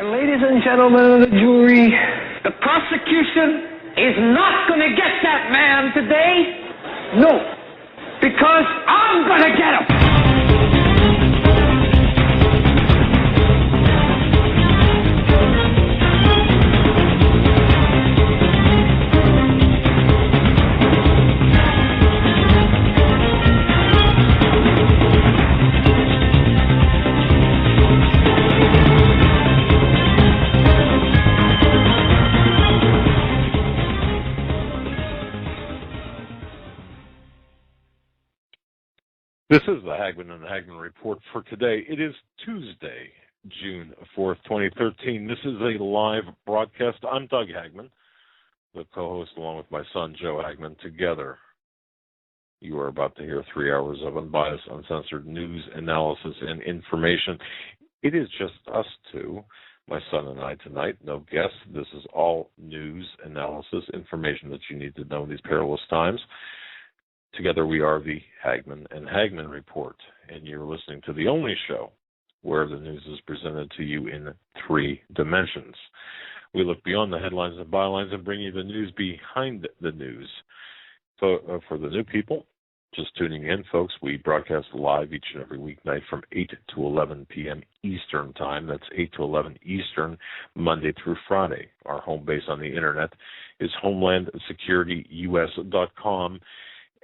And ladies and gentlemen of the jury, the prosecution is not going to get that man today. No, because I'm going to get him. This is the Hagmann and the Hagmann Report for today. It is Tuesday, June 4th, 2013. This is a live broadcast. I'm Doug Hagmann, the co-host, along with my son, Joe Hagmann. Together, you are about to hear 3 hours of unbiased, uncensored news, analysis, and information. It is just us two, my son and I tonight. No guests. This is all news, analysis, information that you need to know in these perilous times. Together we are the Hagmann and Hagmann Report, and you're listening to the only show where the news is presented to you in 3 dimensions. We look beyond the headlines and bylines and bring you the news behind the news. So for the new people just tuning in, folks, we broadcast live each and every weeknight from 8 to 11 p.m. Eastern Time. That's 8 to 11 Eastern, Monday through Friday. Our home base on the Internet is HomelandSecurityUS.com.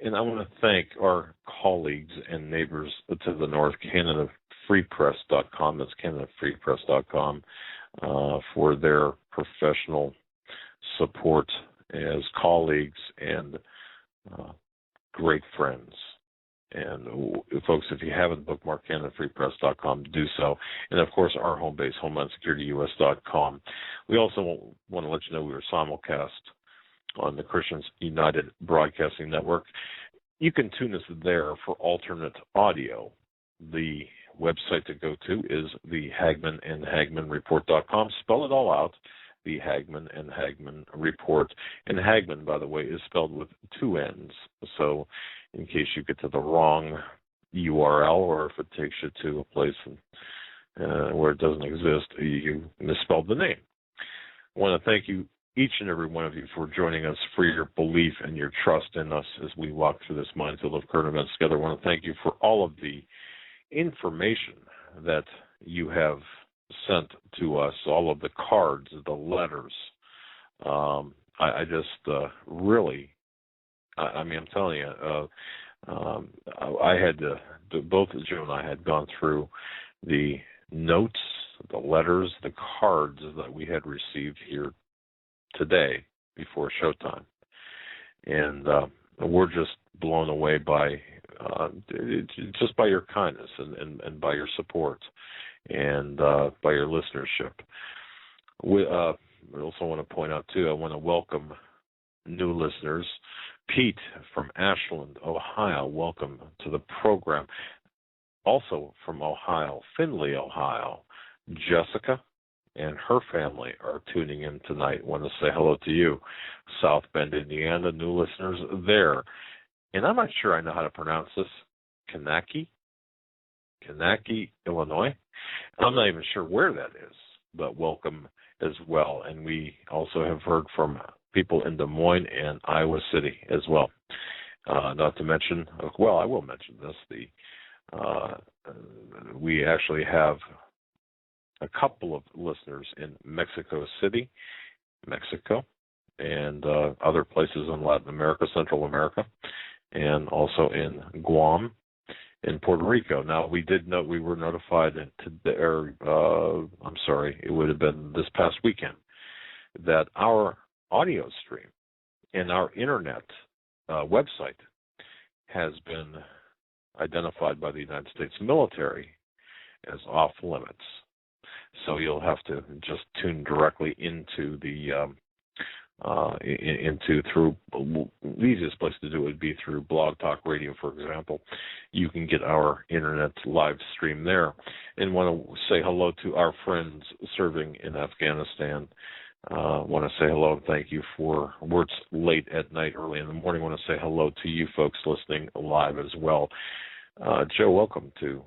And I want to thank our colleagues and neighbors to the north, CanadaFreePress.com, that's CanadaFreePress.com, for their professional support as colleagues and great friends. And folks, if you haven't bookmarked CanadaFreePress.com, do so. And of course, our home base, HomelandSecurityUS.com. We also want to let you know we are simulcast on the Christians United Broadcasting Network. You can tune us there for alternate audio. The website to go to is the Hagmann and HagmannReport.com. Spell it all out, the Hagmann and Hagmann Report. And Hagmann, by the way, is spelled with 2 N's. So in case you get to the wrong URL, or if it takes you to a place where it doesn't exist, you misspelled the name. I want to thank you, each and every one of you, for joining us, for your belief and your trust in us as we walk through this minefield of current events together. I want to thank you for all of the information that you have sent to us, all of the cards, the letters. I just really, I'm telling you, I had to, both Joe and I had gone through the notes, the letters, the cards that we had received here today before showtime, and we're just blown away by just by your kindness and by your support and by your listenership. We also want to point out too, I want to welcome new listeners. Pete from Ashland, Ohio, welcome to the program. Also from Ohio, Findlay, Ohio, Jessica and her family are tuning in tonight. Want to say hello to you. South Bend, Indiana, new listeners there. And I'm not sure I know how to pronounce this. Kanaki, Illinois. I'm not even sure where that is, but welcome as well. And we also have heard from people in Des Moines and Iowa City as well. Not to mention, well, I will mention this, we actually have a couple of listeners in Mexico City, Mexico, and other places in Latin America, Central America, and also in Guam, in Puerto Rico. Now, we were notified today, it would have been this past weekend, that our audio stream and our internet website has been identified by the United States military as off limits. So you'll have to just tune directly into the through the easiest place to do it would be through Blog Talk Radio, for example. You can get our internet live stream there. And want to say hello to our friends serving in Afghanistan. Want to say hello and thank you for words late at night, early in the morning. Want to say hello to you folks listening live as well. Joe, welcome to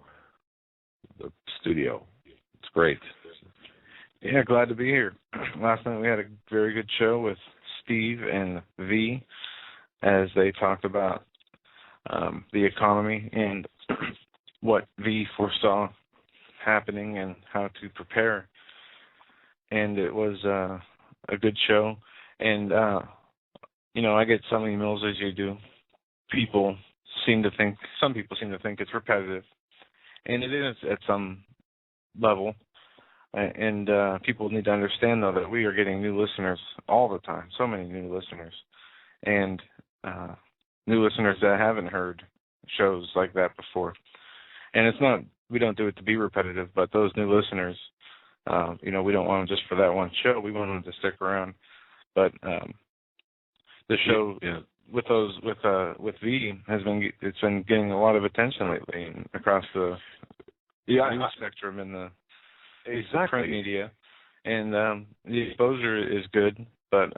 the studio. It's great. Yeah, glad to be here. Last night we had a very good show with Steve and V as they talked about the economy and what V foresaw happening and how to prepare. And it was a good show. And, I get some emails as you do. Some people seem to think it's repetitive. And it is at some level. And people need to understand, though, that we are getting new listeners all the time, so many new listeners, and new listeners that haven't heard shows like that before. And it's not, we don't do it to be repetitive, but those new listeners, we don't want them just for that one show. We want them to stick around. But the show with V it's been getting a lot of attention lately across the news spectrum and the print media, and the exposure is good, but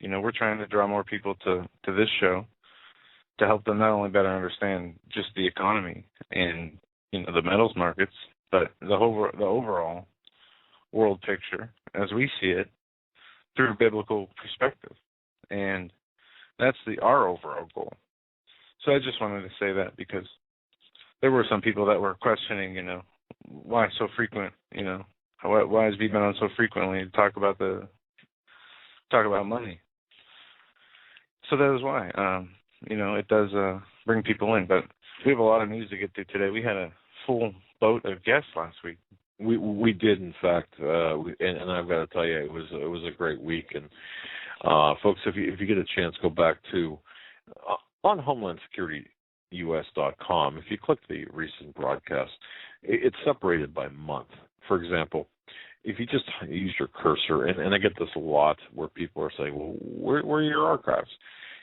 we're trying to draw more people to this show to help them not only better understand just the economy and the metals markets, but the overall world picture as we see it through biblical perspective, and that's our overall goal. So I just wanted to say that because there were some people that were questioning, why so frequent? Why has V been on so frequently to talk about money? So that is why. It does bring people in, but we have a lot of news to get to today. We had a full boat of guests last week. We did, in fact, and I've got to tell you, it was a great week. And folks, if you get a chance, go back to on HomelandSecurityUS.com. If you click the recent broadcast, it's separated by month. For example, if you just use your cursor, and I get this a lot where people are saying, well, where are your archives?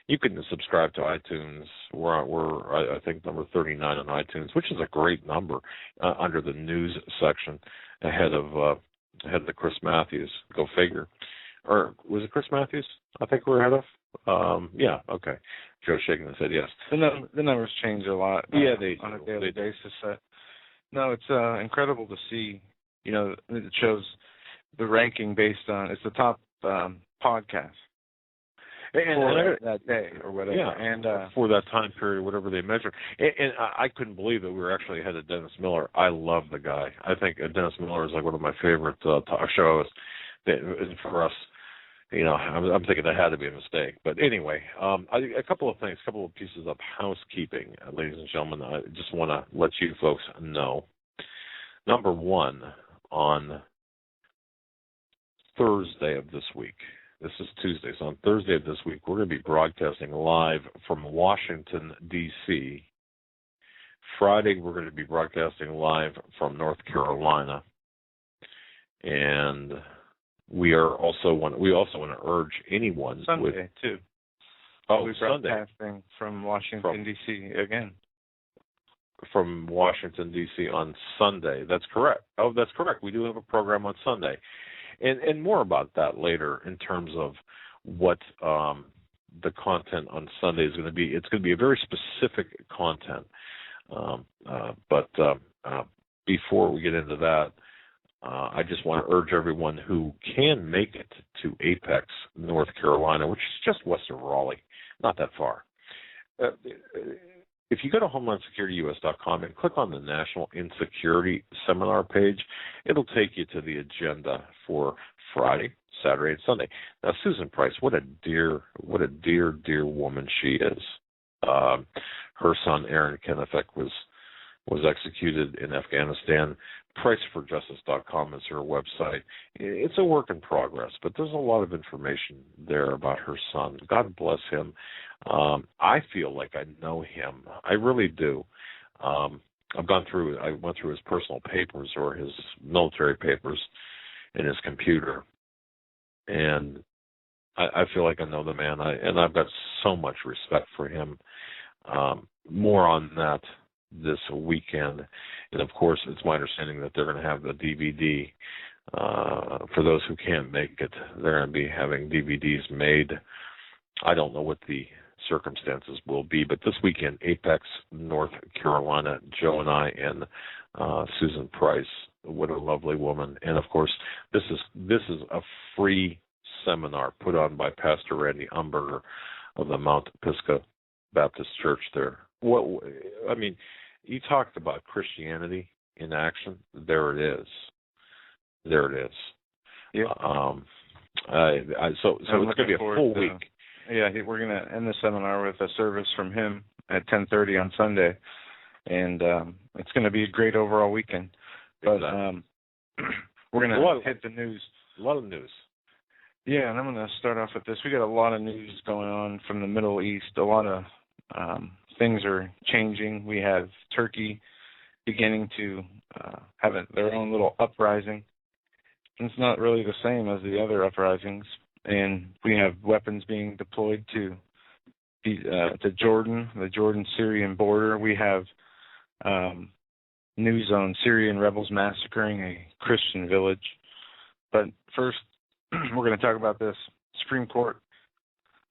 You can subscribe to iTunes. We're I think, number 39 on iTunes, which is a great number, under the news section, ahead of the Chris Matthews. Go figure. Or was it Chris Matthews? I think we're ahead of. Yeah, okay. Joe's shaking his head, yes. The numbers change a lot. Yeah, they on a daily basis. No, it's incredible to see. It shows the ranking based on it's the top podcast for that day or whatever. Yeah, and for that time period, whatever they measure. And I couldn't believe that we were actually ahead of Dennis Miller. I love the guy. I think Dennis Miller is like one of my favorite talk shows. For us, I'm thinking that had to be a mistake. But anyway, a couple of things, a couple of pieces of housekeeping, ladies and gentlemen. I just want to let you folks know. Number one, on Thursday of this week, this is Tuesday, so on Thursday of this week, we're going to be broadcasting live from Washington, D.C. Friday, we're going to be broadcasting live from North Carolina. And we also want to urge anyone Sunday too. We're broadcasting from Washington D.C. again. From Washington D.C. on Sunday. That's correct. Oh, that's correct. We do have a program on Sunday, and more about that later in terms of what the content on Sunday is going to be. It's going to be a very specific content. But before we get into that, I just want to urge everyone who can make it to Apex, North Carolina, which is just west of Raleigh, not that far. If you go to HomelandSecurityUS.com and click on the National Insecurity Seminar page, it'll take you to the agenda for Friday, Saturday, and Sunday. Now, Susan Price, what a dear woman she is. Her son, Aaron Kennethek, was executed in Afghanistan. PriceForJustice.com is her website. It's a work in progress, but there's a lot of information there about her son. God bless him. I feel like I know him. I really do. I went through his personal papers or his military papers in his computer, and I feel like I know the man. And I've got so much respect for him. More on that this weekend. And of course, it's my understanding that they're going to have the DVD. For those who can't make it, they're going to be having DVDs made. I don't know what the circumstances will be, but this weekend, Apex, North Carolina, Joe and I and Susan Price what a lovely woman. And of course, this is a free seminar put on by Pastor Randy Umberger of the Mount Pisgah Baptist Church there. I mean, he talked about Christianity in action. There it is. Yeah. So it's going to be a full week. Yeah, we're going to end the seminar with a service from him at 10:30 on Sunday, and it's going to be a great overall weekend. But Exactly. we're going to hit the news. A lot of news. Yeah, and I'm going to start off with this. We got a lot of news going on from the Middle East. A lot of things are changing. We have Turkey beginning to have their own little uprising. It's not really the same as the other uprisings. And we have weapons being deployed to Jordan, the Jordan-Syrian border. We have news on Syrian rebels massacring a Christian village. But first, we're going to talk about this. Supreme Court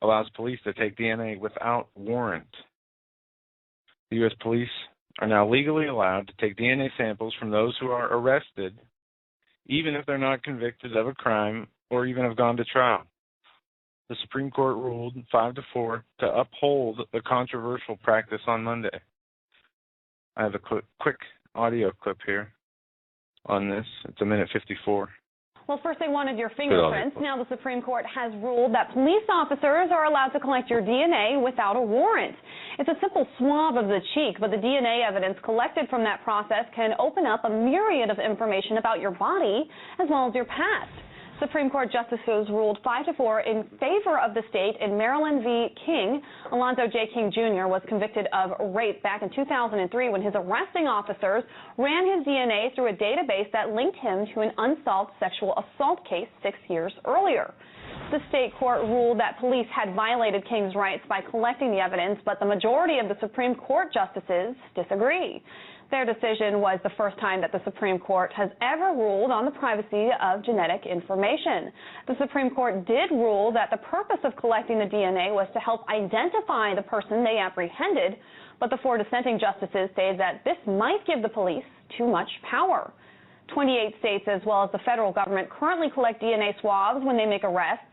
allows police to take DNA without warrant. The U.S. police are now legally allowed to take DNA samples from those who are arrested, even if they're not convicted of a crime or even have gone to trial. The Supreme Court ruled 5-4 to uphold the controversial practice on Monday. I have a quick audio clip here on this. It's 1:54. Well, first they wanted your fingerprints. Now the Supreme Court has ruled that police officers are allowed to collect your DNA without a warrant. It's a simple swab of the cheek, but the DNA evidence collected from that process can open up a myriad of information about your body as well as your past. Supreme Court justices ruled 5-4 in favor of the state in Maryland v. King. Alonzo J. King Jr. was convicted of rape back in 2003 when his arresting officers ran his DNA through a database that linked him to an unsolved sexual assault case 6 years earlier. The state court ruled that police had violated King's rights by collecting the evidence, but the majority of the Supreme Court justices disagree. Their decision was the first time that the Supreme Court has ever ruled on the privacy of genetic information. The Supreme Court did rule that the purpose of collecting the DNA was to help identify the person they apprehended, but the 4 dissenting justices stated that this might give the police too much power. 28 states as well as the federal government currently collect DNA swabs when they make arrests.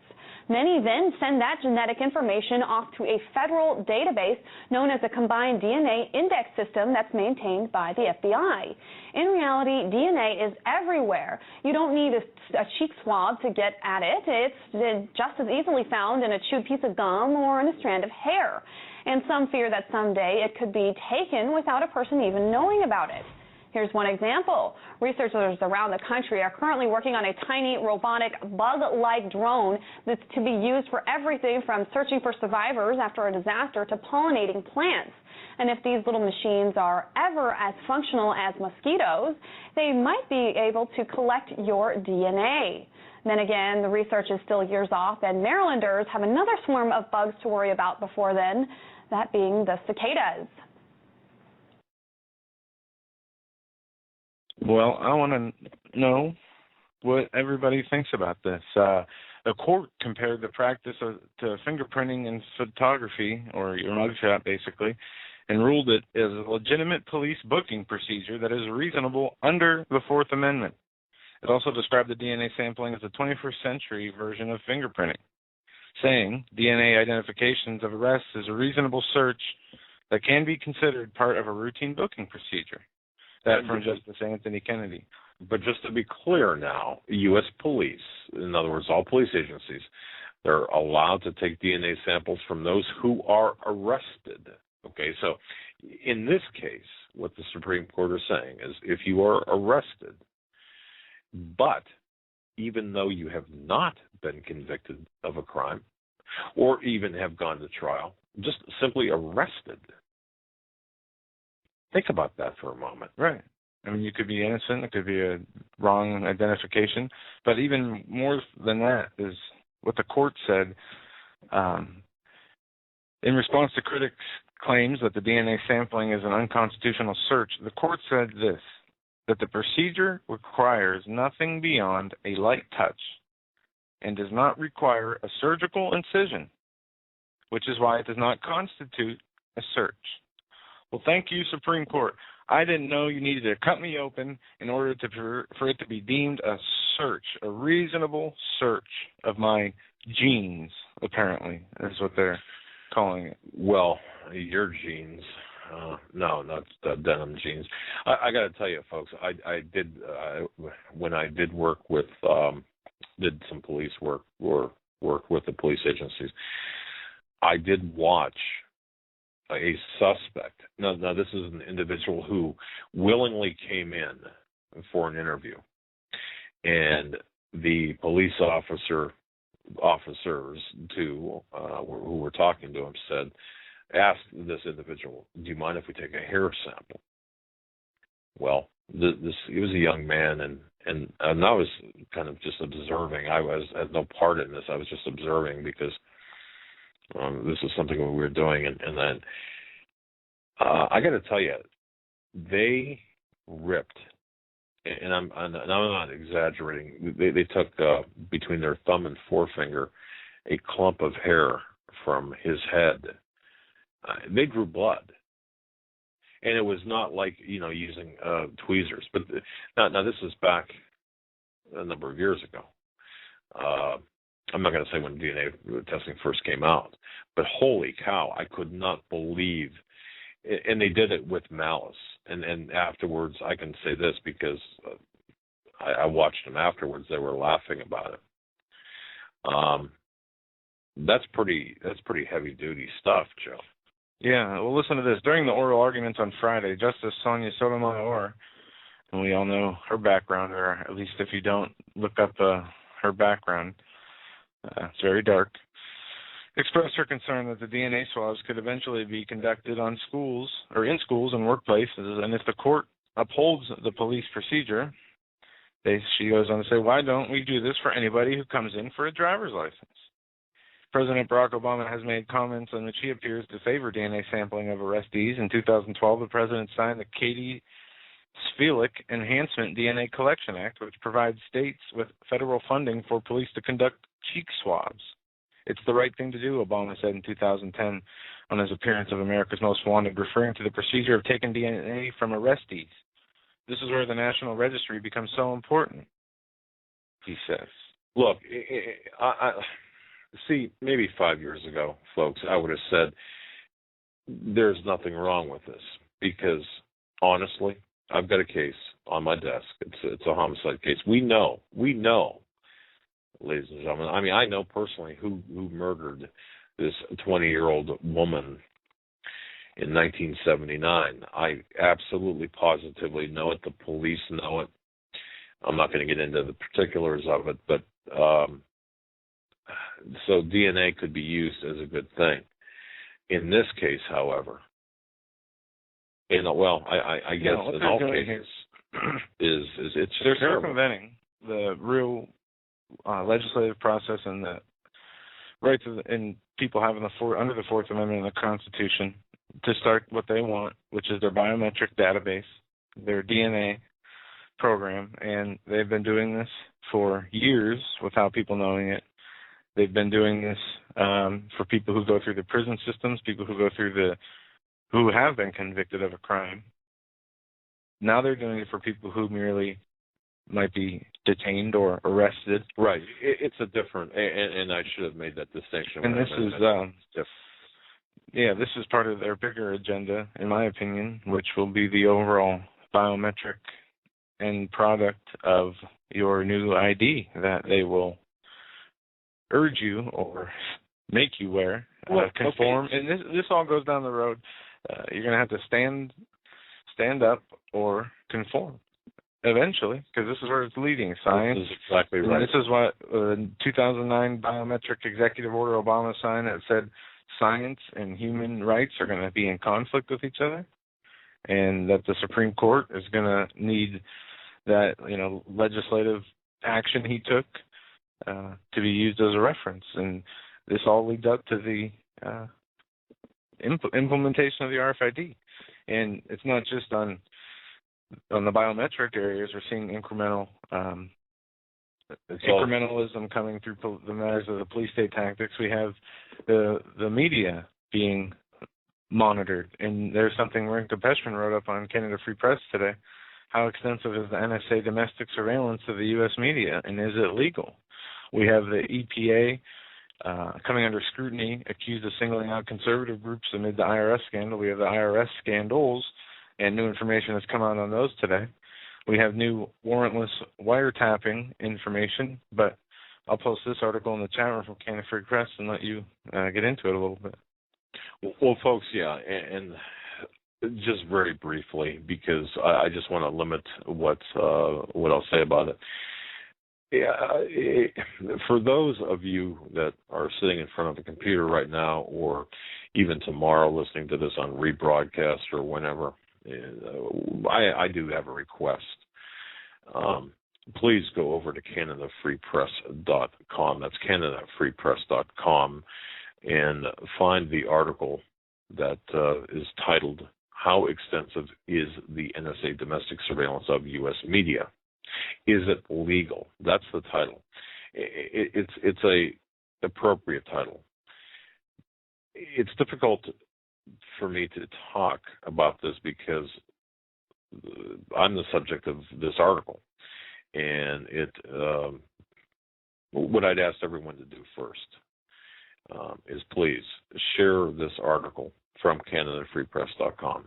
Many then send that genetic information off to a federal database known as a combined DNA index system that's maintained by the FBI. In reality, DNA is everywhere. You don't need a cheek swab to get at it. It's just as easily found in a chewed piece of gum or in a strand of hair. And some fear that someday it could be taken without a person even knowing about it. Here's one example. Researchers around the country are currently working on a tiny robotic bug-like drone that's to be used for everything from searching for survivors after a disaster to pollinating plants. And if these little machines are ever as functional as mosquitoes, they might be able to collect your DNA. Then again, the research is still years off, and Marylanders have another swarm of bugs to worry about before then, that being the cicadas. Well, I want to know what everybody thinks about this. The court compared the practice to fingerprinting in photography, or your mugshot basically, and ruled it as a legitimate police booking procedure that is reasonable under the Fourth Amendment. It also described the DNA sampling as a 21st century version of fingerprinting, saying DNA identifications of arrests is a reasonable search that can be considered part of a routine booking procedure. That from Justice Anthony Kennedy. But just to be clear now, U.S. police, in other words, all police agencies, they're allowed to take DNA samples from those who are arrested. Okay, so in this case, what the Supreme Court is saying is if you are arrested, but even though you have not been convicted of a crime or even have gone to trial, just simply arrested. Think about that for a moment. Right. I mean, you could be innocent. It could be a wrong identification. But even more than that is what the court said. In response to critics' claims that the DNA sampling is an unconstitutional search, the court said this, that the procedure requires nothing beyond a light touch and does not require a surgical incision, which is why it does not constitute a search. Well, thank you, Supreme Court. I didn't know you needed to cut me open in order for it to be deemed a search, a reasonable search of my genes, apparently, is what they're calling it. Well, your genes. No, not denim jeans. I got to tell you, folks, I did when I did work with did some police work or work with the police agencies. I did watch a suspect. Now this is an individual who willingly came in for an interview, and the police officers who were talking to him asked this individual, "Do you mind if we take a hair sample?" Well, he was a young man, and I was kind of just observing. I had no part in this. I was just observing because this is something we were doing, and then I got to tell you, they ripped, and I'm not exaggerating. They took between their thumb and forefinger a clump of hair from his head. They drew blood, and it was not like using tweezers. But now this is back a number of years ago. I'm not going to say when DNA testing first came out, but holy cow, I could not believe, and they did it with malice. And afterwards, I can say this because I watched them afterwards. They were laughing about it. That's pretty heavy duty stuff, Joe. Yeah, well, listen to this. During the oral arguments on Friday, Justice Sonia Sotomayor, and we all know her background, or at least if you don't, look up her background. It's very dark. Expressed her concern that the DNA swabs could eventually be conducted on schools or in schools and workplaces, and if the court upholds the police procedure, she goes on to say, why don't we do this for anybody who comes in for a driver's license? President Barack Obama has made comments in which he appears to favor DNA sampling of arrestees. In 2012, the president signed the Katie Svilik Enhancement DNA Collection Act, which provides states with federal funding for police to conduct cheek swabs. It's the right thing to do, Obama said in 2010 on his appearance of America's Most Wanted, referring to the procedure of taking DNA from arrestees. This is where the National Registry becomes so important, he says. Look, I see, maybe 5 years ago, folks, I would have said there's nothing wrong with this because, honestly, I've got a case on my desk. It's a homicide case. We know, ladies and gentlemen. I mean, I know personally who murdered this 20-year-old woman in 1979. I absolutely, positively know it. The police know it. I'm not going to get into the particulars of it, but so DNA could be used as a good thing. In this case, however, I guess in all cases, it's they're terrible. circumventing the real legislative process and the rights and people having under the Fourth Amendment of the Constitution to start what they want, which is their biometric database, their DNA program, and they've been doing this for years without people knowing it. They've been doing this for people who go through the prison systems, people who have been convicted of a crime. Now they're doing it for people who merely might be detained or arrested. Right. It's a different, and I should have made that distinction. And this is part of their bigger agenda, in my opinion, which will be the overall biometric end product of your new ID that they will urge you or make you wear, conform. Okay. And this all goes down the road. You're going to have to stand up or conform eventually, because this is where it's leading. Science. This is exactly right. And this is what 2009 Biometric Executive Order Obama signed that said science and human rights are going to be in conflict with each other, and that the Supreme Court is going to need that legislative action he took to be used as a reference. And this all leads up to the implementation of the RFID. And it's not just on the biometric areas. We're seeing incrementalism coming through the matters of the police state tactics. We have the media being monitored. And there's something Marinka Peshman wrote up on Canada Free Press today. How extensive is the NSA domestic surveillance of the U.S. media, and is it legal? We have the EPA coming under scrutiny, accused of singling out conservative groups amid the IRS scandal. We have the IRS scandals, and new information has come out on those today. We have new warrantless wiretapping information, but I'll post this article in the chat room from Canada Free Press and let you get into it a little bit. Well, folks, yeah, and just very briefly, because I just want to limit what I'll say about it. Yeah, for those of you that are sitting in front of a computer right now, or even tomorrow listening to this on rebroadcast or whenever, I do have a request. Please go over to CanadaFreePress.com. That's CanadaFreePress.com, and find the article that is titled "How Extensive is the NSA Domestic Surveillance of U.S. Media? Is it legal?" That's the title. It's a appropriate title. It's difficult for me to talk about this because I'm the subject of this article, and what I'd ask everyone to do first is please share this article from CanadaFreePress.com.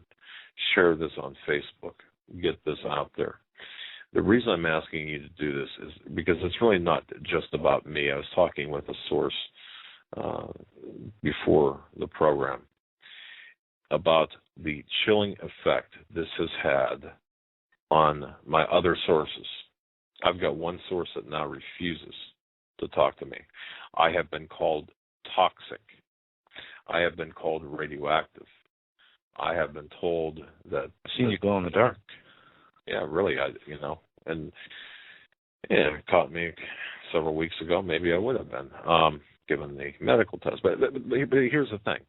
Share this on Facebook. Get this out there. The reason I'm asking you to do this is because it's really not just about me. I was talking with a source before the program about the chilling effect this has had on my other sources. I've got one source that now refuses to talk to me. I have been called toxic. I have been called radioactive. I have been told that I've seen you glow in the dark. Yeah, really, and it caught me several weeks ago. Maybe I would have been, given the medical test. But here's the thing.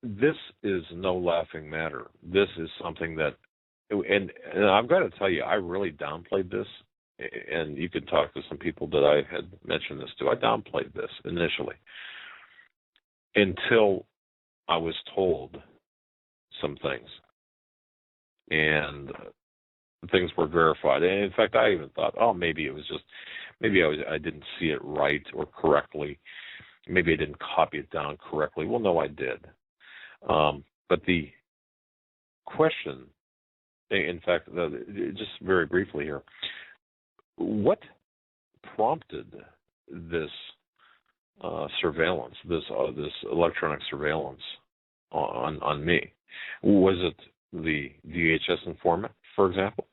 This is no laughing matter. This is something that, and I've got to tell you, I really downplayed this, and you can talk to some people that I had mentioned this to. I downplayed this initially until I was told some things, and things were verified. And in fact, I even thought, maybe I didn't see it right or correctly. Maybe I didn't copy it down correctly. Well, no, I did. But the question, in fact, just very briefly here, what prompted this surveillance, this electronic surveillance on me? Was it the DHS informant, for example?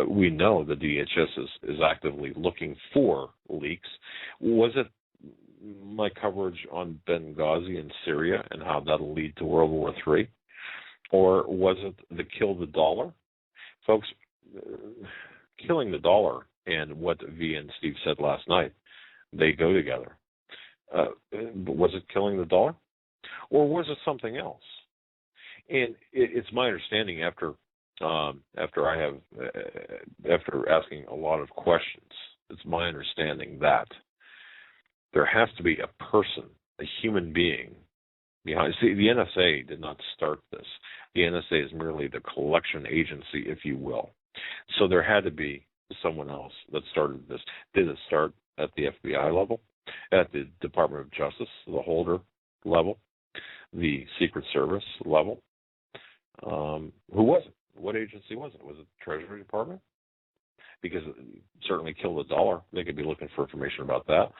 We know the DHS is actively looking for leaks. Was it my coverage on Benghazi in Syria and how that'll lead to World War III? Or was it the kill the dollar? Folks, killing the dollar and what V and Steve said last night, they go together. Was it killing the dollar? Or was it something else? And it's my understanding after asking a lot of questions, it's my understanding that there has to be a person, a human being behind. See, the NSA did not start this. The NSA is merely the collection agency, if you will. So there had to be someone else that started this. Did it start at the FBI level, at the Department of Justice, the Holder level, the Secret Service level? Who was it? What agency was it? Was it the Treasury Department? Because certainly kill the dollar. They could be looking for information about that.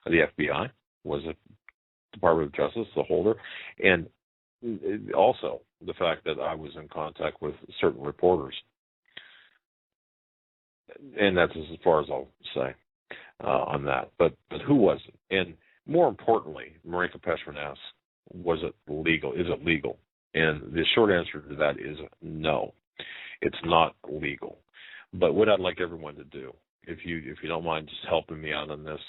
The FBI? Was it Department of Justice, the Holder? And also the fact that I was in contact with certain reporters. And that's as far as I'll say on that. But who was it? And more importantly, Marinka Peshman asks, was it legal? Is it legal? And the short answer to that is no. It's not legal. But what I'd like everyone to do, if you don't mind just helping me out on this,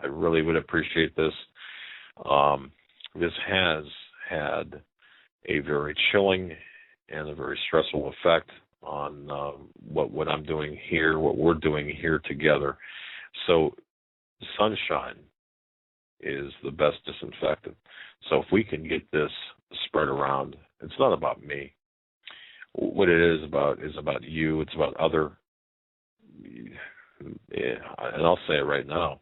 I really would appreciate this. This has had a very chilling and a very stressful effect on what I'm doing here, what we're doing here together. So, sunshine, is the best disinfectant. So if we can get this spread around, it's not about me. What it is about you. It's about other. And I'll say it right now.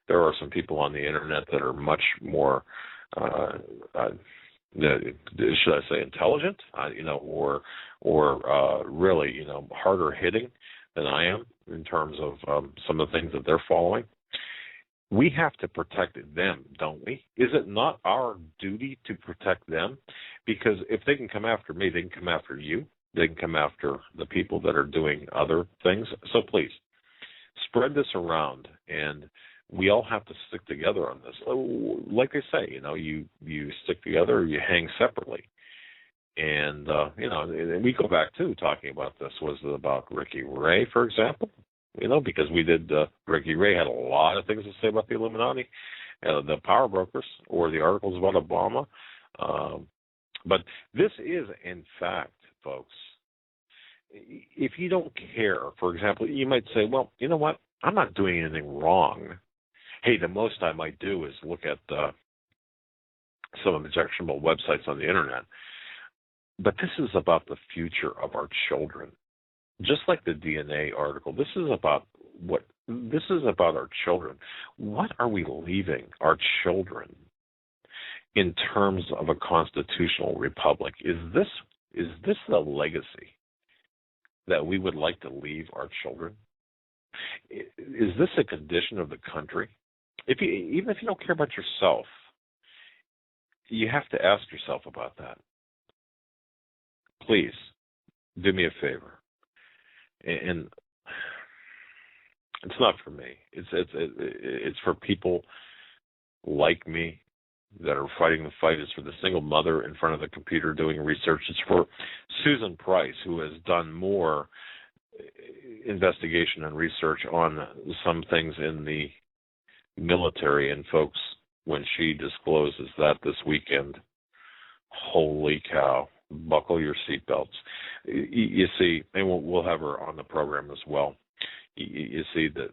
There are some people on the internet that are much more, should I say, intelligent, or really, harder hitting than I am in terms of some of the things that they're following. We have to protect them, don't we? Is it not our duty to protect them? Because if they can come after me, they can come after you. They can come after the people that are doing other things. So please, spread this around, and we all have to stick together on this. Like they say, you stick together or you hang separately. And, and we go back to talking about this. Was it about Ricky Ray, for example? Because we did, Ricky Ray had a lot of things to say about the Illuminati, the power brokers, or the articles about Obama. But this is, in fact, folks, if you don't care, for example, you might say, well, you know what? I'm not doing anything wrong. Hey, the most I might do is look at some objectionable websites on the internet. But this is about the future of our children. Just like the DNA article, this is about our children. What are we leaving our children in terms of a constitutional republic? Is this the legacy that we would like to leave our children? Is this a condition of the country? Even if you don't care about yourself, you have to ask yourself about that. Please, do me a favor. And it's not for me. It's for people like me that are fighting the fight. It's for the single mother in front of the computer doing research. It's for Susan Price, who has done more investigation and research on some things in the military. And folks, when she discloses that this weekend, holy cow, buckle your seatbelts. You see, and we'll have her on the program as well. You see, that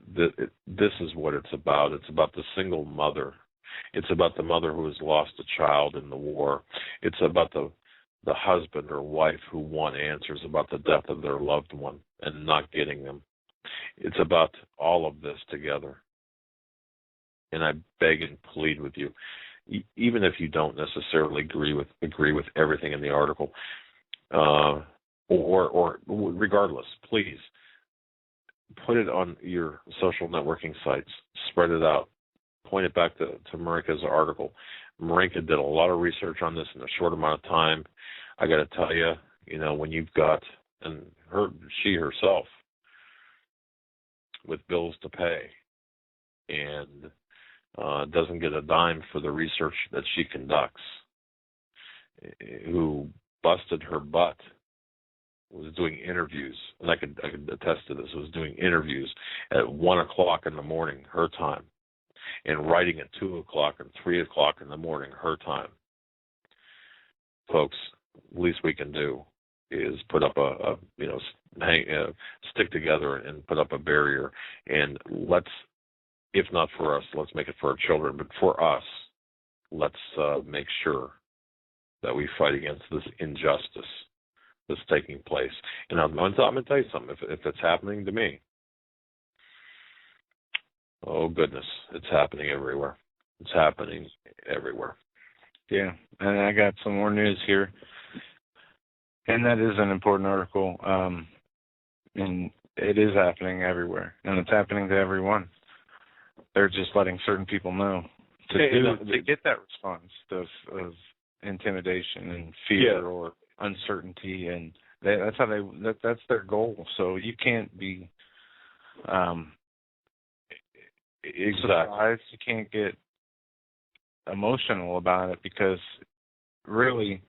this is what it's about. It's about the single mother. It's about the mother who has lost a child in the war. It's about the husband or wife who want answers about the death of their loved one and not getting them. It's about all of this together. And I beg and plead with you, even if you don't necessarily agree with everything in the article, or regardless, please put it on your social networking sites, spread it out, point it back to Marika's article. Marika did a lot of research on this in a short amount of time. I got to tell you, when you've got, and she herself with bills to pay, and doesn't get a dime for the research that she conducts, who busted her butt, was doing interviews, and I could attest to this, was doing interviews at 1 o'clock in the morning, her time, and writing at 2 o'clock and 3 o'clock in the morning, her time. Folks, least we can do is put up stick together and put up a barrier, and let's, if not for us, let's make it for our children, but for us, let's make sure that we fight against this injustice that's taking place. And I'm going to tell you something. If it's happening to me, oh goodness, it's happening everywhere. It's happening everywhere. Yeah, and I got some more news here, and that is an important article, and it is happening everywhere, and it's happening to everyone. They're just letting certain people know to get that response of intimidation and fear or uncertainty, and that's their goal. So you can't be surprised. You can't get emotional about it, because really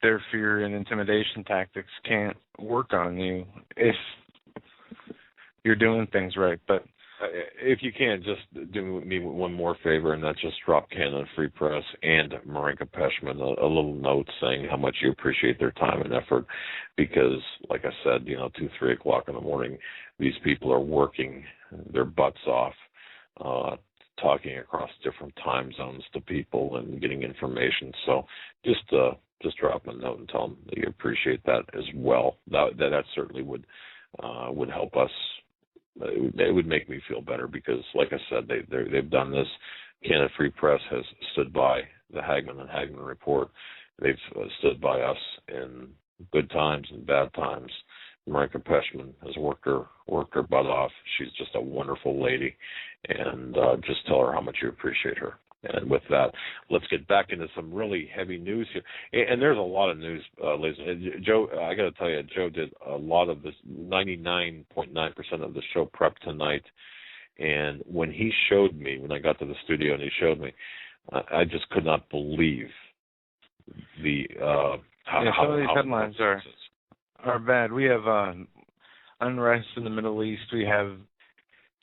their fear and intimidation tactics can't work on you if you're doing things right. But if you can, just do me one more favor, and that's just drop Canada Free Press and Marika Peshman a little note saying how much you appreciate their time and effort, because, like I said, 2, 3 o'clock in the morning, these people are working their butts off talking across different time zones to people and getting information. So just drop them a note and tell them that you appreciate that as well. That certainly would help us. It would make me feel better because, like I said, they've done this. Canada Free Press has stood by the Hagmann and Hagmann report. They've stood by us in good times and bad times. Marika Peshman has worked her butt off. She's just a wonderful lady, and just tell her how much you appreciate her. And with that, let's get back into some really heavy news here. And there's a lot of news, ladies. Joe, I got to tell you, Joe did a lot of this, 99.9% of the show prep tonight. And when he showed me, when I got to the studio and he showed me, I just could not believe some of these headlines are bad. We have unrest in the Middle East. We have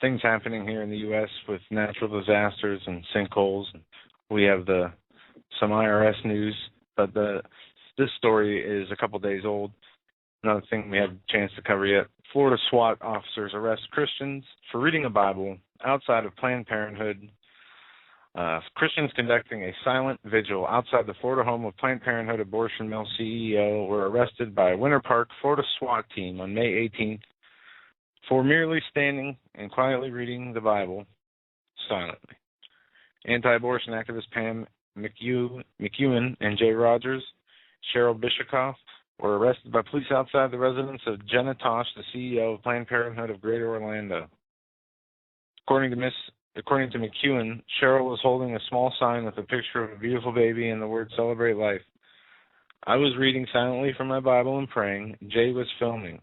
things happening here in the U.S. with natural disasters and sinkholes. We have some IRS news, but this story is a couple days old. Another thing we had a chance to cover yet. Florida SWAT officers arrest Christians for reading a Bible outside of Planned Parenthood. Christians conducting a silent vigil outside the Florida home of Planned Parenthood abortion mill CEO were arrested by a Winter Park, Florida SWAT team on May 18th for merely standing and quietly reading the Bible silently. Anti-abortion activist Pam McEwen and Jay Rogers, Cheryl Bishokoff were arrested by police outside the residence of Jenna Tosh, the CEO of Planned Parenthood of Greater Orlando. According to McEwen, Cheryl was holding a small sign with a picture of a beautiful baby and the word "Celebrate Life." I was reading silently from my Bible and praying. Jay was filming.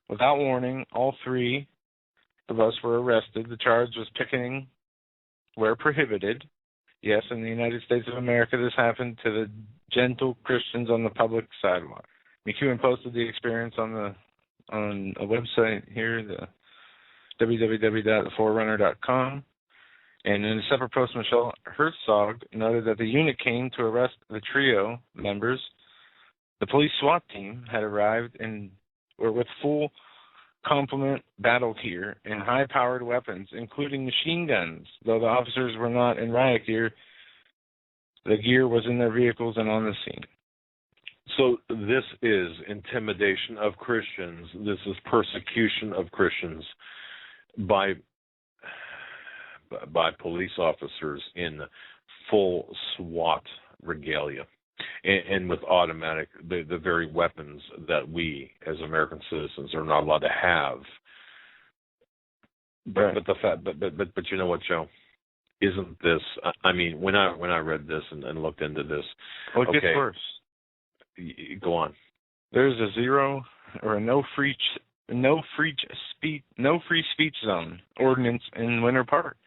Without warning, all three of us were arrested. The charge was picketing where prohibited. Yes, in the United States of America, this happened to the gentle Christians on the public sidewalk. McEwen posted the experience on a website here, the www.theforerunner.com. And in a separate post, Michelle Herzog noted that the unit came to arrest the trio members. The police SWAT team had arrived and were with full complement battle gear and high-powered weapons, including machine guns. Though the officers were not in riot gear, the gear was in their vehicles and on the scene. So this is intimidation of Christians. This is persecution of Christians by police officers in full SWAT regalia and with automatic, the very weapons that we as American citizens are not allowed to have. But you know what, Joe? Isn't this? I mean, when I read this and looked into this, it gets worse. Go on. There's a zero or a no free speech zone ordinance in Winter Park.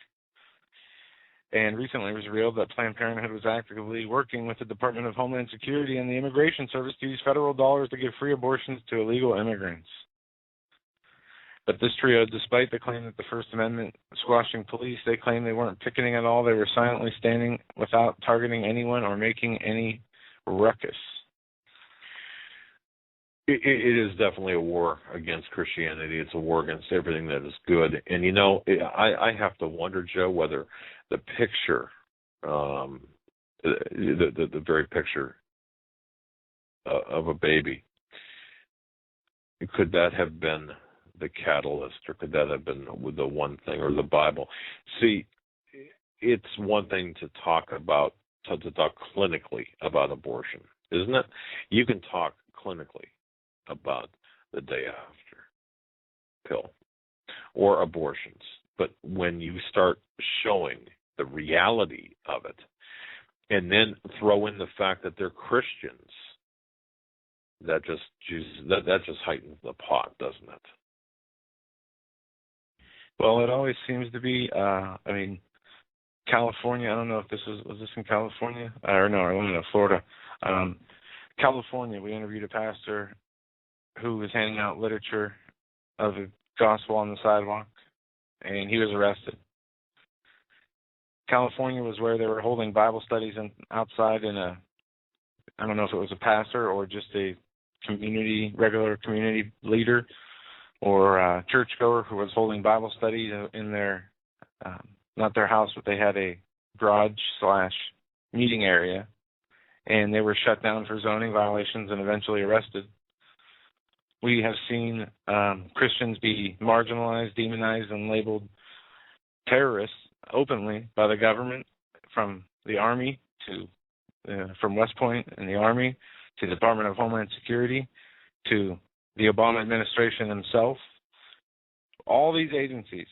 And recently it was revealed that Planned Parenthood was actively working with the Department of Homeland Security and the Immigration Service to use federal dollars to give free abortions to illegal immigrants. But this trio, despite the claim that the First Amendment squashing police, they claim they weren't picketing at all. They were silently standing without targeting anyone or making any ruckus. It is definitely a war against Christianity. It's a war against everything that is good. And, you know, I have to wonder, Joe, whether the picture, the very picture of a baby, could that have been the catalyst, or could that have been the one thing, or the Bible? See, it's one thing to talk about, to talk clinically about abortion, isn't it? You can talk clinically about the day after pill or abortions. But when you start showing the reality of it and then throw in the fact that they're Christians, that just heightens the pot, doesn't it? Well, it always seems to be, California, I don't know if was this in California? Florida. California, we interviewed a pastor who was handing out literature of the gospel on the sidewalk, and he was arrested. California was where they were holding Bible studies outside I don't know if it was a pastor or just a regular community leader or a churchgoer who was holding Bible studies in their not their house, but they had a garage/meeting area, and they were shut down for zoning violations and eventually arrested. We have seen Christians be marginalized, demonized, and labeled terrorists openly by the government, from the Army to from West Point and the Army to the Department of Homeland Security to the Obama administration himself. All these agencies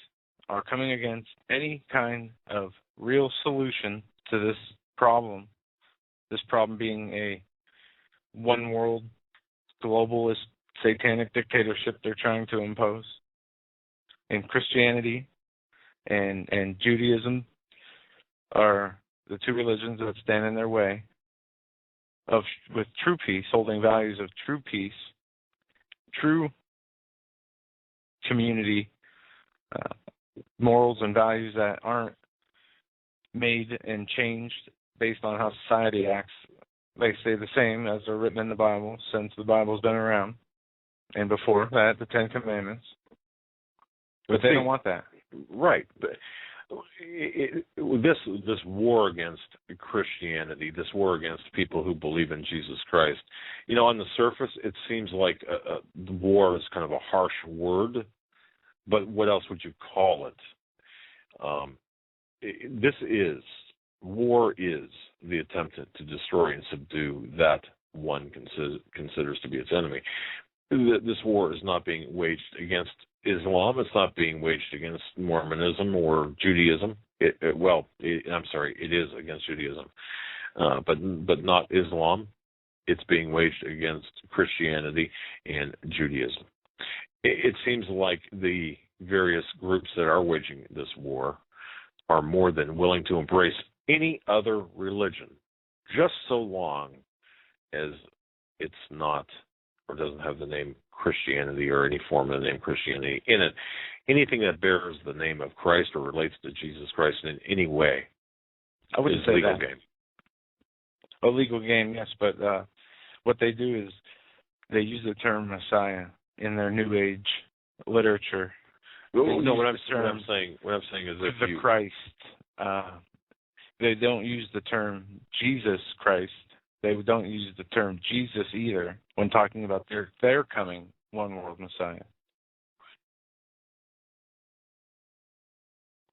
are coming against any kind of real solution to this problem being a one world globalist satanic dictatorship they're trying to impose. And Christianity and Judaism are the two religions that stand in their way with true peace, holding values of true peace, true community, morals and values that aren't made and changed based on how society acts. They stay the same as they're written in the Bible since the Bible's been around, and before that, the Ten Commandments. But they don't want that. Right. But this war against Christianity, this war against people who believe in Jesus Christ, on the surface, it seems like the war is kind of a harsh word, but what else would you call it? War is the attempt to destroy and subdue that one considers to be its enemy. This war is not being waged against Islam. It's not being waged against Mormonism or Judaism. It is against Judaism, but not Islam. It's being waged against Christianity and Judaism. It seems like the various groups that are waging this war are more than willing to embrace any other religion, just so long as it's not or doesn't have the name Christianity or any form of the name Christianity in it. Anything that bears the name of Christ or relates to Jesus Christ in any way, I wouldn't say legal that. Game. A legal game, yes, but what they do is they use the term Messiah in their New Age literature. No, what I'm saying is if the Christ. They don't use the term Jesus Christ. They don't use the term Jesus either when talking about their coming one world Messiah.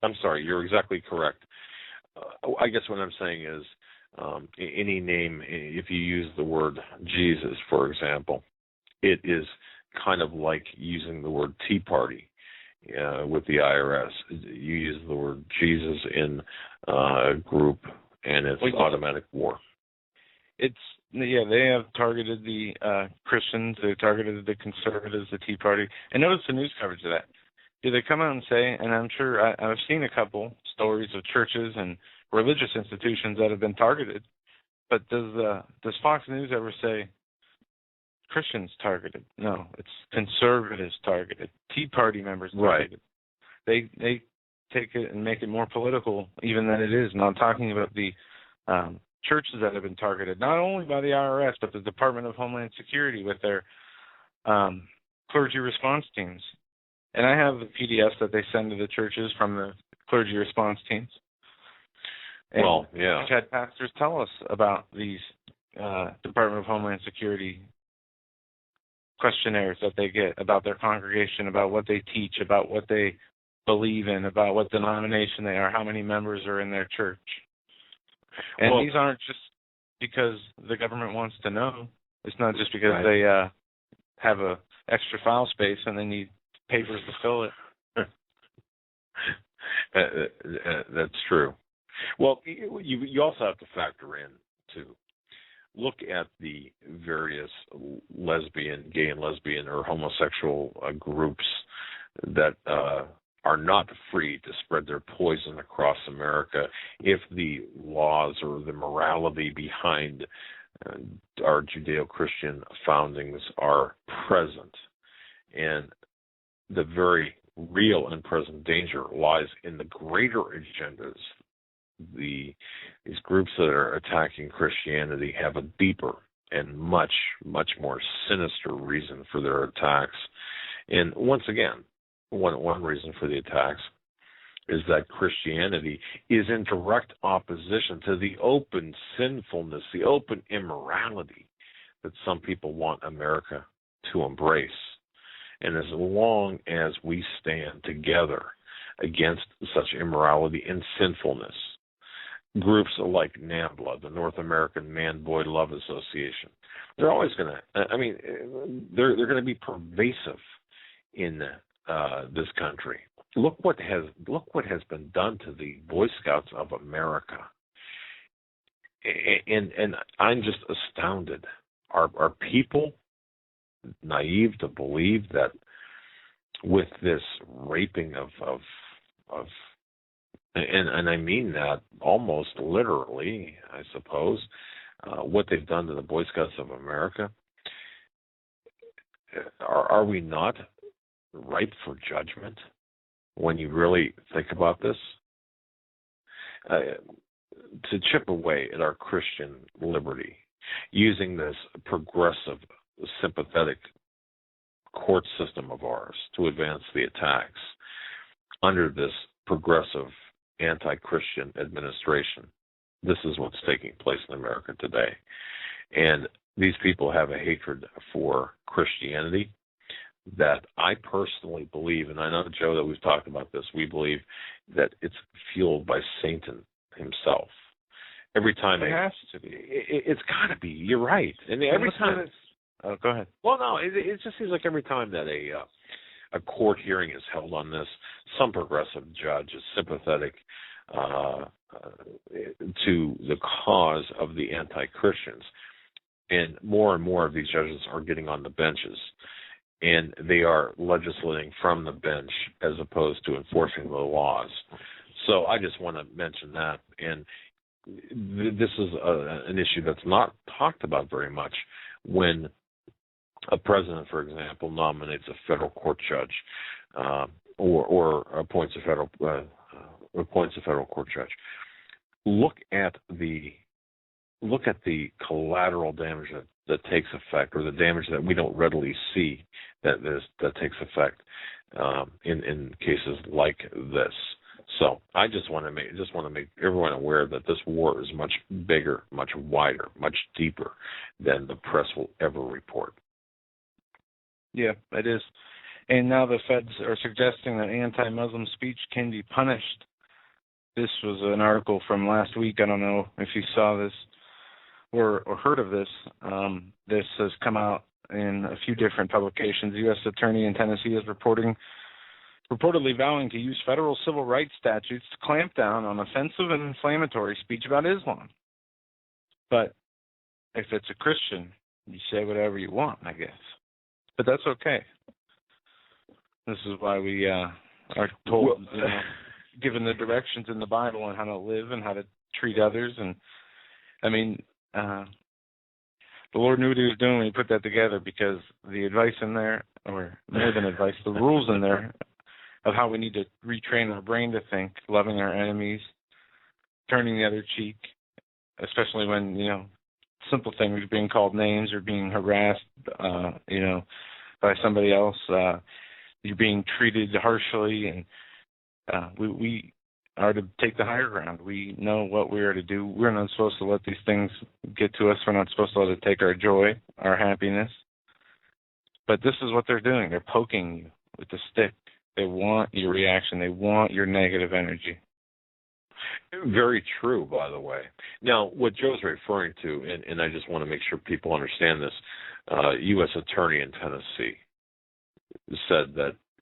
I'm sorry, you're exactly correct. I guess what I'm saying is any name, if you use the word Jesus, for example, it is kind of like using the word Tea Party with the IRS. You use the word Jesus in a group, and it's automatic war. They have targeted the Christians, they targeted the conservatives, the Tea Party. And notice the news coverage of that. Do they come out and say, and I'm sure I've seen a couple stories of churches and religious institutions that have been targeted, but does Fox News ever say Christians targeted? No, it's conservatives targeted, Tea Party members targeted. Right. They take it and make it more political even than it is. And I'm talking about the churches that have been targeted, not only by the IRS, but the Department of Homeland Security with their clergy response teams. And I have the PDFs that they send to the churches from the clergy response teams. And I've had pastors tell us about these Department of Homeland Security questionnaires that they get about their congregation, about what they teach, about what they believe in, about what denomination they are, how many members are in their church. And these aren't just because the government wants to know. It's not just because they have a extra file space and they need papers to fill it. That's true. Well, you also have to factor in, too. Look at the various gay and lesbian or homosexual groups that are not free to spread their poison across America if the laws or the morality behind our Judeo-Christian foundings are present. And the very real and present danger lies in the greater agendas. These groups that are attacking Christianity have a deeper and much, much more sinister reason for their attacks. And once again, one reason for the attacks is that Christianity is in direct opposition to the open sinfulness, the open immorality that some people want America to embrace. And as long as we stand together against such immorality and sinfulness, groups like NAMBLA, the North American Man-Boy Love Association, they're always going to, they're going to be pervasive in this country. Look what has been done to the Boy Scouts of America, and I'm just astounded. Are people naive to believe that with this raping of and I mean that almost literally, I suppose, what they've done to the Boy Scouts of America, are we not ripe for judgment when you really think about this? To chip away at our Christian liberty using this progressive, sympathetic court system of ours to advance the attacks under this progressive anti-Christian administration. This is what's taking place in America today. And these people have a hatred for Christianity that I personally believe, and I know, Joe, that we've talked about this, we believe that it's fueled by Satan himself. Every time it has to be. It's got to be. You're right. And every time. Oh, go ahead. Well, no, it just seems like every time that a court hearing is held on this, some progressive judge is sympathetic to the cause of the anti-Christians, and more of these judges are getting on the benches, and they are legislating from the bench as opposed to enforcing the laws. So I just want to mention that, and this is an issue that's not talked about very much when a president, for example, nominates a federal court judge or appoints a federal court judge. Look at the collateral damage that takes effect, or the damage that we don't readily see that takes effect in cases like this. So I just want to make everyone aware that this war is much bigger, much wider, much deeper than the press will ever report. Yeah, it is. And now the feds are suggesting that anti-Muslim speech can be punished. This was an article from last week. I don't know if you saw this or heard of this. This has come out in a few different publications. The U.S. Attorney in Tennessee is reportedly vowing to use federal civil rights statutes to clamp down on offensive and inflammatory speech about Islam. But if it's a Christian, you say whatever you want, I guess. But that's okay. This is why we are told, given the directions in the Bible on how to live and how to treat others. And, I mean, the Lord knew what he was doing when he put that together, because the advice in there, or more than advice, the rules in there of how we need to retrain our brain to think, loving our enemies, turning the other cheek, especially when, simple things, being called names or being harassed, by somebody else, you're being treated harshly, and we are to take the higher ground. We know what we are to do. We're not supposed to let these things get to us. We're not supposed to let it take our joy, our happiness. But this is what they're doing. They're poking you with the stick. They want your reaction. They want your negative energy. Very true, by the way. Now, what Joe's referring to, and I just want to make sure people understand this, U.S. Attorney in Tennessee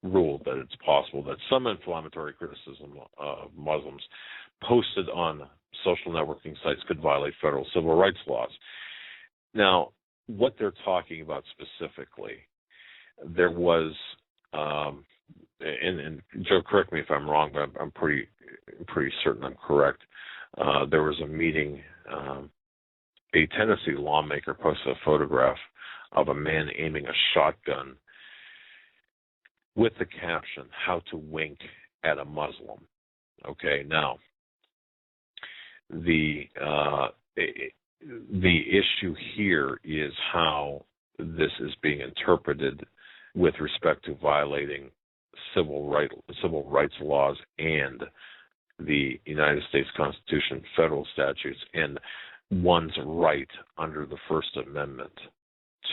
ruled that it's possible that some inflammatory criticism of Muslims posted on social networking sites could violate federal civil rights laws. Now, what they're talking about specifically, there was, and Joe, correct me if I'm wrong, but I'm pretty certain I'm correct. There was a meeting. A Tennessee lawmaker posted a photograph of a man aiming a shotgun with the caption, "How to wink at a Muslim." Okay, now the issue here is how this is being interpreted with respect to violating civil rights laws and the United States Constitution, federal statutes, and one's right under the First Amendment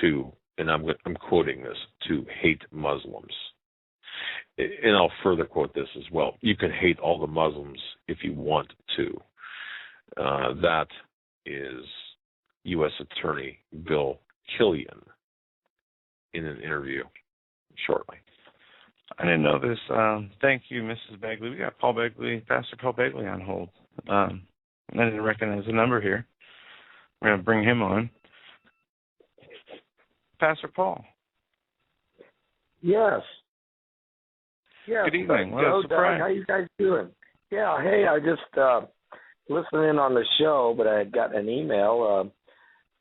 to, and I'm quoting this, to hate Muslims. And I'll further quote this as well. You can hate all the Muslims if you want to. That is U.S. Attorney Bill Killian in an interview shortly. I didn't know this. Thank you, Mrs. Begley. We got Pastor Paul Begley on hold. I didn't recognize the number here. We're going to bring him on. Pastor Paul. Yes. Good evening. What Joe, a surprise. Doug, how you guys doing? Yeah, hey, I just listened in on the show, but I had gotten an email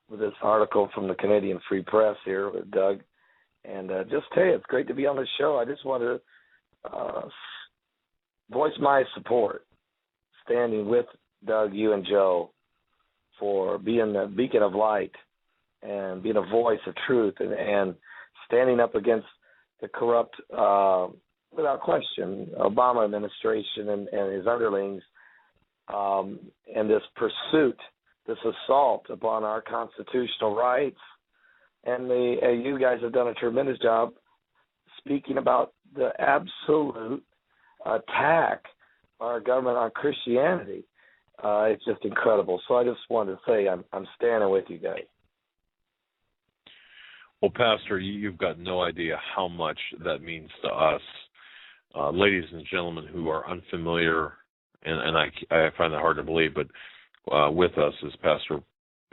with this article from the Canadian Free Press here with Doug. And just tell you, it's great to be on the show. I just want to voice my support, standing with Doug, you, and Joe, for being a beacon of light and being a voice of truth and standing up against the corrupt, without question, Obama administration and his underlings, and this pursuit, this assault upon our constitutional rights. And you guys have done a tremendous job speaking about the absolute attack by our government on Christianity. It's just incredible. So I just wanted to say I'm standing with you guys. Well, Pastor, you've got no idea how much that means to us. Ladies and gentlemen who are unfamiliar, and I find that hard to believe, but with us is Pastor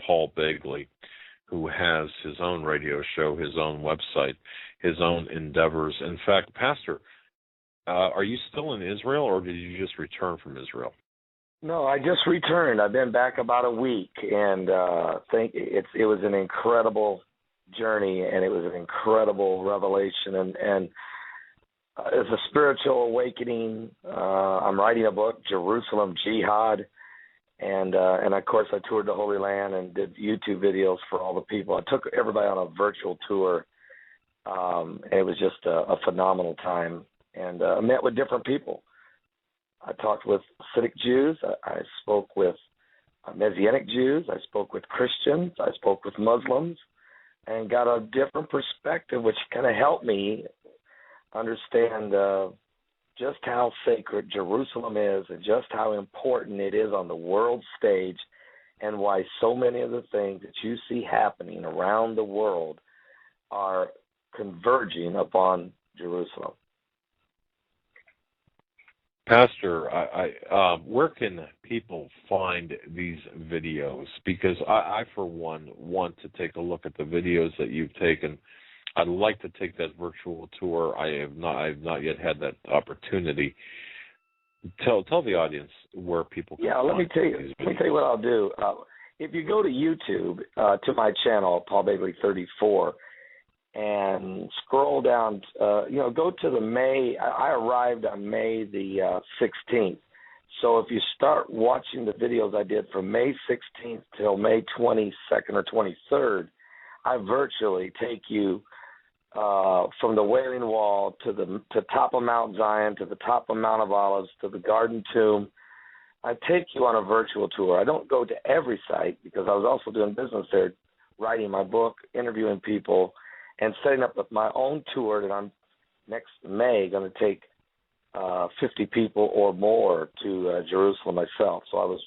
Paul Begley, who has his own radio show, his own website, his own endeavors. In fact, Pastor, are you still in Israel, or did you just return from Israel? No, I just returned. I've been back about a week, and it was an incredible journey, and it was an incredible revelation, and it's a spiritual awakening. I'm writing a book, Jerusalem Jihad, and of course I toured the Holy Land and did YouTube videos for all the people. I took everybody on a virtual tour, and it was just a phenomenal time, and I met with different people. I talked with Hasidic Jews. I spoke with Messianic Jews. I spoke with Christians. I spoke with Muslims, and got a different perspective, which kind of helped me understand just how sacred Jerusalem is and just how important it is on the world stage, and why so many of the things that you see happening around the world are converging upon Jerusalem. Pastor, where can people find these videos? Because I, for one, want to take a look at the videos that you've taken. I'd like to take that virtual tour. I've not yet had that opportunity. Tell the audience where people can find let me tell you what I'll do. If you go to YouTube to my channel, Paul Begley 34, and scroll down, go to the May. I arrived on May the 16th. So if you start watching the videos I did from May 16th till May 22nd or 23rd, I virtually take you from the Wailing Wall to top of Mount Zion, to the top of Mount of Olives, to the Garden Tomb. I take you on a virtual tour. I don't go to every site because I was also doing business there, writing my book, interviewing people, and setting up my own tour that I'm next May going to take 50 people or more to Jerusalem myself. So I was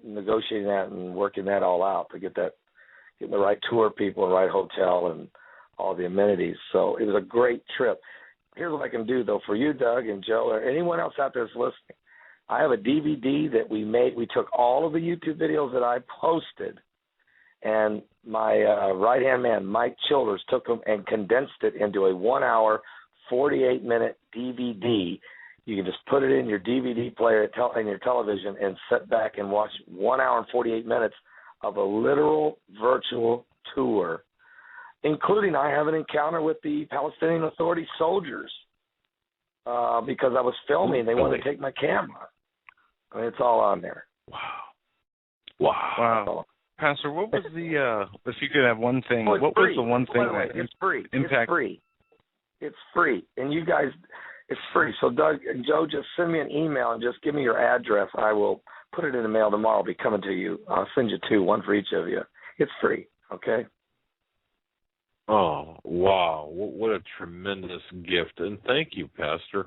negotiating that and working that all out to getting the right tour people, the right hotel, and all the amenities. So it was a great trip. Here's what I can do, though, for you, Doug and Joe, or anyone else out there that's listening. I have a DVD that we made. We took all of the YouTube videos that I posted, and my right-hand man, Mike Childers, took them and condensed it into a 1-hour, 48-minute DVD. You can just put it in your DVD player in your television and sit back and watch 1 hour and 48 minutes of a literal virtual tour, including I have an encounter with the Palestinian Authority soldiers because I was filming. They wanted to take my camera. I mean, it's all on there. Wow. Pastor, what was the, if you could have one thing, what was the one thing that it's free. impact? It's free. And you guys, It's free. So, Doug and Joe, just send me an email and just give me your address. I will put it in the mail tomorrow. I'll be coming to you. I'll send you 2, 1 for each of you. It's free, okay? Oh, wow. What a tremendous gift. And thank you, Pastor.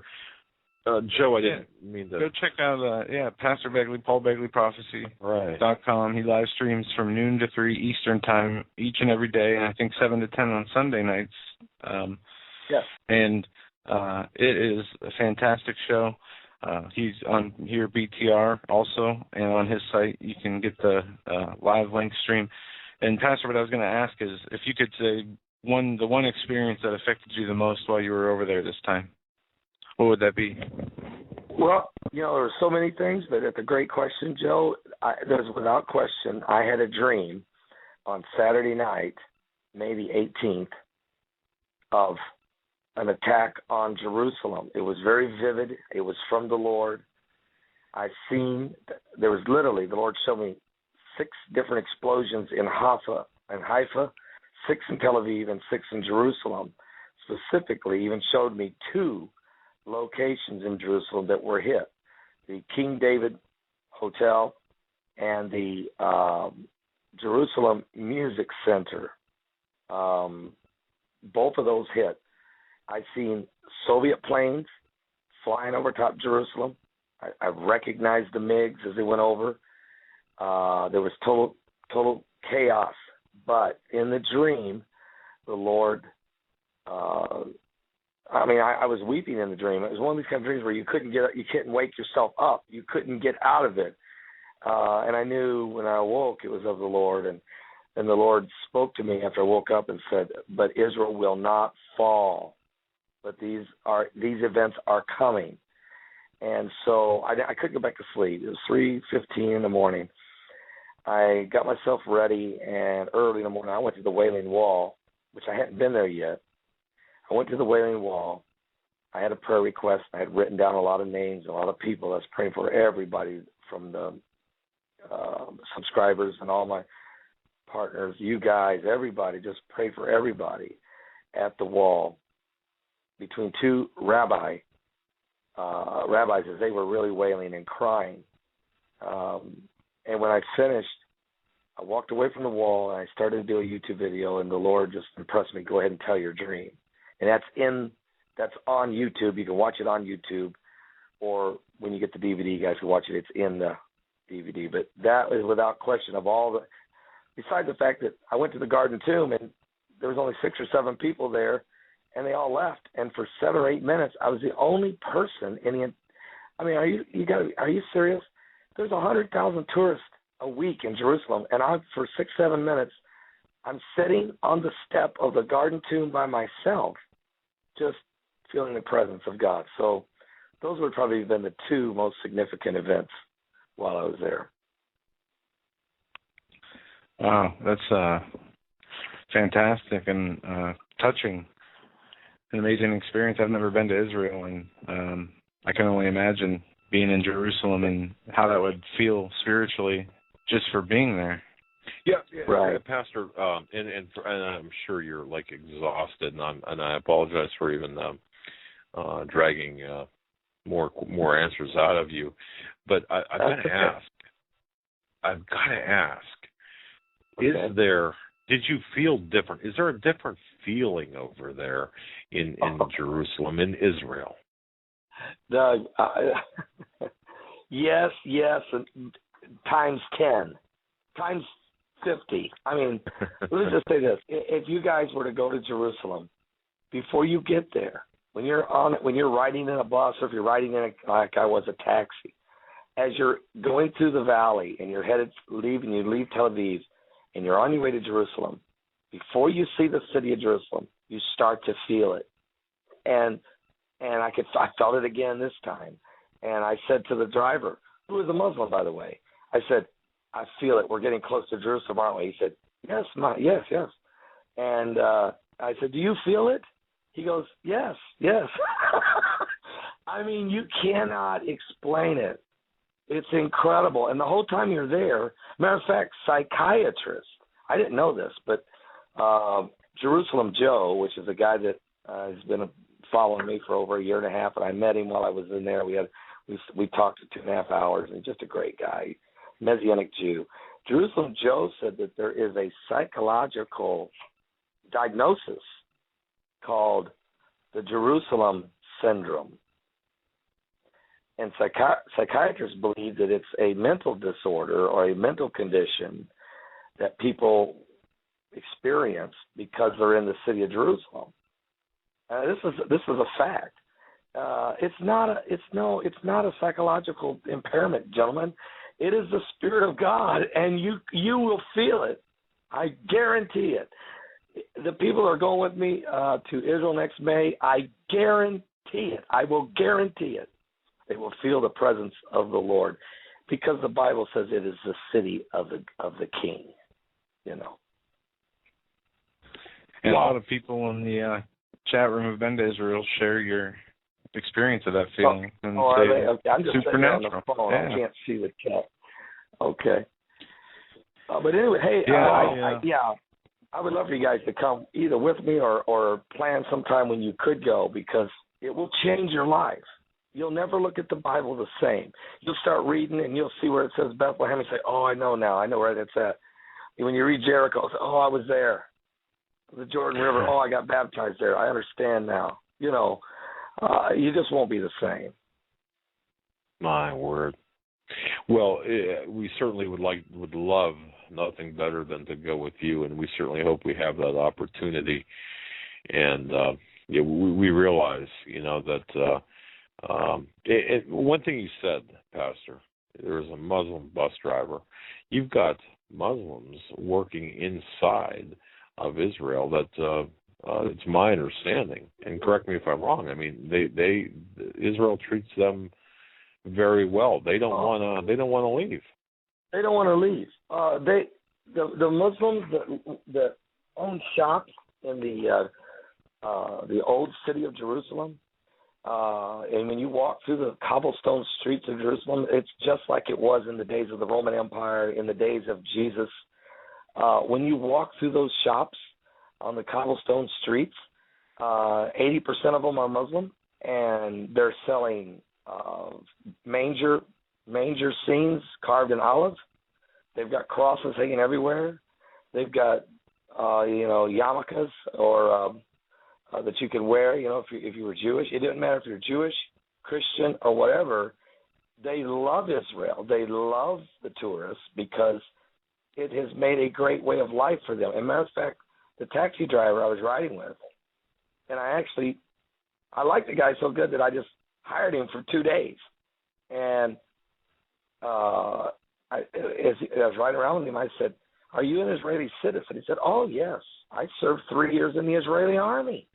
Joe, I didn't mean to... Go check out, Pastor Begley, PaulBegleyProphecy.com. He live streams from noon to 3 Eastern time each and every day, and I think 7 to 10 on Sunday nights. Yes. And it is a fantastic show. He's on here, BTR, also, and on his site you can get the live link stream. And Pastor, what I was going to ask is if you could say the one experience that affected you the most while you were over there this time. What would that be? Well, there were so many things, but it's a great question, Joe. There's without question, I had a dream on Saturday night, May the 18th, of an attack on Jerusalem. It was very vivid. It was from the Lord. There was literally, the Lord showed me 6 different explosions in Haifa, 6 in Tel Aviv, and 6 in Jerusalem. Specifically, even showed me 2 locations in Jerusalem that were hit: the King David Hotel and the Jerusalem Music Center. Both of those hit. I've seen Soviet planes flying over top Jerusalem. I recognized the MiGs as they went over. There was total chaos. But in the dream, the Lord, I was weeping in the dream. It was one of these kind of dreams where you couldn't wake yourself up. You couldn't get out of it. And I knew when I awoke it was of the Lord. And the Lord spoke to me after I woke up and said, "But Israel will not fall. But these events are coming." And so I couldn't go back to sleep. It was 3:15 in the morning. I got myself ready, and early in the morning I went to the Wailing Wall, which I hadn't been there yet. I went to the Wailing Wall. I had a prayer request. I had written down a lot of names, a lot of people. I was praying for everybody from the subscribers and all my partners, you guys, everybody. Just pray for everybody at the wall between 2 rabbis as they were really wailing and crying. And when I finished, I walked away from the wall and I started to do a YouTube video, and the Lord just impressed me, "Go ahead and tell your dream." And that's on YouTube. You can watch it on YouTube, or when you get the DVD, you guys can watch it. It's in the DVD. But that is without question of all the, besides the fact that I went to the Garden Tomb and there was only 6 or 7 people there, and they all left. And for 7 or 8 minutes, I was the only person in the. I mean, are you serious? There's 100,000 tourists a week in Jerusalem, and for 6, 7 minutes, I'm sitting on the step of the Garden Tomb by myself, just feeling the presence of God. So those would probably have been the 2 most significant events while I was there. Wow, that's fantastic and touching. An amazing experience. I've never been to Israel, and I can only imagine being in Jerusalem and how that would feel spiritually just for being there. Yeah, right, Pastor. And I'm sure you're like exhausted, and I apologize for even dragging more answers out of you. But I've got to ask. Okay. Did you feel different? Is there a different feeling over there in Jerusalem, in Israel? Doug, yes, and times 10, times 50. I mean, let's just say this: if you guys were to go to Jerusalem, before you get there, when you're riding in a bus, or if you're riding in like I was, a taxi, as you're going through the valley and you're you leave Tel Aviv, and you're on your way to Jerusalem, before you see the city of Jerusalem, you start to feel it. And I felt it again this time. And I said to the driver, who was a Muslim, by the way, I said, "I feel it. We're getting close to Jerusalem, aren't we?" He said, yes. And I said, "Do you feel it?" He goes, yes. I mean, you cannot explain it. It's incredible. And the whole time you're there, matter of fact, psychiatrists, I didn't know this, but Jerusalem Joe, which is a guy that has been a following me for over a year and a half, and I met him while I was in there. We talked for 2.5 hours, and just a great guy, Messianic Jew. Jerusalem Joe said that there is a psychological diagnosis called the Jerusalem syndrome. And psychiatrists believe that it's a mental disorder or a mental condition that people experience because they're in the city of Jerusalem. This is a fact. It's not a psychological impairment, gentlemen. It is the Spirit of God, and you will feel it. I guarantee it. The people are going with me to Israel next May. I guarantee it. I will guarantee it. They will feel the presence of the Lord, because the Bible says it is the city of the King. You know. And a lot of people in the chat room have been to Israel. Share your experience of that feeling. I'm just sitting on the phone. Yeah. I can't see the chat. Okay. But anyway, hey, I would love for you guys to come either with me or plan sometime when you could go, because it will change your life. You'll never look at the Bible the same. You'll start reading and you'll see where it says Bethlehem and say, oh, I know now. I know where that's at. When you read Jericho, say, oh, I was there. The Jordan River, oh, I got baptized there. I understand now. You know, you just won't be the same. My word. Well, we certainly would love nothing better than to go with you, and we certainly hope we have that opportunity. And we realize, that one thing you said, Pastor, there was a Muslim bus driver. You've got Muslims working inside of Israel that it's my understanding, and correct me if I'm wrong. I mean, Israel treats them very well. They don't want to leave. They don't want to leave. The Muslims that own shops in the old city of Jerusalem, and when you walk through the cobblestone streets of Jerusalem, it's just like it was in the days of the Roman Empire, in the days of Jesus. When you walk through those shops on the cobblestone streets, 80% of them are Muslim, and they're selling manger scenes carved in olive. They've got crosses hanging everywhere. They've got yarmulkes or that you can wear. If you were Jewish, it didn't matter if you're Jewish, Christian, or whatever. They love Israel. They love the tourists because it has made a great way of life for them. As a matter of fact, the taxi driver I was riding with, and I liked the guy so good that I just hired him for 2 days. And as I was riding around with him, I said, are you an Israeli citizen? He said, oh, yes. I served 3 years in the Israeli army.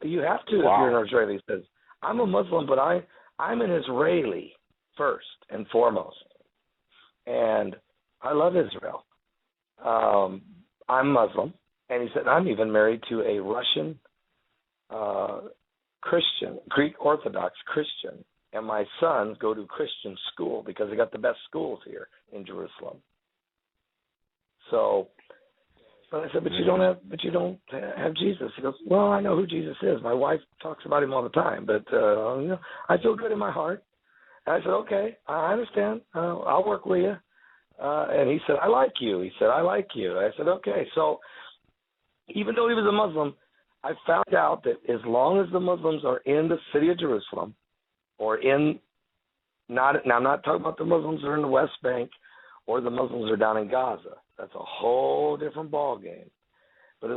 You have to if you're an Israeli citizen. I'm a Muslim, but I'm an Israeli first and foremost. And I love Israel. I'm Muslim. And he said, I'm even married to a Russian Christian, Greek Orthodox Christian. And my sons go to Christian school because they got the best schools here in Jerusalem. So, but I said, but you don't have Jesus. He goes, well, I know who Jesus is. My wife talks about him all the time, but I feel good in my heart. And I said, okay, I understand. I'll work with you. And he said, I like you. He said, I like you. I said, okay. So even though he was a Muslim, I found out that as long as the Muslims are in the city of Jerusalem, or I'm not talking about the Muslims that are in the West Bank or the Muslims that are down in Gaza. That's a whole different ball game. But the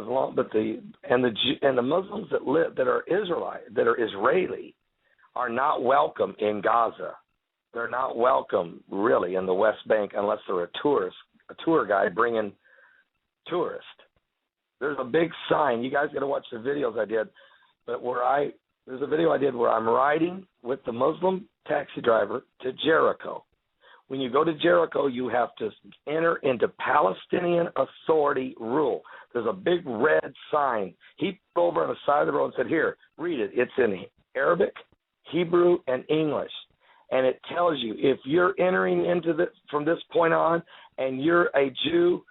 Muslims that are Israeli are not welcome in Gaza. They're not welcome really in the West Bank unless they're a tour guide bringing tourists. There's a big sign. You guys got to watch the videos I did. But there's a video I did where I'm riding with the Muslim taxi driver to Jericho. When you go to Jericho, you have to enter into Palestinian Authority rule. There's a big red sign. He pulled over on the side of the road and said, here, read it. It's in Arabic, Hebrew, and English. And it tells you if you're entering into from this point on and you're a Jew,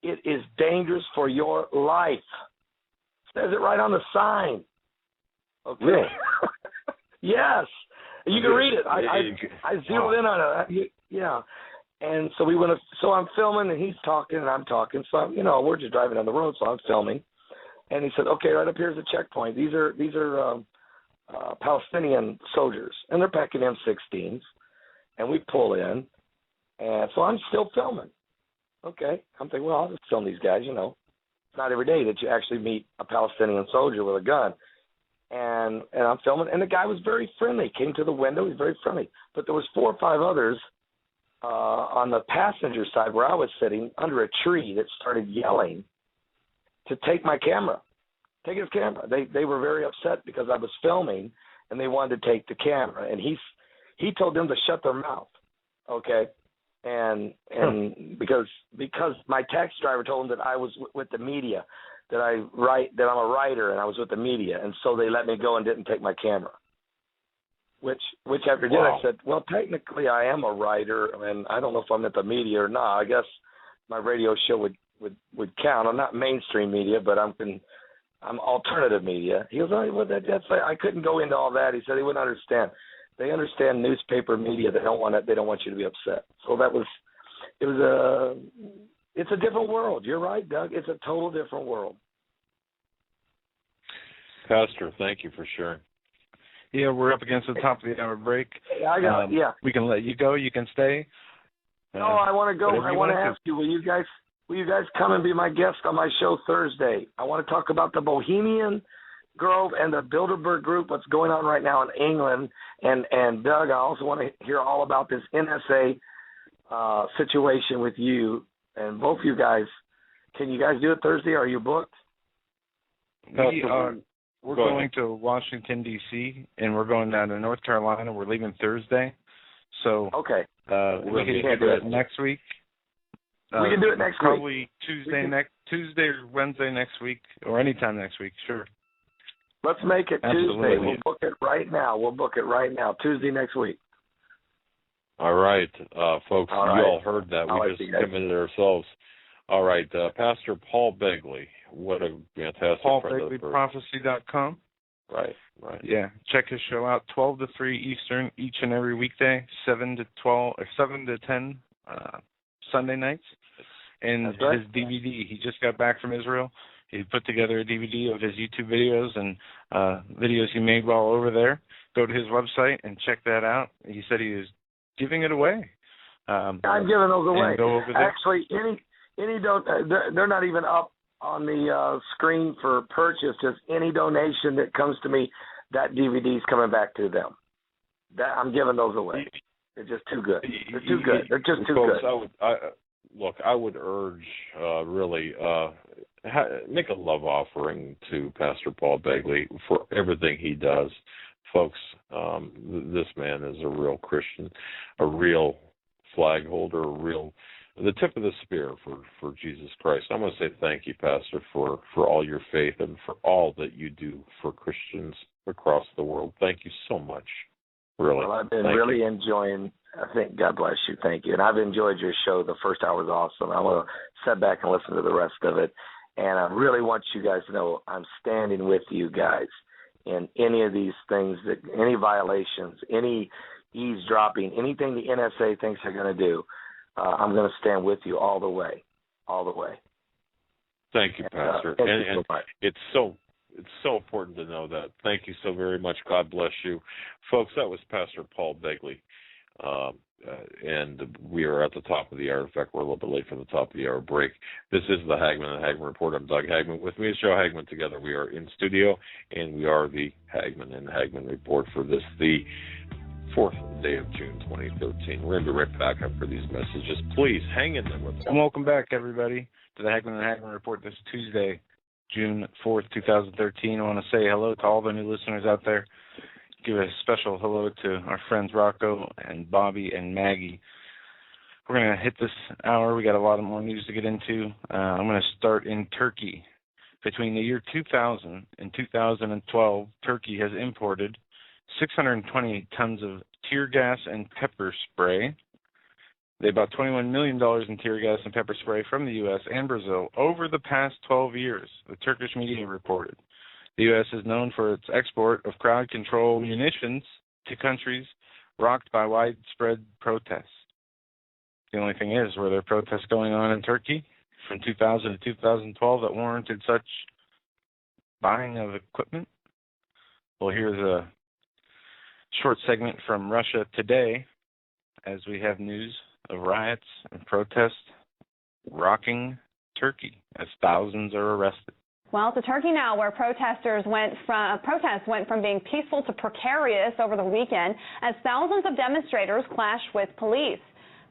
it is dangerous for your life. Says it right on the sign. Okay. Really? Yes. You can read it. I zeroed in on it. Yeah. And so so I'm filming and he's talking and I'm talking. So we're just driving down the road, so I'm filming. And he said, okay, right up here's a checkpoint. These are Palestinian soldiers, and they're packing M16s. And we pull in, and so I'm still filming. Okay, I'm thinking, well, I'll just film these guys. It's not every day that you actually meet a Palestinian soldier with a gun. And I'm filming, and the guy was very friendly. Came to the window, he was very friendly. But there was 4 or 5 others on the passenger side where I was sitting under a tree that started yelling to take my camera. Take his camera. They were very upset because I was filming, and they wanted to take the camera. And he told them to shut their mouth. Okay, and because my taxi driver told him that I was with the media, that I'm a writer and I was with the media, and so they let me go and didn't take my camera. Which after dinner I said, well, technically I am a writer, and I don't know if I'm at the media or not. I guess my radio show would count. I'm not mainstream media, but I'm alternative media. He goes, oh, well, I couldn't go into all that. He said he wouldn't understand. They understand newspaper media. They don't want you to be upset. So it's a different world. You're right, Doug. It's a total different world. Pastor, thank you for sharing. Yeah, we're up against the top of the hour break. Yeah. We can let you go. You can stay. No, I want to go. I want to ask you, will you guys come and be my guest on my show Thursday? I want to talk about the Bohemian Grove and the Bilderberg Group, what's going on right now in England. And Doug, I also want to hear all about this NSA situation with you. And both of you guys, can you guys do it Thursday? Are you booked? We're going to Washington, D.C., and we're going down to North Carolina. We're leaving Thursday. So okay. We can do it next week. We can do it next probably week. Probably Tuesday or Wednesday next week, or anytime next week, sure. Let's make it Absolutely. Tuesday. We'll book it right now. Tuesday next week. All right, folks, all right. You all heard that. We just committed ourselves. All right, Pastor Paul Begley, what a fantastic PaulBegleyProphecy.com. Right. Yeah, check his show out, 12 to 3 Eastern, each and every weekday, 7 to 10 Sunday nights. And his DVD, he just got back from Israel. He put together a DVD of his YouTube videos and videos he made while over there. Go to his website and check that out. He said he was giving it away. I'm giving those away. Go over there. Actually, any they're not even up on the screen for purchase. Just any donation that comes to me, that DVD is coming back to them. I'm giving those away. They're just too good. They're too good. They're just too good. I would urge, really, make a love offering to Pastor Paul Begley for everything he does. Folks, this man is a real Christian, a real flag holder, the tip of the spear for Jesus Christ. I want to say thank you, Pastor, for all your faith and for all that you do for Christians across the world. Thank you so much. Really. Well, I've been really enjoying. I think God bless you. Thank you. And I've enjoyed your show. The first hour was awesome. I'm going to sit back and listen to the rest of it. And I really want you guys to know I'm standing with you guys in any of these things, any violations, any eavesdropping, anything the NSA thinks they're going to do. I'm going to stand with you all the way. Thank you, Pastor. And it's so important to know that. Thank you so very much. God bless you. Folks, that was Pastor Paul Begley. And we are at the top of the hour. In fact, we're a little bit late for the top of the hour break. This is the Hagmann and Hagmann Report. I'm Doug Hagmann. With me is Joe Hagmann. Together we are in studio, and we are the Hagmann and Hagmann Report for this, the 4th day of June 2013. We're going to be right back after these messages. Please hang in there with us. And welcome back, everybody, to the Hagmann and Hagmann Report this Tuesday, June 4th, 2013. I want to say hello to all the new listeners out there. Give a special hello to our friends Rocco and Bobby and Maggie. We're going to hit this hour. We got a lot of more news to get into. I'm going to start in Turkey. Between the year 2000 and 2012, Turkey has imported 628 tons of tear gas and pepper spray, They bought $21 million in tear gas and pepper spray from the U.S. and Brazil over the past 12 years, the Turkish media reported. The U.S. is known for its export of crowd control munitions to countries rocked by widespread protests. The only thing is, were there protests going on in Turkey from 2000 to 2012 that warranted such buying of equipment? Well, here's a short segment from Russia today as we have news of riots and protests rocking Turkey as thousands are arrested. Well, to Turkey now, where protests went from being peaceful to precarious over the weekend as thousands of demonstrators clashed with police.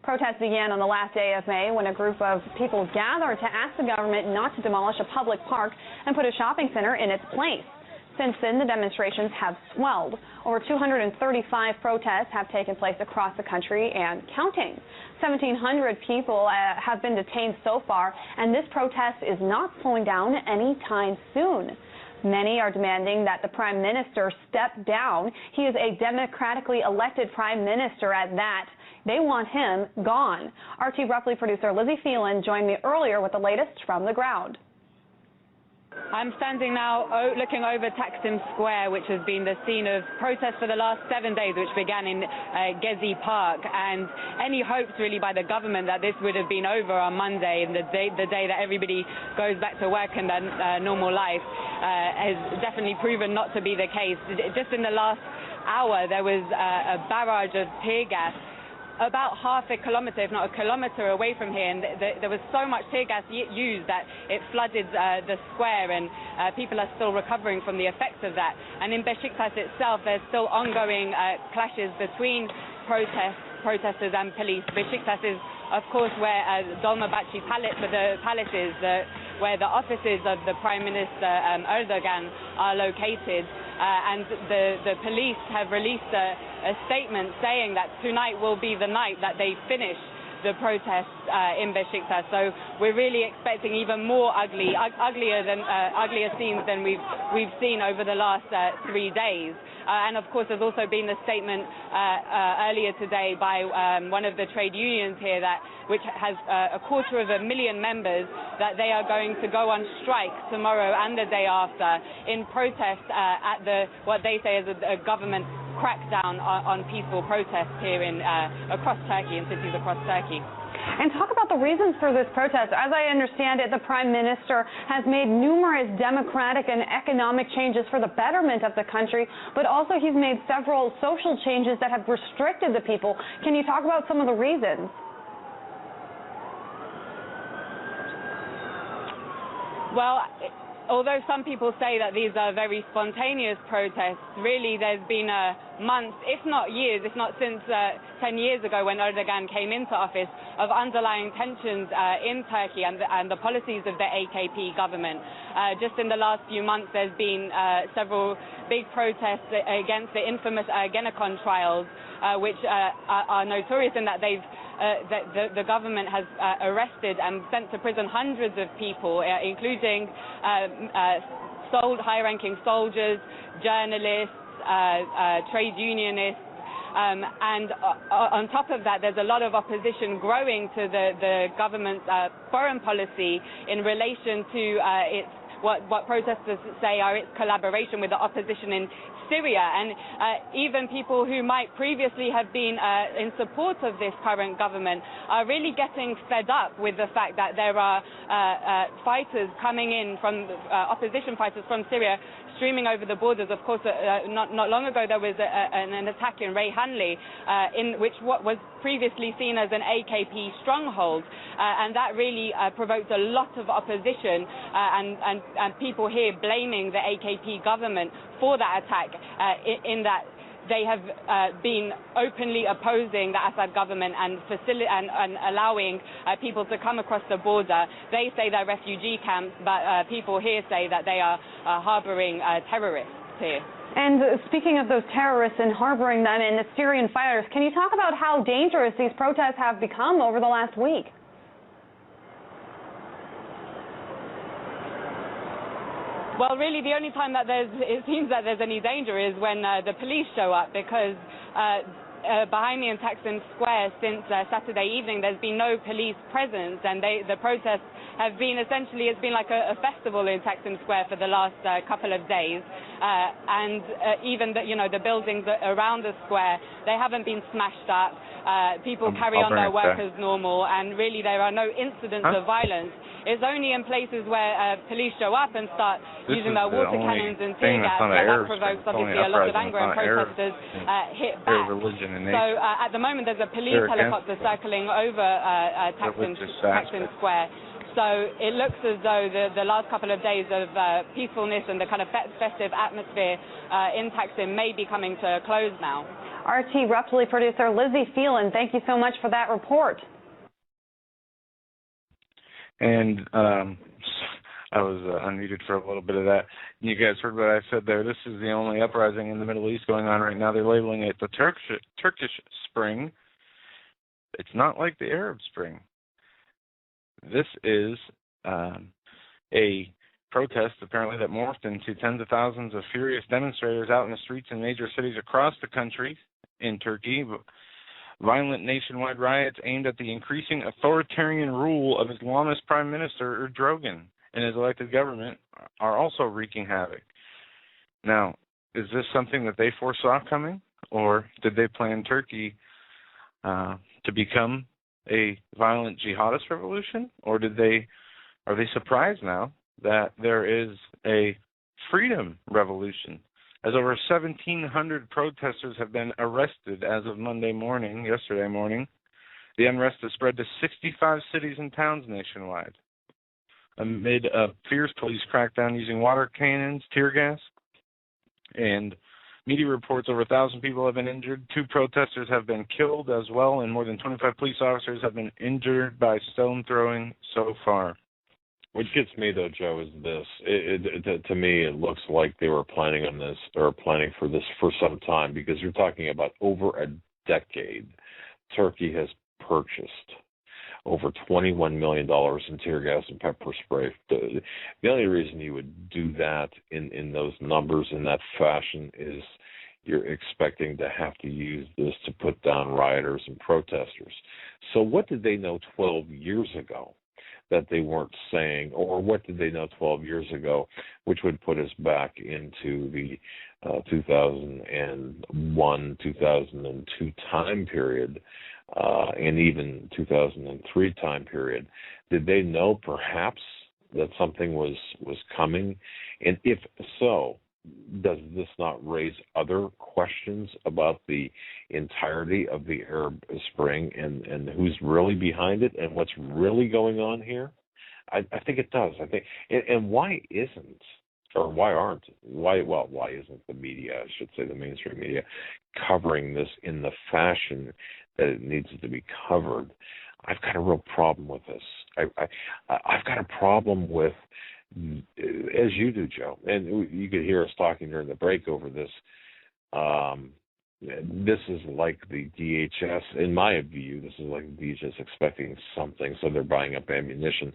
Protests began on the last day of May when a group of people gathered to ask the government not to demolish a public park and put a shopping center in its place. Since then, the demonstrations have swelled. Over 235 protests have taken place across the country and counting. 1,700 people have been detained so far, and this protest is not slowing down anytime soon. Many are demanding that the Prime Minister step down. He is a democratically elected Prime Minister at that. They want him gone. RT Roughly producer Lizzie Phelan joined me earlier with the latest from the ground. I'm standing now looking over Taksim Square, which has been the scene of protests for the last 7 days, which began in Gezi Park. And any hopes really by the government that this would have been over on Monday, and the day that everybody goes back to work and their normal life, has definitely proven not to be the case. Just in the last hour, there was a barrage of tear gas about half a kilometre, if not a kilometre away from here, and there was so much tear gas used that it flooded the square, and people are still recovering from the effects of that. And in Beşiktaş itself, there's still ongoing clashes between protesters and police. Beşiktaş is, of course, where Dolmabahçe Palace is, where the offices of the Prime Minister Erdogan are located. And the police have released a statement saying that tonight will be the night that they finish the protests in Beşiktaş. So we're really expecting even more uglier scenes than we've seen over the last 3 days. And of course, there's also been a statement earlier today by one of the trade unions here which has 250,000 members, that they are going to go on strike tomorrow and the day after in protest at what they say is a government crackdown on peaceful protests here across Turkey, in cities across Turkey. And talk about the reasons for this protest. As I understand it, the Prime Minister has made numerous democratic and economic changes for the betterment of the country, but also he's made several social changes that have restricted the people. Can you talk about some of the reasons? Well, although some people say that these are very spontaneous protests, really there's been months, if not years, if not since 10 years ago when Erdogan came into office, of underlying tensions in Turkey and the policies of the AKP government. Just in the last few months, there's been several big protests against the infamous Ergenekon trials, which are notorious in that the government has arrested and sent to prison hundreds of people, including high-ranking soldiers, journalists, trade unionists, and on top of that, there's a lot of opposition growing to the government's foreign policy in relation to what protesters say are its collaboration with the opposition in Syria. And even people who might previously have been in support of this current government are really getting fed up with the fact that there are fighters coming in from opposition fighters from Syria streaming over the borders. Of course, not long ago there was an attack in Reyhanli, in which what was previously seen as an AKP stronghold, and that really provoked a lot of opposition, and people here blaming the AKP government for that attack, in that they have been openly opposing the Assad government and allowing people to come across the border. They say they're refugee camps, but people here say that they are harboring terrorists here. And speaking of those terrorists and harboring them and the Syrian fighters, can you talk about how dangerous these protests have become over the last week? Well, really, the only time that it seems that there's any danger is when the police show up, because behind me in Taksim Square since Saturday evening, there's been no police presence, and the protests have been essentially, it's been like a festival in Taksim Square for the last couple of days, and even the buildings around the square, they haven't been smashed up. People carry on their work as normal, and really there are no incidents of violence. It's only in places where police show up and start using their water cannons and tear gas that provokes obviously a lot of anger, and protesters hit back. So at the moment there's a police helicopter circling over Taksim Square. So it looks as though the last couple of days of peacefulness and the kind of festive atmosphere in Taksim may be coming to a close now. RT Reptily producer Lizzie Phelan, thank you so much for that report. And I was unmuted for a little bit of that. You guys heard what I said there. This is the only uprising in the Middle East going on right now. They're labeling it the Turkish Spring. It's not like the Arab Spring. This is a protest, apparently, that morphed into tens of thousands of furious demonstrators out in the streets in major cities across the country in Turkey. Violent nationwide riots aimed at the increasing authoritarian rule of Islamist Prime Minister Erdogan and his elected government are also wreaking havoc. Now, is this something that they foresaw coming, or did they plan Turkey to become a violent jihadist revolution, or are they surprised now that there is a freedom revolution, as over 1,700 protesters have been arrested as of yesterday morning. The unrest has spread to 65 cities and towns nationwide amid a fierce police crackdown using water cannons, tear gas, and media reports over 1,000 people have been injured. 2 protesters have been killed as well, and more than 25 police officers have been injured by stone throwing so far. What gets me, though, Joe, is this. To me, it looks like they were planning on this, or planning for this for some time, because you're talking about over a decade. Turkey has purchased over $21 million in tear gas and pepper spray. The only reason you would do that in those numbers in that fashion is you're expecting to have to use this to put down rioters and protesters. So what did they know 12 years ago that they weren't saying, or what did they know 12 years ago, which would put us back into the 2001, 2002 time period, and even 2003 time period? Did they know perhaps that something was coming? And if so, does this not raise other questions about the entirety of the Arab Spring and who's really behind it and what's really going on here? I think it does. I think, and why isn't the media, I should say the mainstream media, covering this in the fashion that it needs to be covered? I've got a real problem with this. I've got a problem with, as you do, Joe, and you could hear us talking during the break over this. This is like the DHS, in my view, this is like the DHS expecting something, so they're buying up ammunition.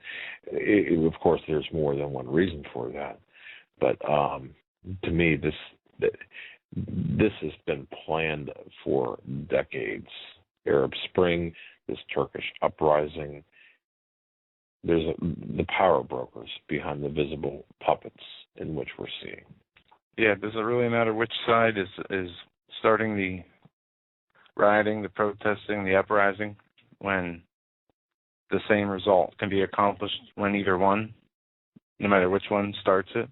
Of course, there's more than one reason for that. But to me, this has been planned for decades. Arab Spring, this Turkish uprising. There's the power brokers behind the visible puppets in which we're seeing. Yeah, does it really matter which side is starting the rioting, the protesting, the uprising, when the same result can be accomplished when either one, no matter which one starts it?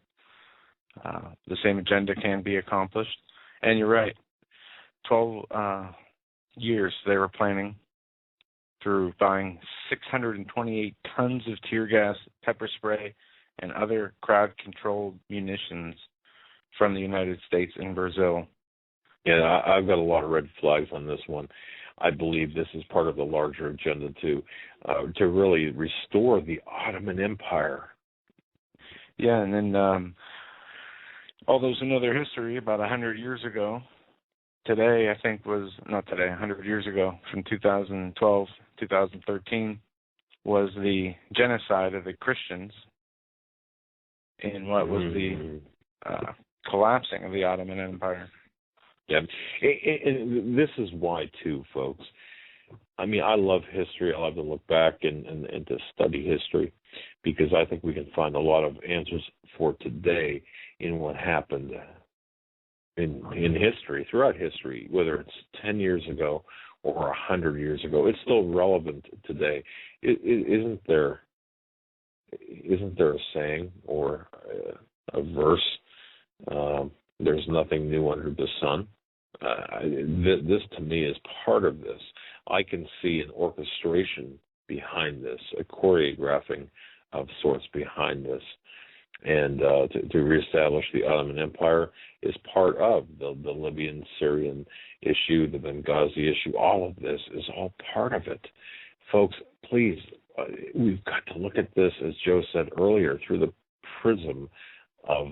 The same agenda can be accomplished. And you're right, 12 years they were planning through buying 628 tons of tear gas, pepper spray, and other crowd-controlled munitions from the United States and Brazil. Yeah, I've got a lot of red flags on this one. I believe this is part of the larger agenda to really restore the Ottoman Empire. Yeah, and then all those who know their history, about 100 years ago, today, I think was, not today, 100 years ago, from 2012, 2013, was the genocide of the Christians in what was the collapsing of the Ottoman Empire. Yeah, and this is why, too, folks. I mean, I love history. I love to look back and to study history because I think we can find a lot of answers for today in what happened in history, throughout history, whether it's 10 years ago or 100 years ago. It's still relevant today. Isn't there a saying or a verse? There's nothing new under the sun. This to me is part of this. I can see an orchestration behind this, a choreographing of sorts behind this. And to reestablish the Ottoman Empire is part of the Libyan, Syrian issue, the Benghazi issue. All of this is all part of it. Folks, please, we've got to look at this, as Joe said earlier, through the prism of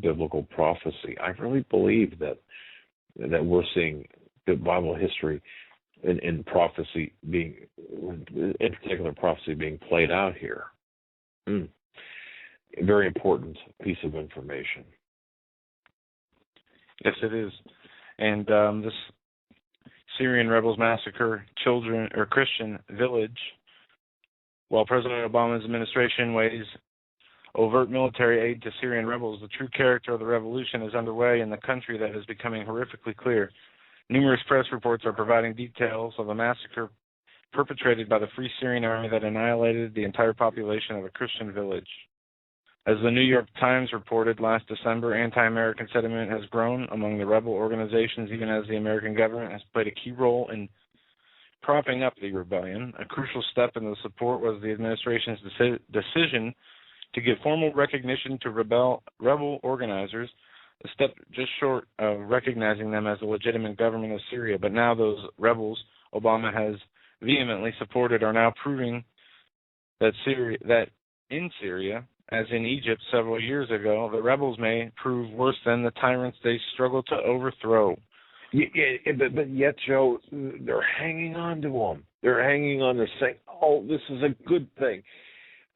biblical prophecy. I really believe that we're seeing the Bible history in prophecy being, in particular prophecy being played out here. A very important piece of information. Yes, it is. And this Syrian rebels massacre children or Christian village, while President Obama's administration weighs overt military aid to Syrian rebels, the true character of the revolution is underway in the country that is becoming horrifically clear. Numerous press reports are providing details of a massacre perpetrated by the Free Syrian Army that annihilated the entire population of a Christian village. As the New York Times reported last December, anti-American sentiment has grown among the rebel organizations, even as the American government has played a key role in propping up the rebellion. A crucial step in the support was the administration's decision to give formal recognition to rebel organizers, a step just short of recognizing them as a legitimate government of Syria. But now those rebels Obama has vehemently supported are now proving that in Syria, as in Egypt several years ago, the rebels may prove worse than the tyrants they struggle to overthrow. But yet, Joe, they're hanging on to them. They're hanging on. They're saying, oh, this is a good thing.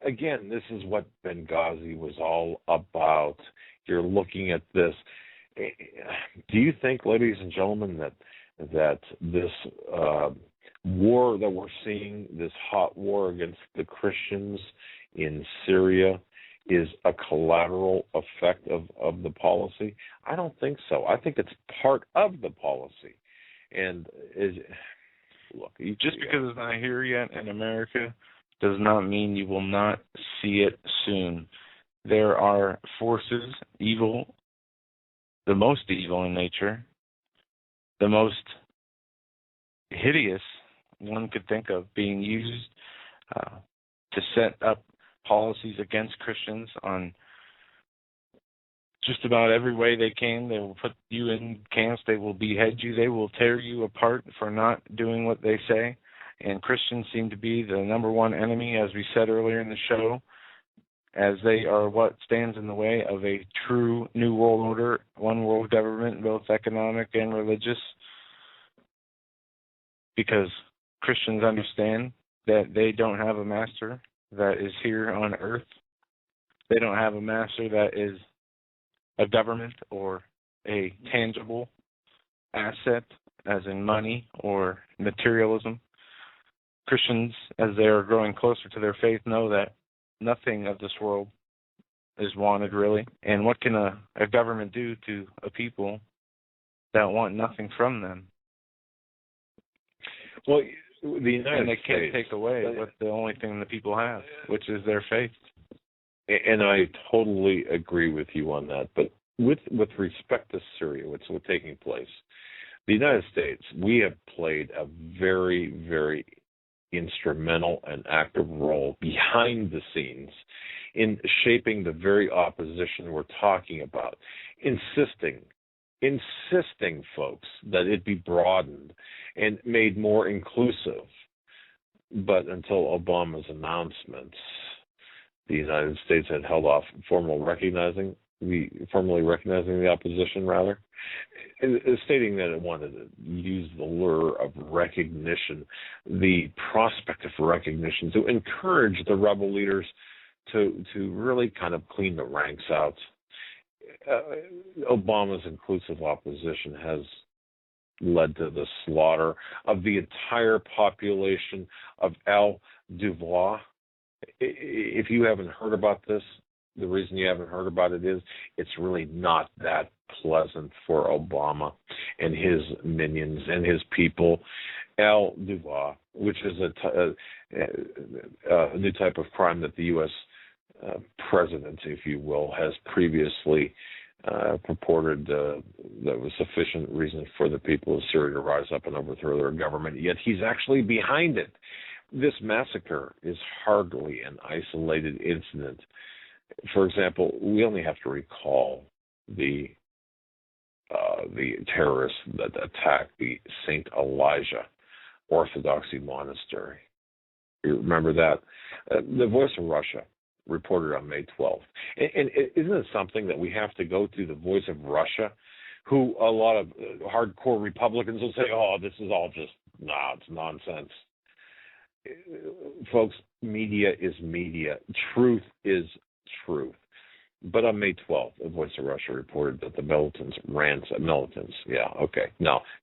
Again, this is what Benghazi was all about. You're looking at this. Do you think, ladies and gentlemen, that this war that we're seeing, this hot war against the Christians in Syria, is a collateral effect of the policy? I don't think so. I think it's part of the policy. And just because it's not here yet in America does not mean you will not see it soon. There are forces, evil, the most evil in nature, the most hideous one could think of, being used to set up policies against Christians on just about every way they can. They will put you in camps. They will behead you. They will tear you apart for not doing what they say. And Christians seem to be the number one enemy, as we said earlier in the show, as they are what stands in the way of a true New World Order, one world government, both economic and religious, because Christians understand that they don't have a master that is here on earth. They don't have a master that is a government or a tangible asset, as in money or materialism. Christians, as they are growing closer to their faith, know that nothing of this world is wanted, really. And what can a government do to a people that want nothing from them? Well, the United and they States can't take away what the only thing the people have, which is their faith. And I totally agree with you on that. But with respect to Syria, what's taking place, the United States, we have played a very, very instrumental and active role behind the scenes in shaping the very opposition we're talking about, insisting, folks, that it be broadened and made more inclusive. But until Obama's announcements, the United States had held off formally recognizing the opposition, rather, stating that it wanted to use the lure of recognition, the prospect of recognition, to encourage the rebel leaders to really kind of clean the ranks out. Obama's inclusive opposition has led to the slaughter of the entire population of El Duvoir. If you haven't heard about this, the reason you haven't heard about it is it's really not that pleasant for Obama and his minions and his people. El Duvoir, which is a new type of crime that the U.S. President, if you will, has previously purported that was sufficient reason for the people of Syria to rise up and overthrow their government, yet he's actually behind it. This massacre is hardly an isolated incident. For example, we only have to recall the terrorists that attacked the St. Elijah Orthodoxy Monastery. You remember that? The Voice of Russia reported on May 12th. And isn't it something that we have to go to the Voice of Russia, who a lot of hardcore Republicans will say, oh, this is all just, it's nonsense. Folks, media is media. Truth is truth. But on May 12th, the Voice of Russia reported that the militants,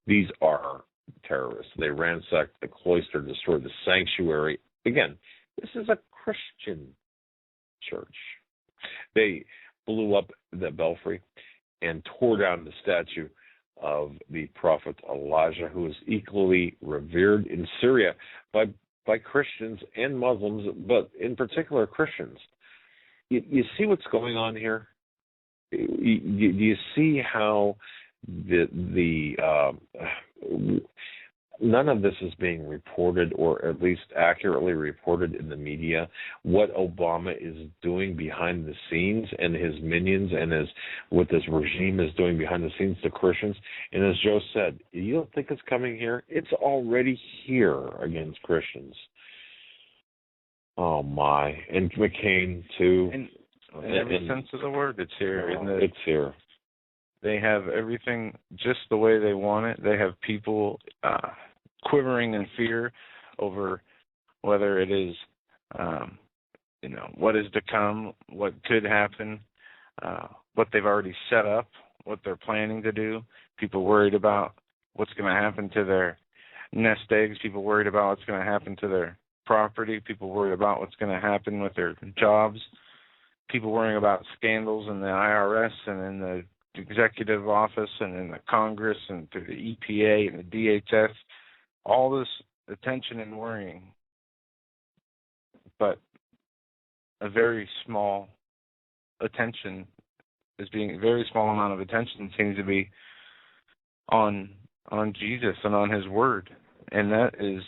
these are terrorists. They ransacked the cloister, destroyed the sanctuary. Again, this is a Christian church. They blew up the belfry and tore down the statue of the prophet Elijah, who is equally revered in Syria by Christians and Muslims, but in particular Christians. You see what's going on here? You see how none of this is being reported, or at least accurately reported in the media, what Obama is doing behind the scenes and his minions and what this regime is doing behind the scenes to Christians. And as Joe said, you don't think it's coming here? It's already here against Christians. Oh, my. And McCain, too. In every sense of the word, it's here. It's here. They have everything just the way they want it. They have people quivering in fear over whether it is, what is to come, what could happen, what they've already set up, what they're planning to do. People worried about what's going to happen to their nest eggs. People worried about what's going to happen to their property. People worried about what's going to happen with their jobs. People worrying about scandals in the IRS and in the executive office and in the Congress and through the EPA and the DHS. All this attention and worrying, but a very small attention a very small amount of attention seems to be on Jesus and on his word. And that is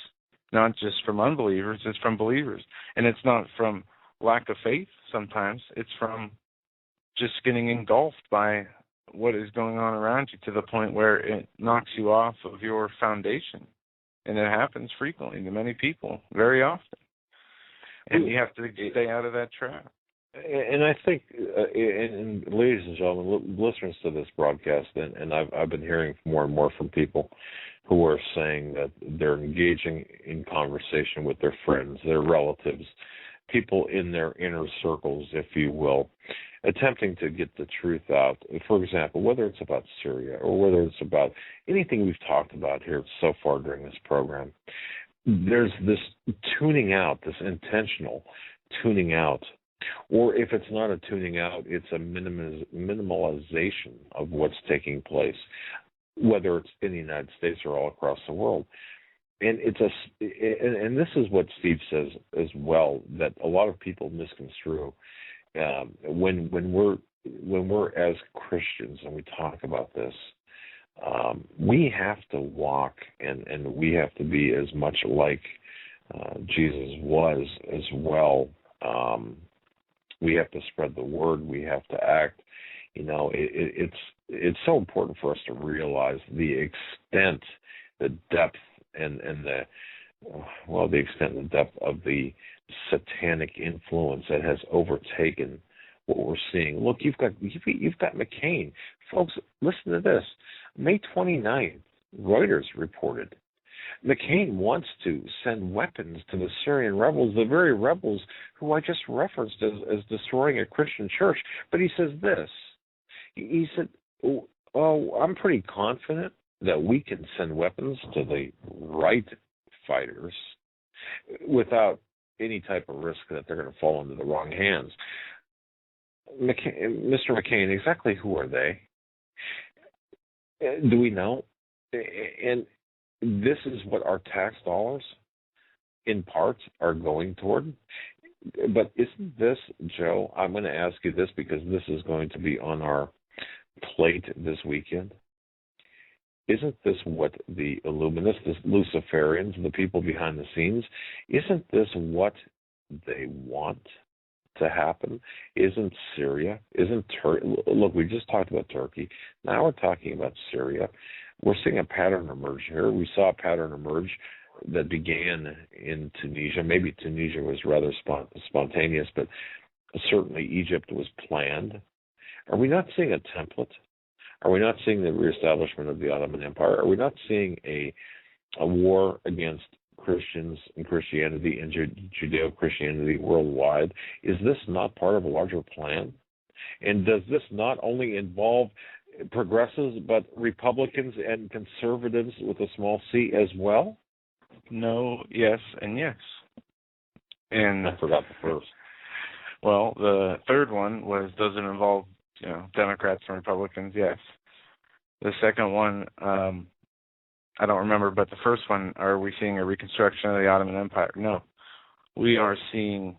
not just from unbelievers, it's from believers. And it's not from lack of faith sometimes, it's from just getting engulfed by what is going on around you to the point where it knocks you off of your foundation. And it happens frequently to many people, very often. And you have to stay out of that trap. And I think, and ladies and gentlemen, listeners to this broadcast, and I've been hearing more and more from people who are saying that they're engaging in conversation with their friends, their relatives, people in their inner circles, if you will, attempting to get the truth out. For example, whether it's about Syria or whether it's about anything we've talked about here so far during this program, there's this tuning out, this intentional tuning out. Or if it's not a tuning out, it's a minimalization of what's taking place, whether it's in the United States or all across the world. And and this is what Steve says as well, that a lot of people misconstrue. When we're as Christians and we talk about this, we have to walk and we have to be as much like Jesus was as well. We have to spread the word. We have to act. It's so important for us to realize the extent, the depth, and the extent and the depth of the satanic influence that has overtaken what we're seeing. Look, you've got McCain. Folks, listen to this. May 29th, Reuters reported McCain wants to send weapons to the Syrian rebels, the very rebels who I just referenced as destroying a Christian church. But he says this. He said, "Oh, I'm pretty confident that we can send weapons to the right fighters without any type of risk that they're going to fall into the wrong hands." Mr. McCain, exactly who are they? Do we know? And this is what our tax dollars, in part, are going toward. But isn't this, Joe, I'm going to ask you this because this is going to be on our plate this weekend. Isn't this what the Illuminists, the Luciferians, the people behind the scenes, isn't this what they want to happen? Isn't Syria, isn't Turkey? Look, we just talked about Turkey. Now we're talking about Syria. We're seeing a pattern emerge here. We saw a pattern emerge that began in Tunisia. Maybe Tunisia was rather spontaneous, but certainly Egypt was planned. Are we not seeing a template? Are we not seeing the reestablishment of the Ottoman Empire? Are we not seeing a war against Christians and Christianity and Judeo-Christianity worldwide? Is this not part of a larger plan? And does this not only involve progressives, but Republicans and conservatives with a small c as well? No, yes, and yes. And I forgot the first. Well, the third one was, does it involve, Democrats and Republicans? Yes. The second one, I don't remember, but the first one, are we seeing a reconstruction of the Ottoman Empire? No. We are seeing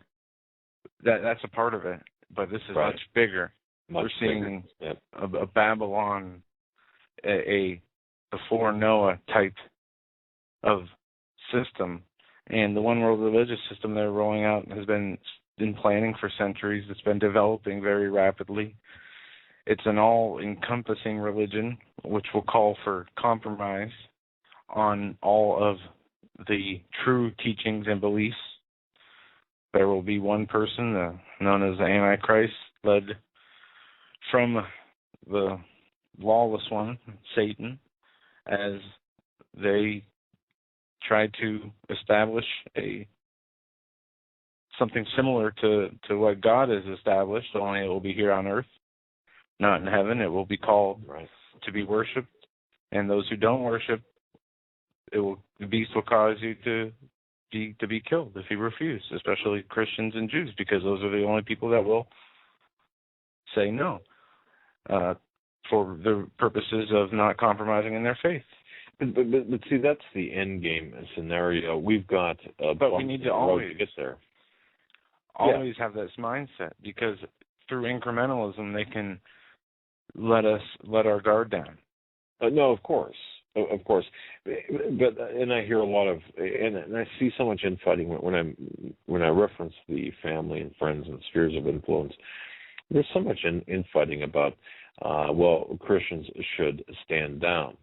that's a part of it, but this is much bigger. We're seeing a Babylon, a before Noah type of system, and the one world religious system they're rolling out has been in planning for centuries. It's been developing very rapidly. It's an all-encompassing religion, which will call for compromise on all of the true teachings and beliefs. There will be one person, known as the Antichrist, led from the lawless one, Satan, as they try to establish something similar to what God has established, only it will be here on earth, not in heaven. It will be called to be worshipped, and those who don't worship, the beast will cause you to be killed if you refuse, especially Christians and Jews, because those are the only people that will say no for the purposes of not compromising in their faith. But see, that's the end game scenario. We've got but we need to always get there. Always have this mindset, because through incrementalism they can let our guard down. No, of course. But I hear a lot of, and I see so much infighting when I reference the family and friends and spheres of influence. There's so much infighting about, Christians should stand down.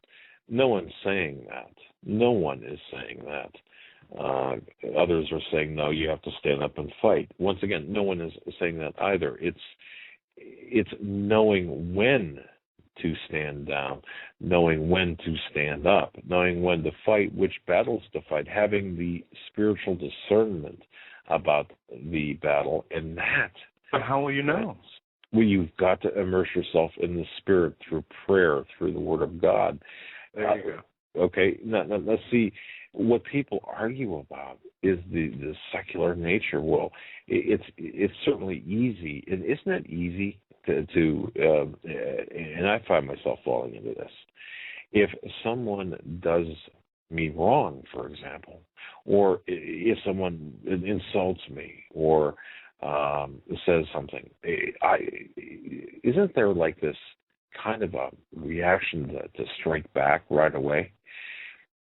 No one's saying that. No one is saying that. Others are saying, no, you have to stand up and fight. Once again, no one is saying that either. It's knowing when to stand down, knowing when to stand up, knowing when to fight, which battles to fight, having the spiritual discernment about the battle, and that. But how will you know? Well, you've got to immerse yourself in the Spirit through prayer, through the Word of God. There you go. Okay, now let's see. What people argue about is the secular nature. Well, it's certainly easy, and isn't it easy to and I find myself falling into this. If someone does me wrong, for example, or if someone insults me or says something, isn't there like this kind of a reaction to strike back right away?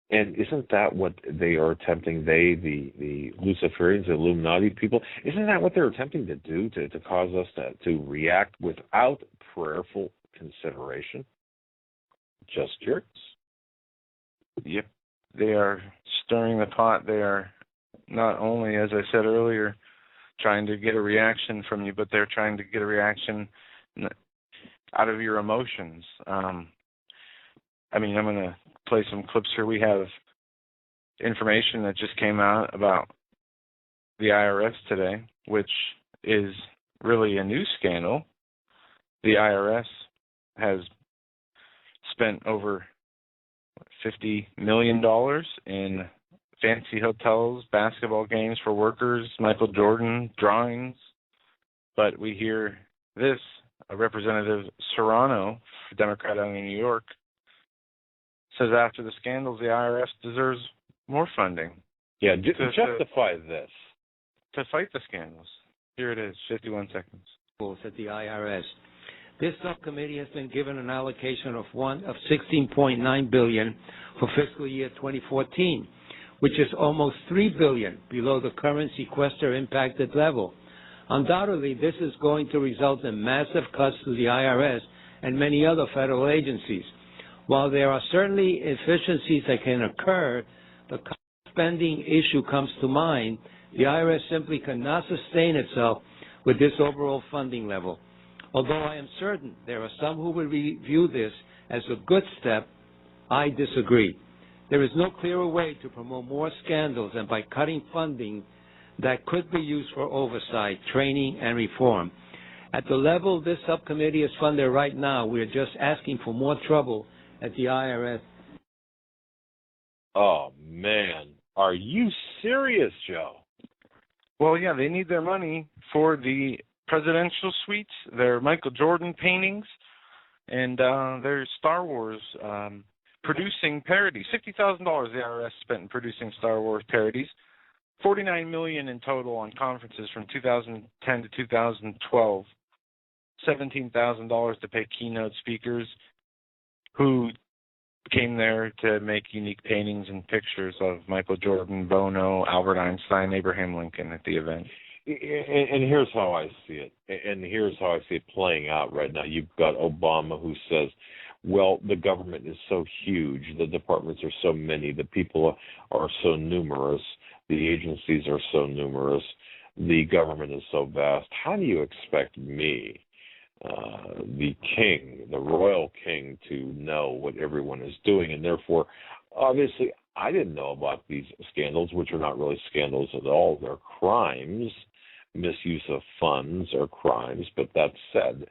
And isn't that what they are attempting, the Luciferians, the Illuminati people, isn't that what they're attempting to do, to cause us to react without prayerful consideration? Just jerks? Yep. They are stirring the pot. They are not only, as I said earlier, trying to get a reaction from you, but they're trying to get a reaction out of your emotions. I'm going to play some clips here. We have information that just came out about the IRS today, which is really a news scandal. The IRS has spent over $50 million in fancy hotels, basketball games for workers, Michael Jordan, drawings. But we hear this, Representative Serrano, Democrat out in New York, says after the scandals, the IRS deserves more funding. Yeah, justify this. To fight the scandals. Here it is, 51 seconds. At the IRS. This subcommittee has been given an allocation of $16.9 billion for fiscal year 2014, which is almost $3 billion below the current sequester impacted level. Undoubtedly, this is going to result in massive cuts to the IRS and many other federal agencies. While there are certainly efficiencies that can occur, the spending issue comes to mind. The IRS simply cannot sustain itself with this overall funding level. Although I am certain there are some who will view this as a good step, I disagree. There is no clearer way to promote more scandals than by cutting funding that could be used for oversight, training, and reform. At the level this subcommittee is funded right now, we are just asking for more trouble at the IRS. Oh, man. Are you serious, Joe? Well, yeah, they need their money for the presidential suites, their Michael Jordan paintings, and their Star Wars producing parodies. $50,000 the IRS spent in producing Star Wars parodies. $49 million in total on conferences from 2010 to 2012. $17,000 to pay keynote speakers who came there to make unique paintings and pictures of Michael Jordan, Bono, Albert Einstein, Abraham Lincoln at the event. And here's how I see it. And here's how I see it playing out right now. You've got Obama who says, well, the government is so huge, the departments are so many, the people are so numerous, the agencies are so numerous, the government is so vast. How do you expect me, the king, the royal king, to know what everyone is doing? And therefore, obviously, I didn't know about these scandals, which are not really scandals at all. They're crimes. Misuse of funds are crimes. But that said,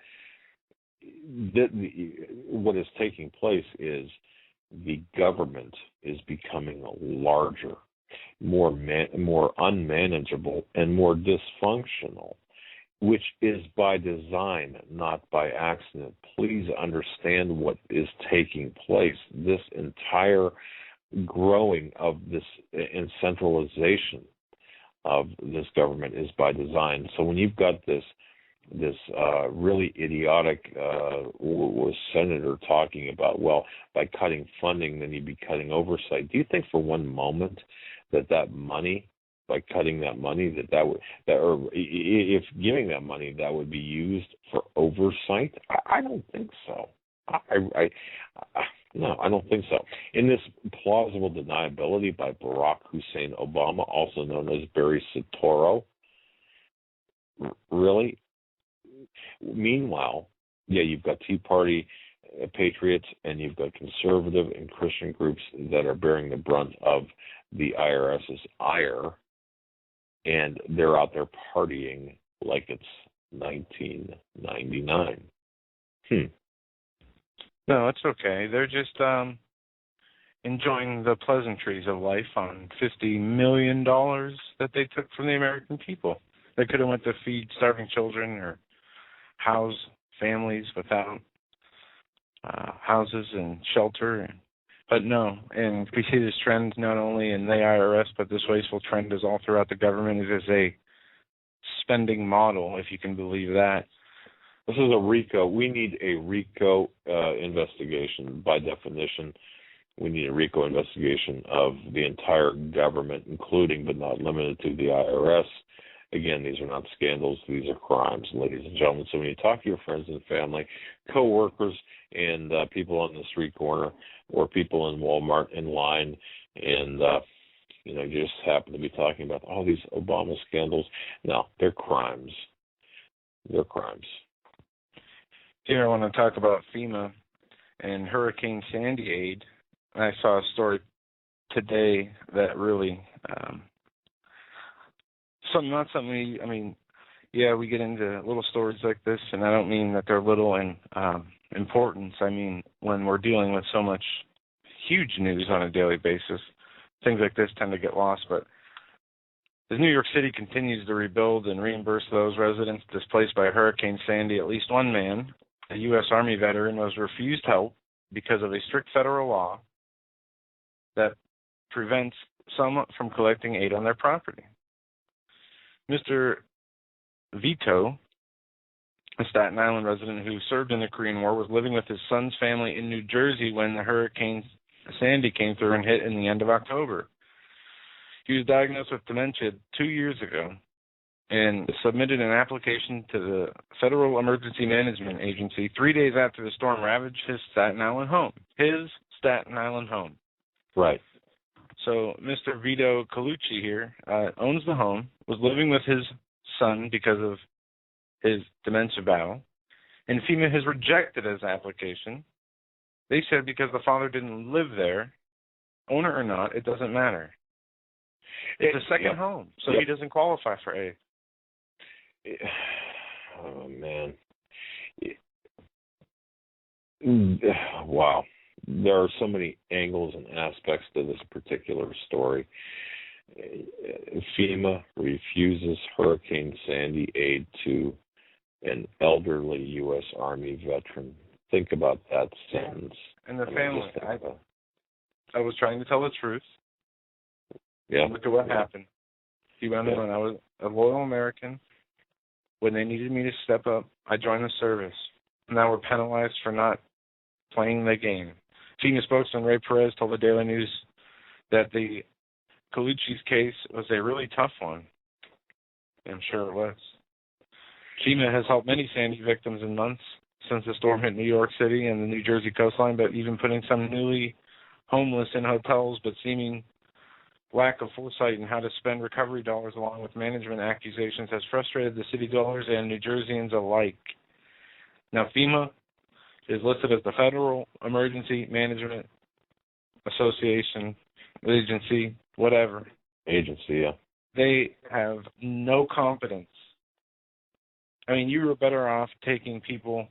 what is taking place is the government is becoming larger, more unmanageable, and more dysfunctional, which is by design, not by accident. Please understand what is taking place. This entire growing of this and centralization of this government is by design. So when you've got this really idiotic senator talking about, well, by cutting funding, then you'd be cutting oversight. Do you think for one moment that money, by cutting that money, or if giving that money, that would be used for oversight? I don't think so. No, I don't think so. In this plausible deniability by Barack Hussein Obama, also known as Barry Soetoro, really? Meanwhile, yeah, you've got Tea Party patriots and you've got conservative and Christian groups that are bearing the brunt of the IRS's ire, and they're out there partying like it's 1999. No, it's okay. They're just enjoying the pleasantries of life on $50 million that they took from the American people. They could have went to feed starving children or house families without houses and shelter. But no, and we see this trend not only in the IRS, but this wasteful trend is all throughout the government. It is a spending model, if you can believe that. This is a RICO. We need a RICO investigation. By definition, we need a RICO investigation of the entire government, including but not limited to the IRS. Again, these are not scandals. These are crimes, ladies and gentlemen. So when you talk to your friends and family, co-workers, and people on the street corner or people in Walmart in line, and you just happen to be talking about all these Obama scandals, no, they're crimes. They're crimes. Here I want to talk about FEMA and Hurricane Sandy aid. I saw a story today that really, we get into little stories like this, and I don't mean that they're little in importance. I mean, when we're dealing with so much huge news on a daily basis, things like this tend to get lost. But as New York City continues to rebuild and reimburse those residents displaced by Hurricane Sandy, at least one man, a U.S. Army veteran, was refused help because of a strict federal law that prevents some from collecting aid on their property. Mr. Vito, a Staten Island resident who served in the Korean War, was living with his son's family in New Jersey when the Hurricane Sandy came through and hit in the end of October. He was diagnosed with dementia 2 years ago and submitted an application to the Federal Emergency Management Agency 3 days after the storm ravaged his Staten Island home. His Staten Island home. Right. So Mr. Vito Colucci here owns the home, was living with his son because of his dementia battle, and FEMA has rejected his application. They said because the father didn't live there, owner or not, it doesn't matter. It's a second home, so he doesn't qualify for aid. Oh, man. Wow. There are so many angles and aspects to this particular story. FEMA refuses Hurricane Sandy aid to an elderly U.S. Army veteran. Think about that sentence. And the family. I was trying to tell the truth. Yeah. Look at what happened. He went on. I was a loyal American. When they needed me to step up, I joined the service. Now we're penalized for not playing the game. FEMA spokesman Ray Perez told the Daily News that the Colucci's case was a really tough one. I'm sure it was. FEMA has helped many Sandy victims in months since the storm hit New York City and the New Jersey coastline, but even putting some newly homeless in hotels, but seeming lack of foresight in how to spend recovery dollars along with management accusations has frustrated the city dwellers and New Jerseyans alike. Now, FEMA is listed as the Federal Emergency Management Association, agency, whatever. Agency, yeah. They have no competence. I mean, you were better off taking people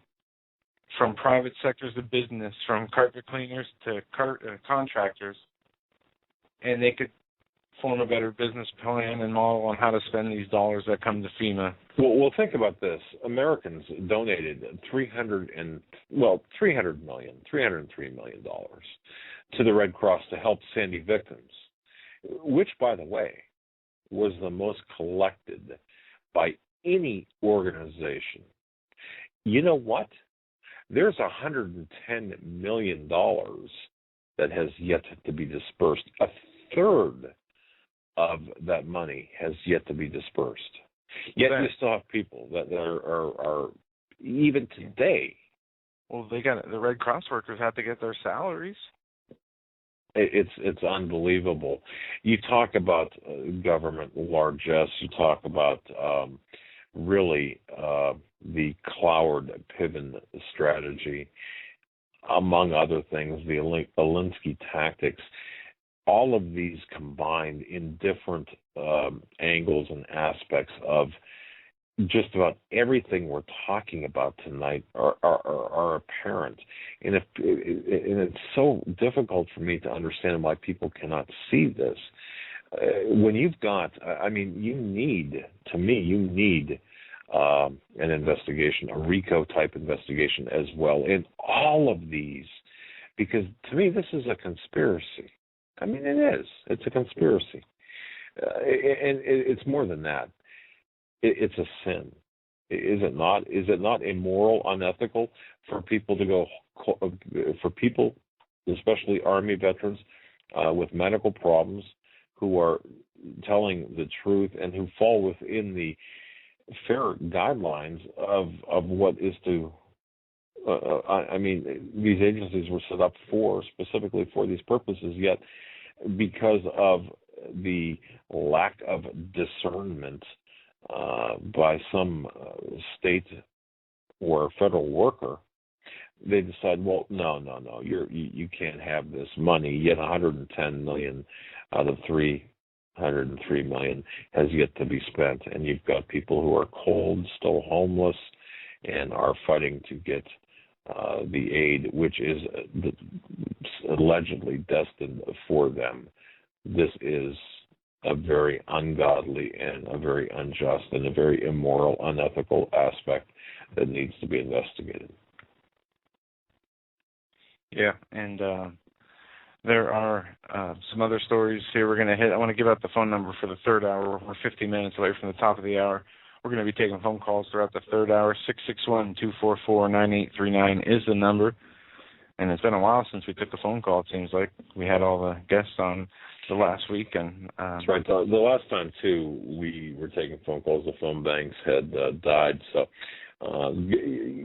from private sectors of business, from carpet cleaners to contractors, and they could form a better business plan and model on how to spend these dollars that come to FEMA. Well, think about this. Americans donated $303 million to the Red Cross to help Sandy victims, which, by the way, was the most collected by any organization. You know what? There's $110 million that has yet to be dispersed. A third of that money has yet to be dispersed. Yet you still have people that are even today. Well, the Red Cross workers have to get their salaries. It's unbelievable. You talk about government largesse. You talk about really the Cloward Piven strategy, among other things, the Alinsky tactics. All of these combined in different angles and aspects of just about everything we're talking about tonight are apparent, and it's so difficult for me to understand why people cannot see this. When you've got, you need an investigation, a RICO type investigation as well in all of these, because to me this is a conspiracy. I mean, it is. It's a conspiracy, and it's more than that. It's a sin, is it not? Is it not immoral, unethical for people to go, for people, especially Army veterans with medical problems, who are telling the truth and who fall within the fair guidelines of what is to? These agencies were set up specifically for these purposes, yet because of the lack of discernment by some state or federal worker, they decide, well, no, you can't have this money. Yet 110 million out of 303 million has yet to be spent, and you've got people who are cold, still homeless, and are fighting to get the aid, which is allegedly destined for them. This is a very ungodly and a very unjust and a very immoral, unethical aspect that needs to be investigated. Yeah, and there are some other stories here we're going to hit. I want to give out the phone number for the third hour. We're 50 minutes away from the top of the hour. We're going to be taking phone calls throughout the third hour. 661-244-9839 is the number. And it's been a while since we took a phone call, it seems like. We had all the guests on the last week. And that's right. The last time, too, we were taking phone calls. The phone banks had died. So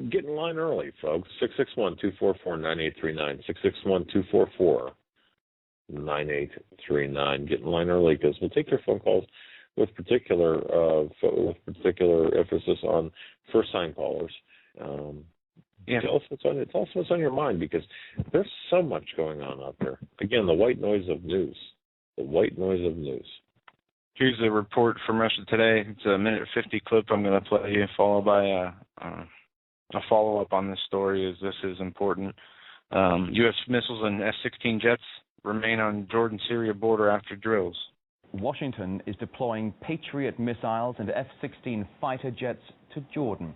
get in line early, folks. 661-244-9839. 661-244-9839. Get in line early because we'll take your phone calls with particular emphasis on first-time callers. Yeah. Tell us what's on your mind, because there's so much going on out there. Again, the white noise of news. The white noise of news. Here's a report from Russia Today. It's a minute 50 clip I'm going to play you, followed by a follow-up on this story, as this is important. U.S. missiles and F-16 jets remain on Jordan-Syria border after drills. Washington is deploying Patriot missiles and F-16 fighter jets to Jordan.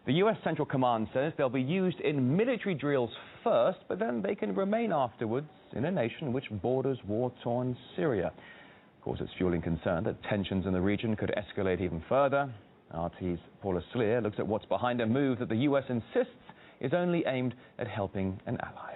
The U.S. Central Command says they'll be used in military drills first, but then they can remain afterwards in a nation which borders war-torn Syria. Of course, it's fueling concern that tensions in the region could escalate even further. RT's Paula Sleer looks at what's behind a move that the U.S. insists is only aimed at helping an ally.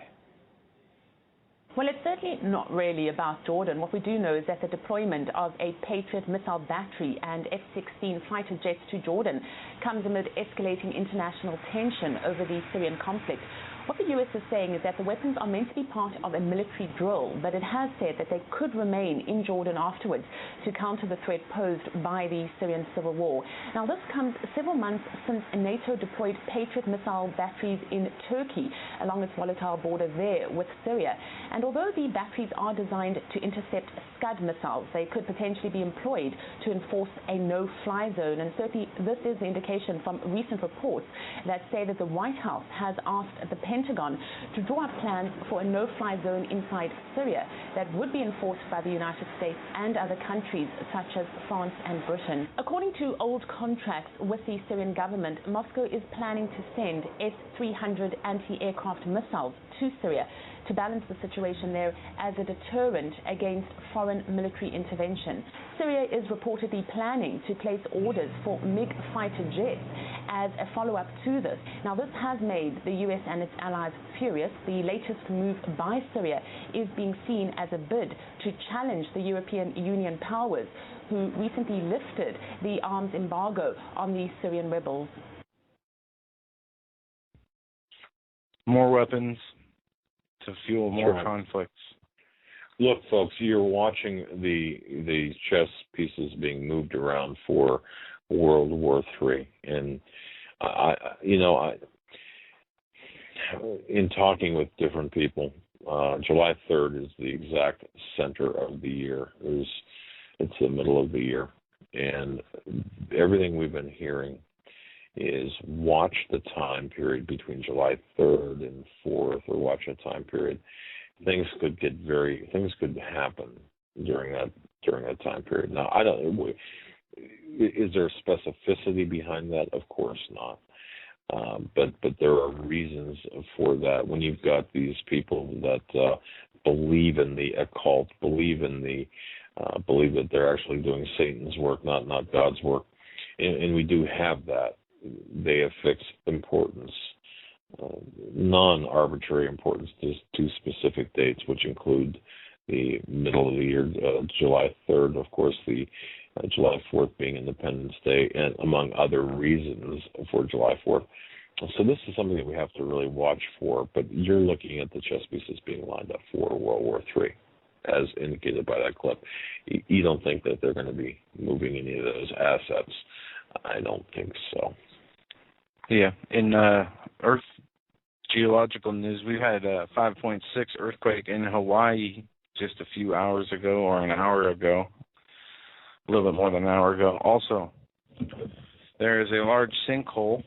Well, it's certainly not really about Jordan. What we do know is that the deployment of a Patriot missile battery and F-16 fighter jets to Jordan comes amid escalating international tension over the Syrian conflict. What the U.S. is saying is that the weapons are meant to be part of a military drill, but it has said that they could remain in Jordan afterwards to counter the threat posed by the Syrian civil war. Now, this comes several months since NATO deployed Patriot missile batteries in Turkey along its volatile border there with Syria. And although the batteries are designed to intercept Scud missiles, they could potentially be employed to enforce a no-fly zone. And certainly this is the indication from recent reports that say that the White House has asked the Pentagon to draw up plans for a no-fly zone inside Syria that would be enforced by the United States and other countries such as France and Britain. According to old contracts with the Syrian government, Moscow is planning to send S-300 anti-aircraft missiles to Syria to balance the situation there as a deterrent against foreign military intervention. Syria is reportedly planning to place orders for MiG fighter jets as a follow-up to this. Now, this has made the U.S. and its allies furious. The latest move by Syria is being seen as a bid to challenge the European Union powers, who recently lifted the arms embargo on the Syrian rebels. More weapons to fuel more conflicts. Look, folks, you're watching the chess pieces being moved around for World War III, and in talking with different people, July 3rd is the exact center of the year. It's the middle of the year, and everything we've been hearing is watch the time period between July 3rd and 4th, or watch a time period. Things could happen during that time period. Now, is there specificity behind that? Of course not. But there are reasons for that. When you've got these people that believe in the occult, believe that they're actually doing Satan's work, not God's work, and we do have that. They affix importance, non-arbitrary importance, to specific dates, which include the middle of the year, July 3rd, of course, the July 4th being Independence Day, and among other reasons for July 4th. So this is something that we have to really watch for, but you're looking at the chess pieces being lined up for World War III, as indicated by that clip. You don't think that they're going to be moving any of those assets? I don't think so. Yeah. In Earth geological news, we had a 5.6 earthquake in Hawaii just a few hours ago, or an hour ago, a little bit more than an hour ago. Also, there is a large sinkhole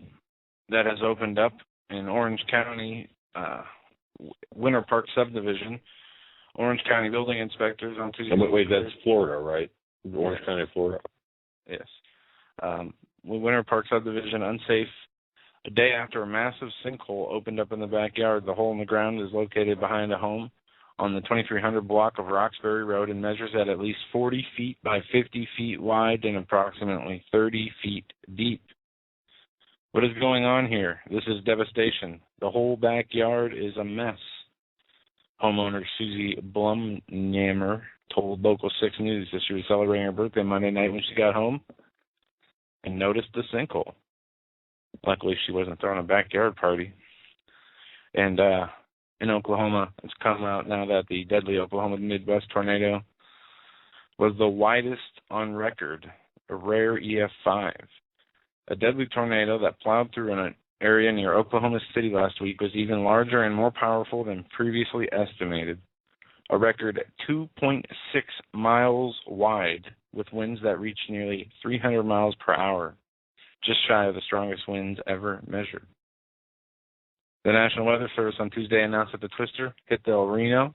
that has opened up in Orange County, Winter Park subdivision. Orange County building inspectors on Tuesday. Wait, that's Florida, right? Orange County, Florida. Yes. Winter Park subdivision unsafe a day after a massive sinkhole opened up in the backyard. The hole in the ground is located behind a home on the 2300 block of Roxbury Road and measures at least 40 feet by 50 feet wide and approximately 30 feet deep. What is going on here? This is devastation. The whole backyard is a mess. Homeowner Susie Blumnammer told Local 6 News that she was celebrating her birthday Monday night when she got home and noticed the sinkhole. Luckily, she wasn't throwing a backyard party. And in Oklahoma, it's come out now that the deadly Oklahoma Midwest tornado was the widest on record, a rare EF5. A deadly tornado that plowed through an area near Oklahoma City last week was even larger and more powerful than previously estimated. A record 2.6 miles wide, with winds that reached nearly 300 miles per hour, just shy of the strongest winds ever measured. The National Weather Service on Tuesday announced that the twister hit the El Reno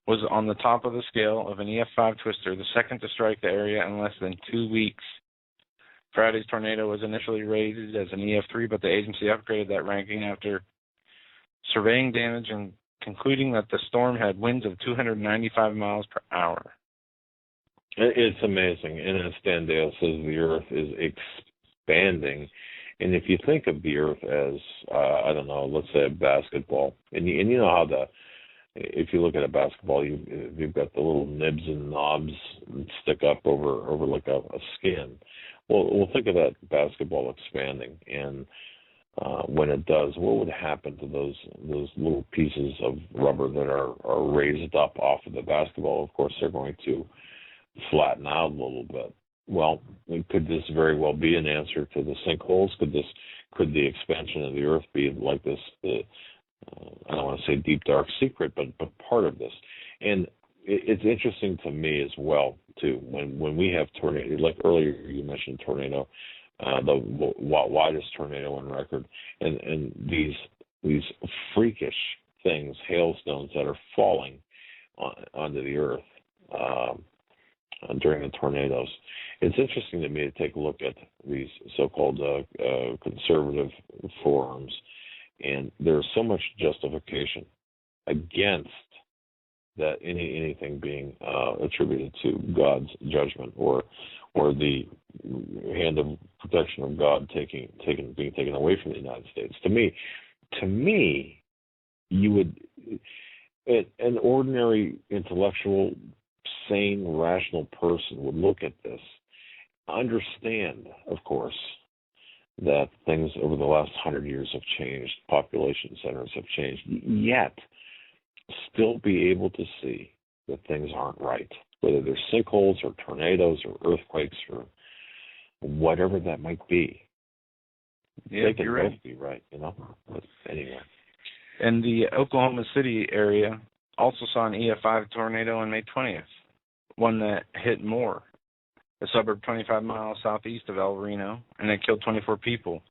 was on the top of the scale of an EF5 twister, the second to strike the area in less than 2 weeks. Friday's tornado was initially rated as an EF3, but the agency upgraded that ranking after surveying damage and concluding that the storm had winds of 295 miles per hour. It's amazing. And as Stan Dale says, the Earth is expanding. And if you think of the Earth as, I don't know, let's say a basketball, and you know how if you look at a basketball, you've got the little nibs and knobs that stick up over like a skin. Well, we'll think of that basketball expanding, and when it does, what would happen to those little pieces of rubber that are raised up off of the basketball? Of course, they're going to flatten out a little bit. Well, could this very well be an answer to the sinkholes? Could the expansion of the Earth be like this? I don't want to say deep dark secret, but part of this. And it's interesting to me as well too when we have tornado, like earlier you mentioned tornado, the widest tornado on record, and these freakish things, hailstones that are falling onto the Earth during the tornadoes. It's interesting to me to take a look at these so-called conservative forums, and there's so much justification against that anything being attributed to God's judgment or the hand of protection of God being taken away from the United States. To me, you would, an ordinary intellectual, sane, rational person would look at this, understand, of course, that things over the last 100 years have changed, population centers have changed, yet still be able to see that things aren't right, whether they're sinkholes or tornadoes or earthquakes or whatever that might be. Yeah, they can you're both be right, you know. But anyway. And the Oklahoma City area also saw an EF5 tornado on May 20th, one that hit Moore, a suburb 25 miles southeast of El Reno, and it killed 24 people.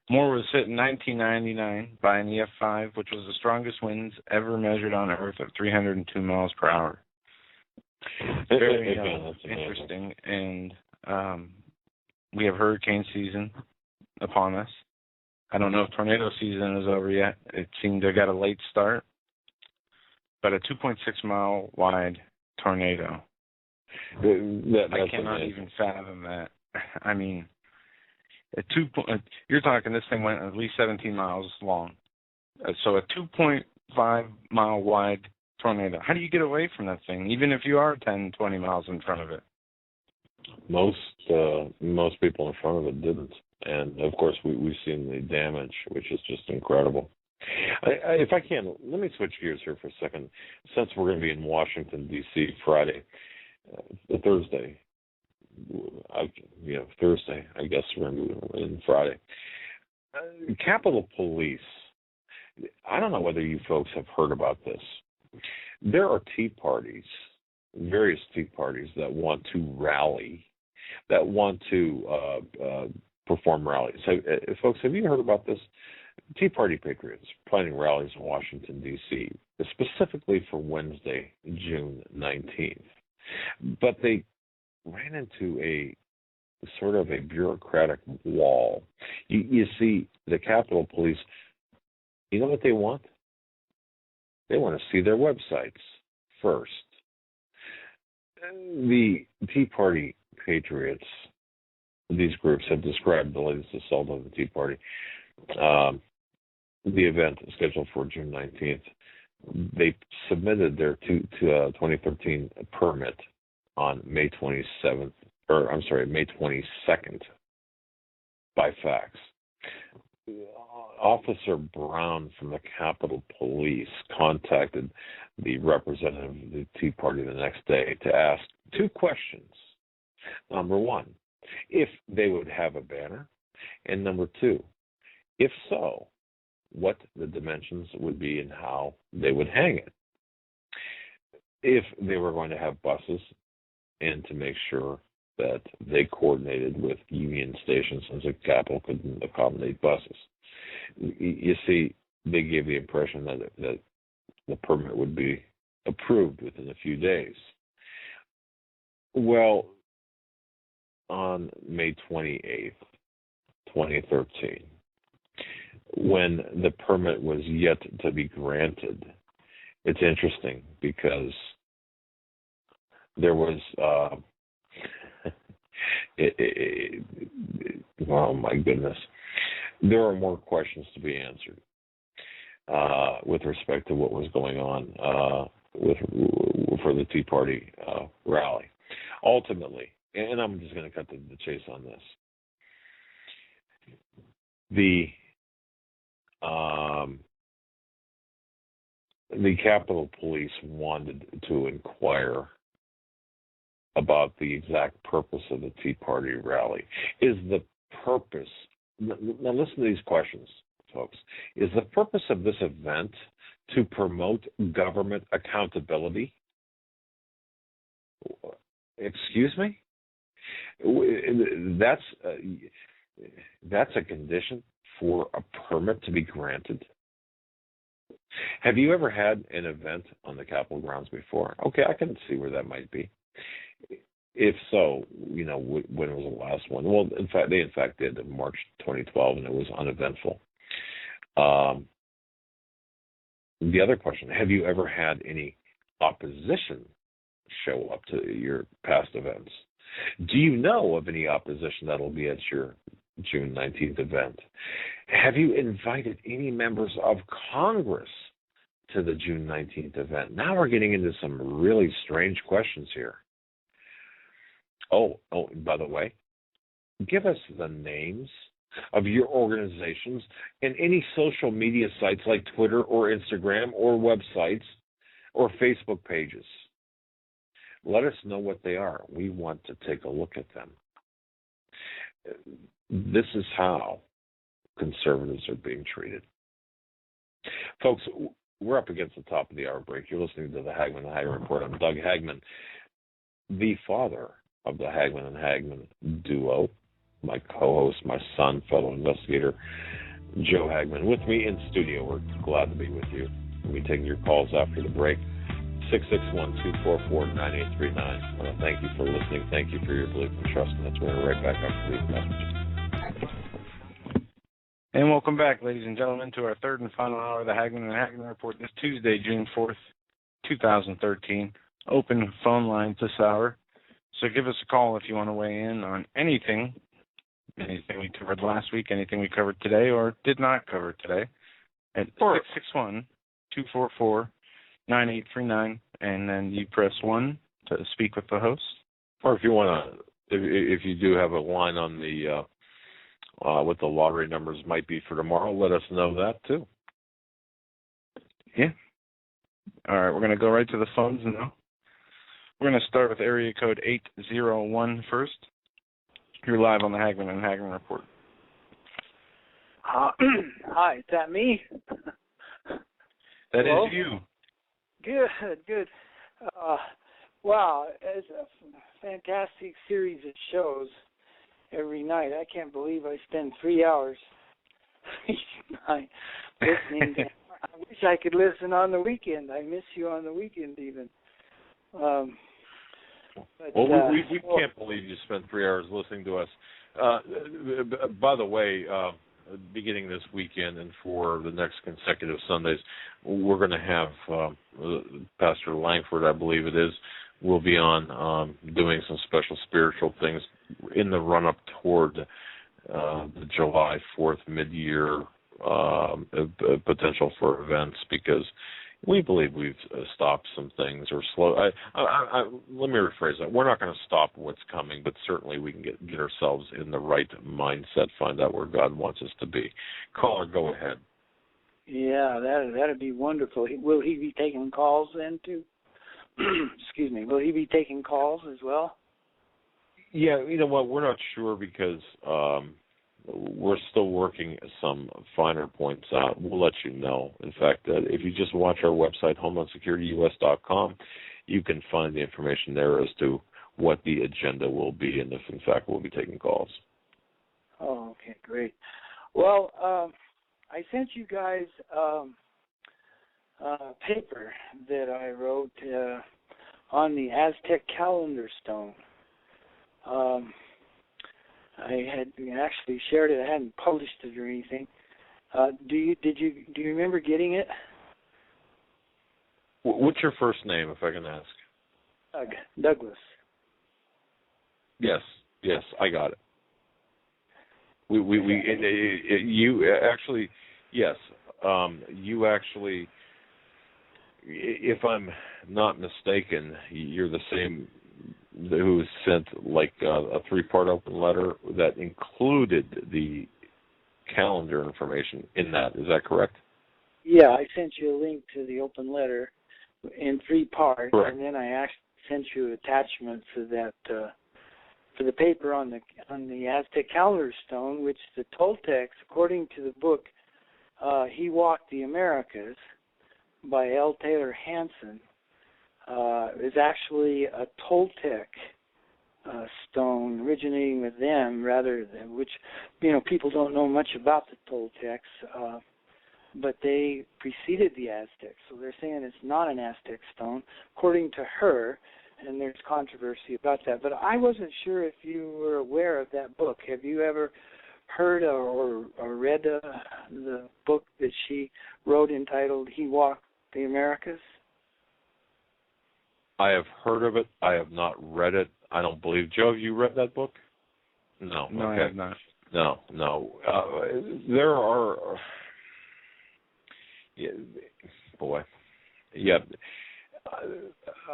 Moore was hit in 1999 by an EF5, which was the strongest winds ever measured on Earth at 302 miles per hour. Very interesting. And we have hurricane season upon us. I don't know if tornado season is over yet. It seemed to have got a late start. But a 2.6 mile wide tornado. I cannot even fathom that. I mean, you're talking this thing went at least 17 miles long. So a 2.5 mile wide tornado. How do you get away from that thing, even if you are 10, 20 miles in front of it? Most people in front of it didn't. And, of course, we've seen the damage, which is just incredible. If I can, let me switch gears here for a second. Since we're going to be in Washington, D.C. Friday, Thursday, Thursday, I guess we're going to be in Friday. Capitol Police, I don't know whether you folks have heard about this. There are tea parties, various tea parties that want to rally, that want to perform rallies. Folks, have you heard about this? Tea Party patriots planning rallies in Washington, D.C., specifically for Wednesday, June 19th. But they ran into a sort of a bureaucratic wall. You see, the Capitol Police, you know what they want? They want to see their websites first. The Tea Party patriots, these groups have described the latest assault on the Tea Party. The event is scheduled for June 19th. They submitted their 2013 permit on May 22nd by fax. Officer Brown from the Capitol Police contacted the representative of the Tea Party the next day to ask two questions. Number one, if they would have a banner, and number two, if so, what the dimensions would be and how they would hang it. If they were going to have buses, and to make sure that they coordinated with Union stations since the Capitol couldn't accommodate buses. You see, they gave the impression that the permit would be approved within a few days. Well, on May 28th, 2013, when the permit was yet to be granted, it's interesting because there was, oh my goodness, there are more questions to be answered with respect to what was going on for the Tea Party rally. Ultimately, and I'm just going to cut to the chase on this, the Capitol Police wanted to inquire about the exact purpose of the Tea Party rally. Is the purpose, now listen to these questions, folks, is the purpose of this event to promote government accountability? Excuse me? That's a condition for a permit to be granted? Have you ever had an event on the Capitol grounds before? Okay, I can see where that might be. If so, when was the last one? Well, in fact, they did in March 2012, and it was uneventful. The other question, have you ever had any opposition show up to your past events? Do you know of any opposition that'll be at your June 19th event? Have you invited any members of Congress to the June 19th event? Now we're getting into some really strange questions here. Oh, by the way, give us the names of your organizations and any social media sites like Twitter or Instagram or websites or Facebook pages. Let us know what they are. We want to take a look at them. This is how conservatives are being treated. Folks, we're up against the top of the hour break. You're listening to the Hagmann and Hagmann Report. I'm Doug Hagmann, the father of the Hagmann and Hagmann duo, my co-host, my son, fellow investigator, Joe Hagmann. With me in studio, we're glad to be with you. We'll be taking your calls after the break. 661-244-9839. I want to thank you for listening. Thank you for your belief and trust, and that's where we're right back after these messages. And welcome back, ladies and gentlemen, to our third and final hour of the Hagmann and Hagmann Report this Tuesday, June 4th, 2013. Open phone lines this hour. So give us a call if you want to weigh in on anything we covered last week, anything we covered today or did not cover today, at 661-244-9839, and then you press 1 to speak with the host. Or if you want to, if you do have a line on the what the lottery numbers might be for tomorrow, let us know that too. Yeah. All right, we're going to go right to the phones now. We're going to start with area code 801 first. You're live on the Hagmann and Hagmann Report. Hi, is that me? That Hello? Is you. Good. Wow, it's a fantastic series of shows every night. I can't believe I spend 3 hours listening. I wish I could listen on the weekend. I miss you on the weekend even. Well, we can't believe you spent 3 hours listening to us. By the way, beginning this weekend and for the next consecutive Sundays, we're going to have Pastor Langford, I believe it is, will be on doing some special spiritual things in the run-up toward the July 4th mid-year potential for events, because we believe we've stopped some things or slow. Let me rephrase that. We're not going to stop what's coming, but certainly we can get ourselves in the right mindset, find out where God wants us to be. Caller, go ahead. Yeah, that'd be wonderful. Will he be taking calls then too? Excuse me. Will he be taking calls as well? Yeah, you know what? We're not sure because we're still working some finer points out. We'll let you know. In fact, if you just watch our website, HomelandSecurityUS.com, you can find the information there as to what the agenda will be and if, in fact, we'll be taking calls. Oh, okay, great. Well, I sent you guys a paper that I wrote on the Aztec calendar stone. I had actually shared it. I hadn't published it or anything. Do you remember getting it? What's your first name, if I can ask? Douglas. Yes, I got it. You actually, yes, you actually, if I'm not mistaken, you're the same who sent like a 3-part open letter that included the calendar information in that. Is that correct? Yeah, I sent you a link to the open letter in 3 parts, correct. And then I actually sent you attachments to that for the paper on the Aztec calendar stone, which the Toltecs, according to the book He Walked the Americas by L. Taylor Hansen, is actually a Toltec stone originating with them, rather than which, people don't know much about the Toltecs, but they preceded the Aztecs, so they're saying it's not an Aztec stone, according to her, and there's controversy about that. But I wasn't sure if you were aware of that book. Have you ever heard or read the book that she wrote entitled He Walked the Americas? I have heard of it. I have not read it. I don't believe. Joe, have you read that book? No. No, okay. I have not. No. There are.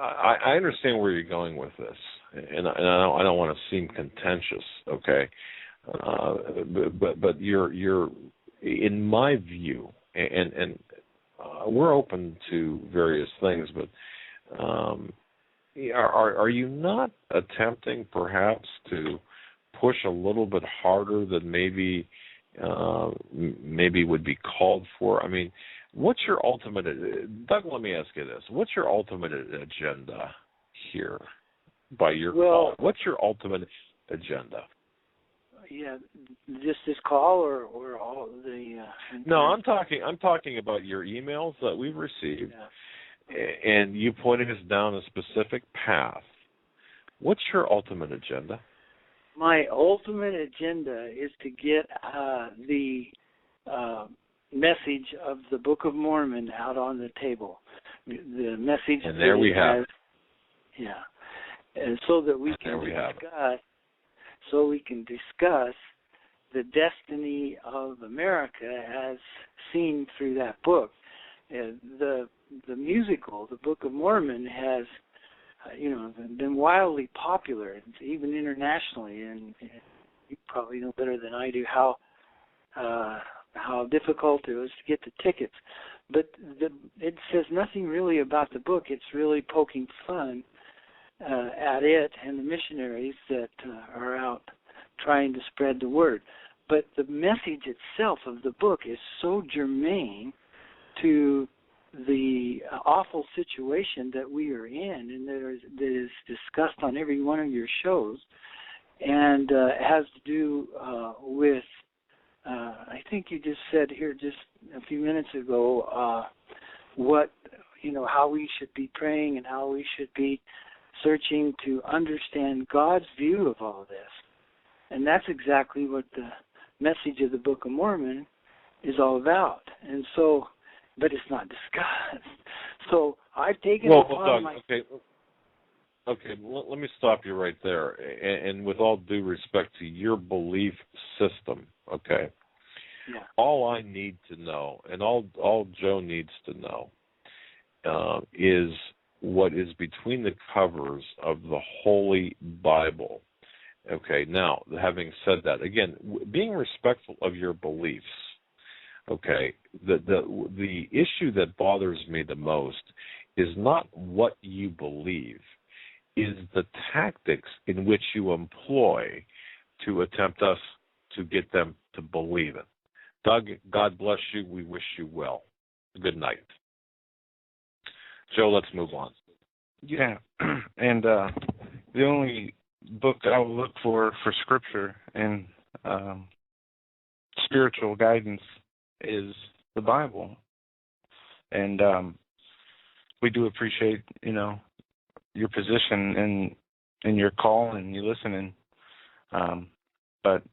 I understand where you're going with this, and I don't want to seem contentious, okay? But you're in my view, and we're open to various things, but are you not attempting perhaps to push a little bit harder than maybe would be called for? I mean, what's your ultimate, Doug, let me ask you this. What's your ultimate agenda here by your call? What's your ultimate agenda? Yeah, just this call or all the... No, I'm talking about your emails that we've received, and you pointing us down a specific path. What's your ultimate agenda? My ultimate agenda is to get the message of the Book of Mormon out on the table. The message. And there we have. Yeah, and so that we can discuss the destiny of America as seen through that book. The musical, the Book of Mormon, has been wildly popular, even internationally, and you probably know better than I do how difficult it was to get the tickets. But it says nothing really about the book. It's really poking fun at it and the missionaries that are out trying to spread the word. But the message itself of the book is so germane to the awful situation that we are in, and that is discussed on every one of your shows, and has to do with I think you just said here just a few minutes ago what, how we should be praying and how we should be searching to understand God's view of all this. And that's exactly what the message of the Book of Mormon is all about. And so, but it's not discussed. So I've taken upon my... Okay, let me stop you right there. And with all due respect to your belief system, okay, all I need to know, and all Joe needs to know, is what is between the covers of the Holy Bible. Okay, now, having said that, again, being respectful of your beliefs, okay, the issue that bothers me the most is not what you believe, is the tactics in which you employ to attempt us to get them to believe it. Doug, God bless you. We wish you well. Good night. Joe, let's move on. Yeah, and the only book that I will look for Scripture and spiritual guidance is the Bible. And we do appreciate, your position and your call and you listening, but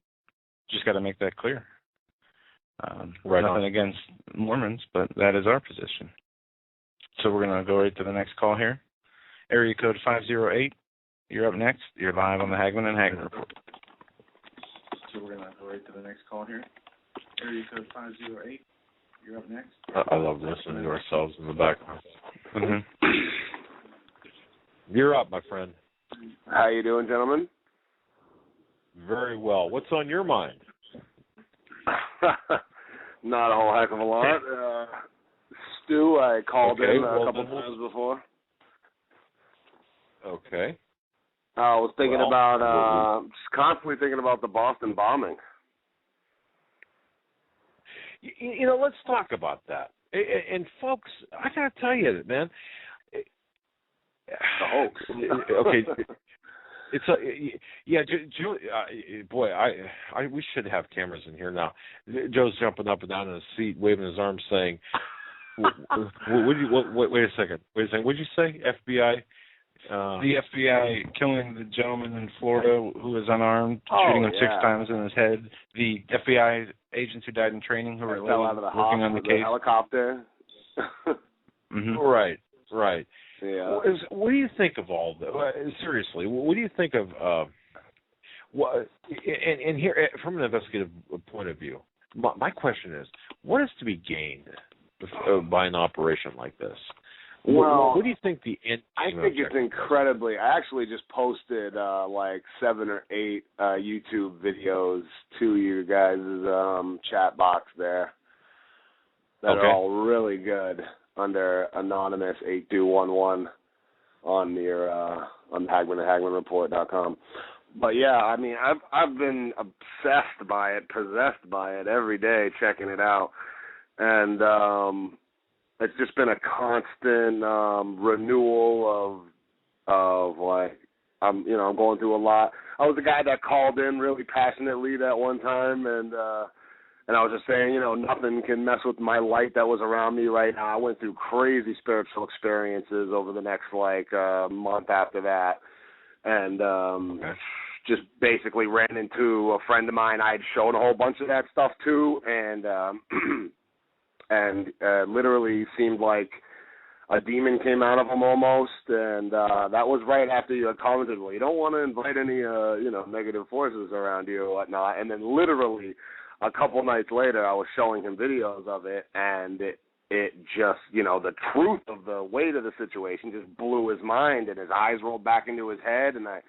just got to make that clear. Nothing against Mormons, but that is our position. So we're going to go right to the next call here. Area code 508. You're up next. You're live on the Hagmann and Hagmann Report. So we're going to go right to the next call here. Area code 508. You're up next. I love listening to ourselves in the background. Mm-hmm. You're up, my friend. How you doing, gentlemen? Very well. What's on your mind? Not a whole heck of a lot. Stu, I called in a couple times before. Okay. I was thinking about, just constantly thinking about the Boston bombing. Let's talk about that. And folks, I got to tell you, man. The hoax. Okay. Boy, we should have cameras in here now. Joe's jumping up and down in his seat, waving his arms, saying, wait a second. What'd you say? FBI? The FBI killing the gentleman in Florida who was unarmed, shooting him 6 times in his head. The FBI agents who died in training who were fell out of the working on the case. Helicopter. Mm-hmm. Right. Yeah. What do you think of all that? Seriously, what do you think of what? And here, from an investigative point of view, my question is, what is to be gained by an operation like this? Well, what do you think the end? I think it's incredibly. I actually just posted like 7 or 8 YouTube videos to you guys' chat box there that are all really good under anonymous 8211 on your on Hagmann and HagmannReport.com. But yeah, I mean, I've been obsessed by it, possessed by it every day, checking it out, and it's just been a constant renewal of like I'm going through a lot. I was the guy that called in really passionately that one time, and I was just saying, nothing can mess with my light that was around me right now. I went through crazy spiritual experiences over the next month after that, and just basically ran into a friend of mine I had shown a whole bunch of that stuff to, and literally seemed like a demon came out of him almost, and that was right after you had commented, well, you don't want to invite any, negative forces around you or whatnot, and then literally a couple nights later I was showing him videos of it, and it just, the truth of the weight of the situation just blew his mind, and his eyes rolled back into his head, and I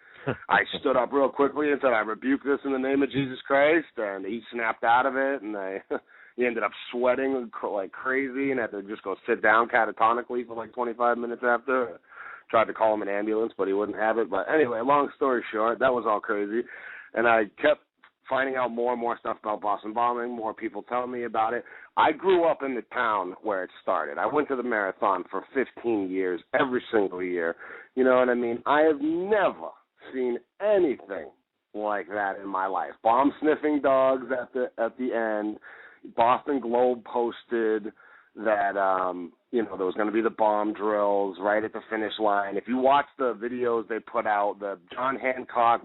stood up real quickly and said, I rebuke this in the name of Jesus Christ, and he snapped out of it, and he ended up sweating like crazy and had to just go sit down catatonically for like 25 minutes after. Tried to call him an ambulance, but he wouldn't have it. But anyway, long story short, that was all crazy. And I kept finding out more and more stuff about Boston bombing, more people telling me about it. I grew up in the town where it started. I went to the marathon for 15 years, every single year. You know what I mean? I have never seen anything like that in my life. Bomb sniffing dogs at the end. Boston Globe posted that there was going to be the bomb drills right at the finish line. If you watch the videos they put out, the John Hancock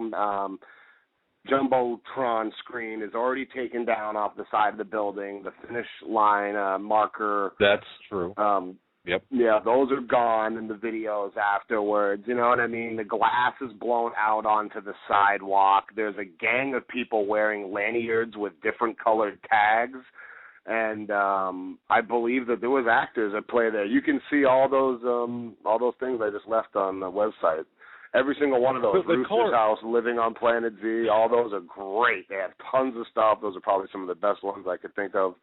Jumbotron screen is already taken down off the side of the building. The finish line marker. That's true. Yep. Yeah, those are gone in the videos afterwards. You know what I mean? The glass is blown out onto the sidewalk. There's a gang of people wearing lanyards with different colored tags. And I believe that there was actors at play there. You can see all those things I just left on the website. Every single one of those. Rooster's House, Living on Planet Z, all those are great. They have tons of stuff. Those are probably some of the best ones I could think of.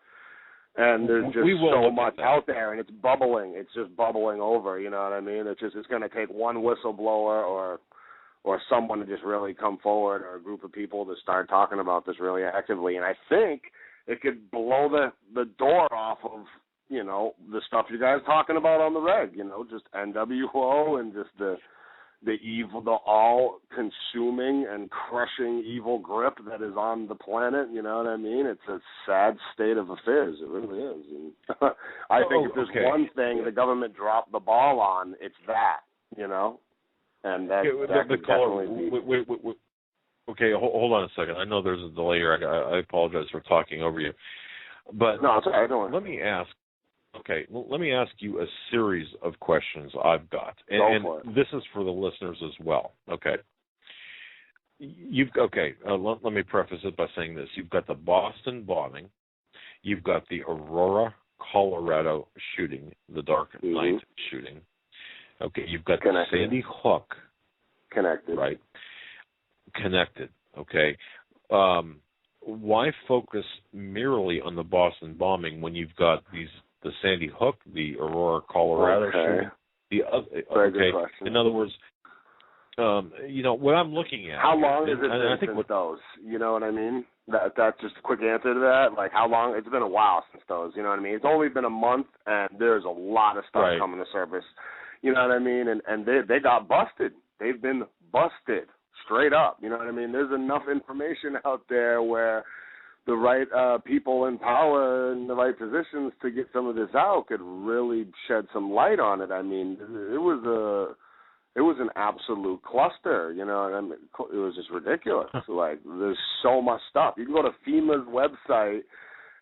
And there's just so much out there, and it's bubbling. It's just bubbling over, you know what I mean? It's going to take one whistleblower or someone to just really come forward, or a group of people to start talking about this really actively. And I think it could blow the door off of, the stuff you guys talking about on the reg, just NWO and just the evil, the all-consuming and crushing evil grip that is on the planet, you know what I mean? It's a sad state of affairs. It really is. And I think if there's one thing the government dropped the ball on, it's that, And that could definitely be... Okay, hold on a second. I know there's a delay here. I apologize for talking over you. But no, it's all right. Let me ask. Okay, let me ask you a series of questions I've got, and this is for the listeners as well. Okay, let me preface it by saying this: you've got the Boston bombing, you've got the Aurora, Colorado shooting, the Dark Night shooting. Okay, you've got the Sandy Hook, connected, right? Connected. Okay. Why focus merely on the Boston bombing when you've got the Sandy Hook, the Aurora, Colorado shooting? Very good question. In other words, what I'm looking at. How long has it been since those? You know what I mean? That's just a quick answer to that. Like, how long? It's been a while since those. You know what I mean? It's only been a month, and there's a lot of stuff coming to surface. You know what I mean? And they got busted. They've been busted. Straight up, you know what I mean? There's enough information out there where the right people in power and the right positions to get some of this out could really shed some light on it. I mean, it was an absolute cluster, you know. I mean, it was just ridiculous. Like, there's so much stuff. You can go to FEMA's website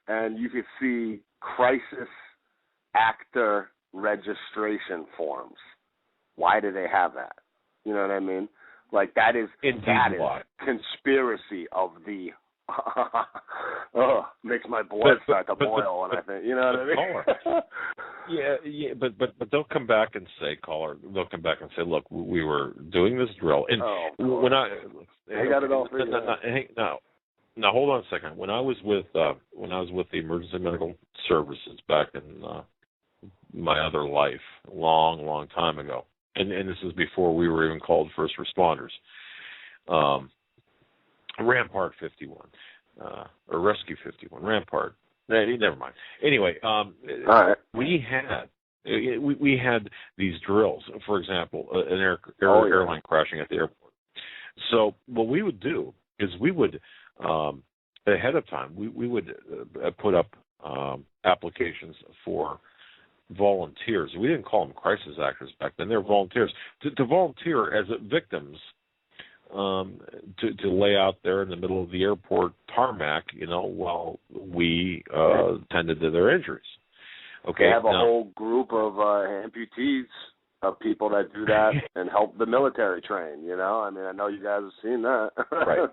and you can see crisis actor registration forms. Why do they have that? You know what I mean? Like, that is conspiracy of the makes my blood start to boil when I think, you know what I mean? yeah, but they'll come back and say, they'll come back and say, look, we were doing this drill, and when I got it all figured out. Now hold on a second. When I was with the Emergency Medical Services back in my other life, long time ago. And this is before we were even called first responders. Rampart 51, or Rescue 51, Rampart. Never mind. Anyway, we had these drills. For example, an airline crashing at the airport. So what we would do is we would ahead of time we would put up applications for volunteers. We didn't call them crisis actors back then. They're volunteers to volunteer as victims to lay out there in the middle of the airport tarmac, while we tended to their injuries. Okay, they have a whole group of amputees of people that do that and help the military train. I mean, I know you guys have seen that. Right.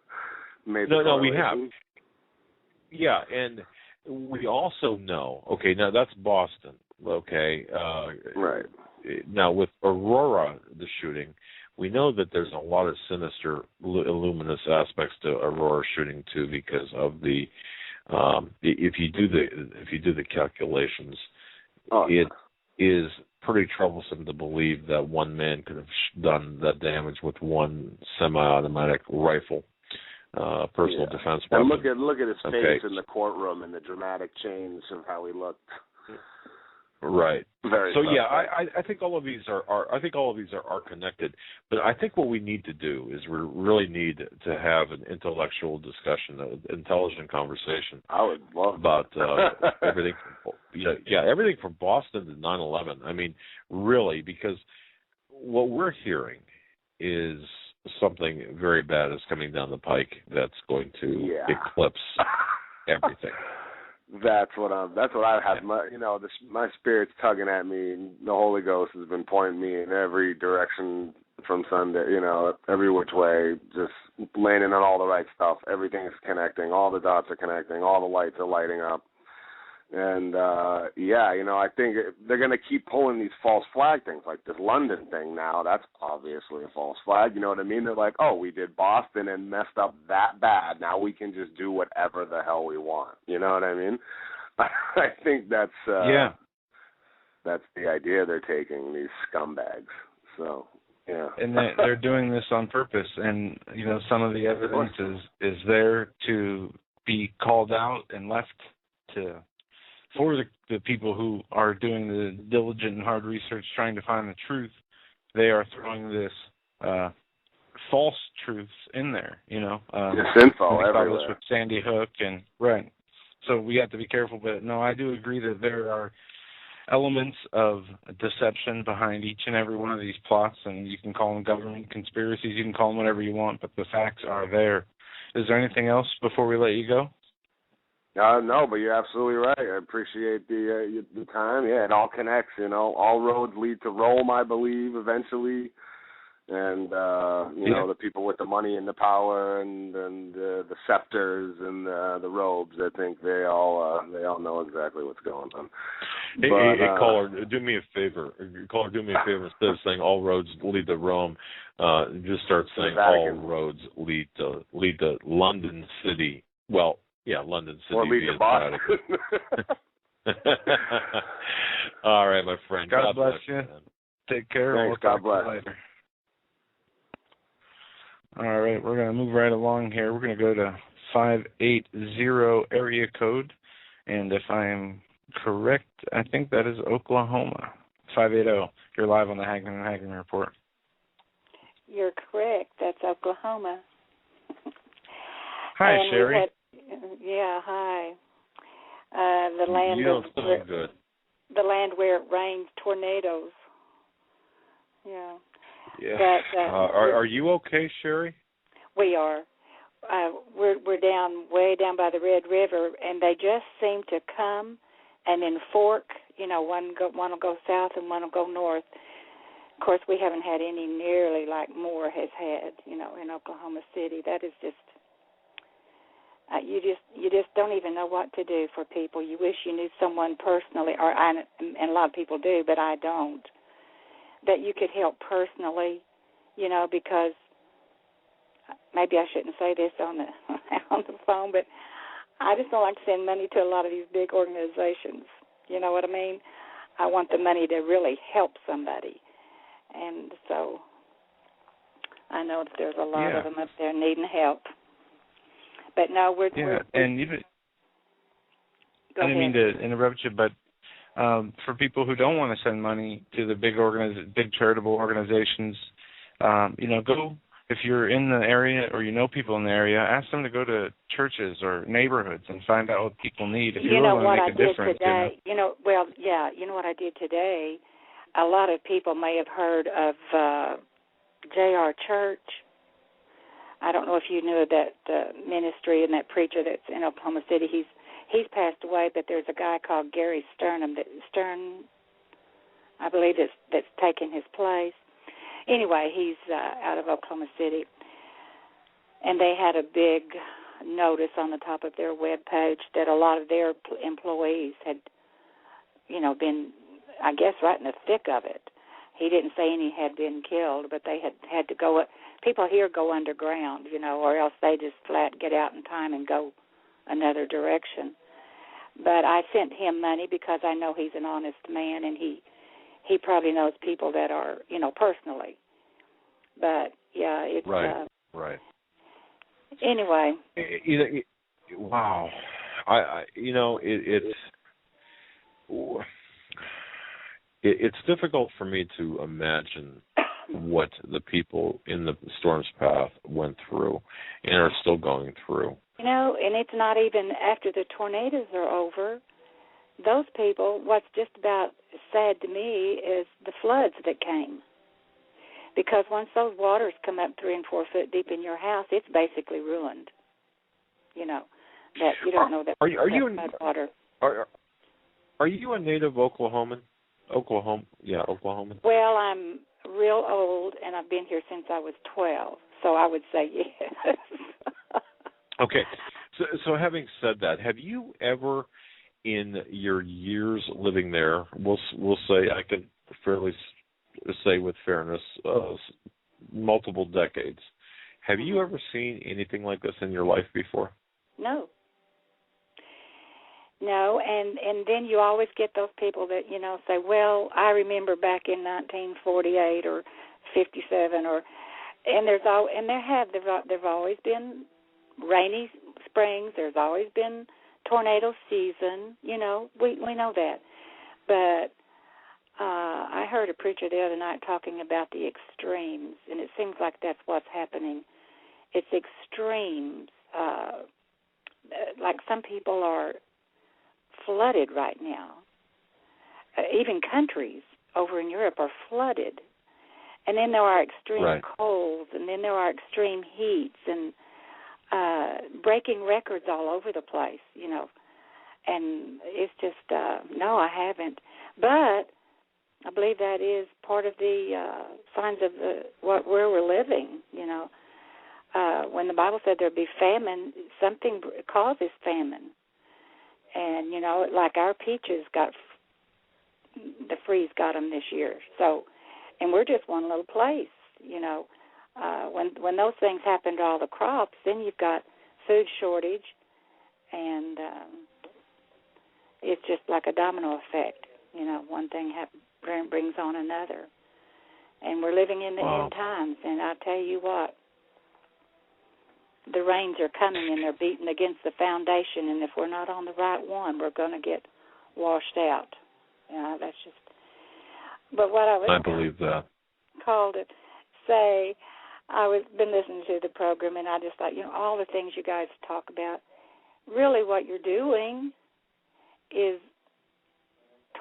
No, we have. Yeah, and we also know. Okay, now that's Boston. Okay. Right. Now, with Aurora, the shooting, we know that there's a lot of sinister, luminous aspects to Aurora shooting too, because of the if you do the calculations, it is pretty troublesome to believe that one man could have done that damage with one semi-automatic rifle, personal defense weapon. And look at his face in the courtroom and the dramatic change of how he looked. Right. Very so suspect. yeah, I think all of these are connected. But I think what we need to do is we really need to have an intellectual discussion, an intelligent conversation. I would love about everything. Everything from Boston to 9/11. I mean, really, because what we're hearing is something very bad is coming down the pike that's going to eclipse everything. That's what I have. My spirit's tugging at me, and the Holy Ghost has been pointing me in every direction from Sunday. Every which way, just landing on all the right stuff. Everything is connecting. All the dots are connecting. All the lights are lighting up. And I think they're going to keep pulling these false flag things, like this London thing. Now that's obviously a false flag. You know what I mean? They're like, oh, we did Boston and messed up that bad. Now we can just do whatever the hell we want. You know what I mean? I think that's the idea they're taking, these scumbags. So yeah, and they're doing this on purpose. And some of the evidence is there to be called out and left for the people who are doing the diligent and hard research trying to find the truth. They are throwing this false truths in there, This info everywhere. With Sandy Hook and right. So we have to be careful. But no, I do agree that there are elements of deception behind each and every one of these plots, and you can call them government conspiracies, you can call them whatever you want, but the facts are there. Is there anything else before we let you go? No, but you're absolutely right. I appreciate the time. Yeah, it all connects. All roads lead to Rome, I believe, eventually. And the people with the money and the power and the scepters and the robes, I think they all know exactly what's going on. Hey, caller, do me a favor. Caller, do me a favor. Instead of saying all roads lead to Rome, just start saying all roads lead to London City. Well. Yeah, London City. Or lead to Boston. All right, my friend. God bless you. Man. Take care. Thanks. We'll God bless. Later. All right, we're going to move right along here. We're going to go to 580 area code, and if I am correct, I think that is Oklahoma. 580. You're live on the Hagmann Report. You're correct. That's Oklahoma. Hi, Sherry. Yeah, hi. The land you don't sound good. The land where it rains tornadoes. Yeah. Yeah. But, are you okay, Sherry? We are. We're way down by the Red River, and they just seem to come and then fork. One will go south and one will go north. Of course, we haven't had any nearly like Moore has had. In Oklahoma City. That is just. You just don't even know what to do for people. You wish you knew someone personally, and a lot of people do, but I don't, that you could help personally, because maybe I shouldn't say this on the phone, but I just don't like to send money to a lot of these big organizations. You know what I mean? I want the money to really help somebody, and so I know that there's a lot of them up there needing help. But no, we're and even I didn't mean to interrupt you, but for people who don't want to send money to the big charitable organizations, go if you're in the area or people in the area, ask them to go to churches or neighborhoods and find out what people need. If you really want to make a difference, today, you know what I did today. A lot of people may have heard of J.R. Church. I don't know if you knew of that ministry and that preacher that's in Oklahoma City. He's passed away, but there's a guy called Gary Stern, I believe, that's taken his place. Anyway, he's out of Oklahoma City, and they had a big notice on the top of their web page that a lot of their employees had, been, I guess, right in the thick of it. He didn't say any had been killed, but they had to go. People here go underground, or else they just flat get out in time and go another direction. But I sent him money because I know he's an honest man, and he probably knows people that are, personally. But yeah, it's right. Anyway. Wow, it's. it's difficult for me to imagine what the people in the storm's path went through and are still going through. You know, and it's not even after the tornadoes are over. Those people, what's just about sad to me is the floods that came. Because once those waters come up 3 and 4 foot deep in your house, it's basically ruined. You know, that you don't know that. Are you water. Are you a native Oklahoman? Oklahoman. Well, I'm real old, and I've been here since I was 12, so I would say yes. Okay. So having said that, have you ever, in your years living there, we'll say, I can fairly say with fairness, multiple decades, have you ever seen anything like this in your life before? No. No, and then you always get those people that, you know, say, well, I remember back in 1948 or 57 and there've always been rainy springs, there's always been tornado season, you know, we know that. But I heard a preacher the other night talking about the extremes, and it seems like that's what's happening. It's extremes. Like some people are flooded right now. Even countries over in Europe are flooded. And then there are extreme colds, and then there are extreme heats, and breaking records all over the place, you know. And it's just, no, I haven't. But I believe that is part of the signs of where we're living, you know. When the Bible said there'd be famine, something causes famine. And, you know, like our peaches the freeze got them this year. So, and we're just one little place, you know. When those things happen to all the crops, then you've got food shortage, and it's just like a domino effect. You know, one thing brings on another. And we're living in the end times, and I tell you what, the rains are coming, and they're beating against the foundation, and if we're not on the right one, we're going to get washed out. You know, that's just... But what I believe that. Called it, say, been listening to the program, and I just thought, you know, all the things you guys talk about, really what you're doing is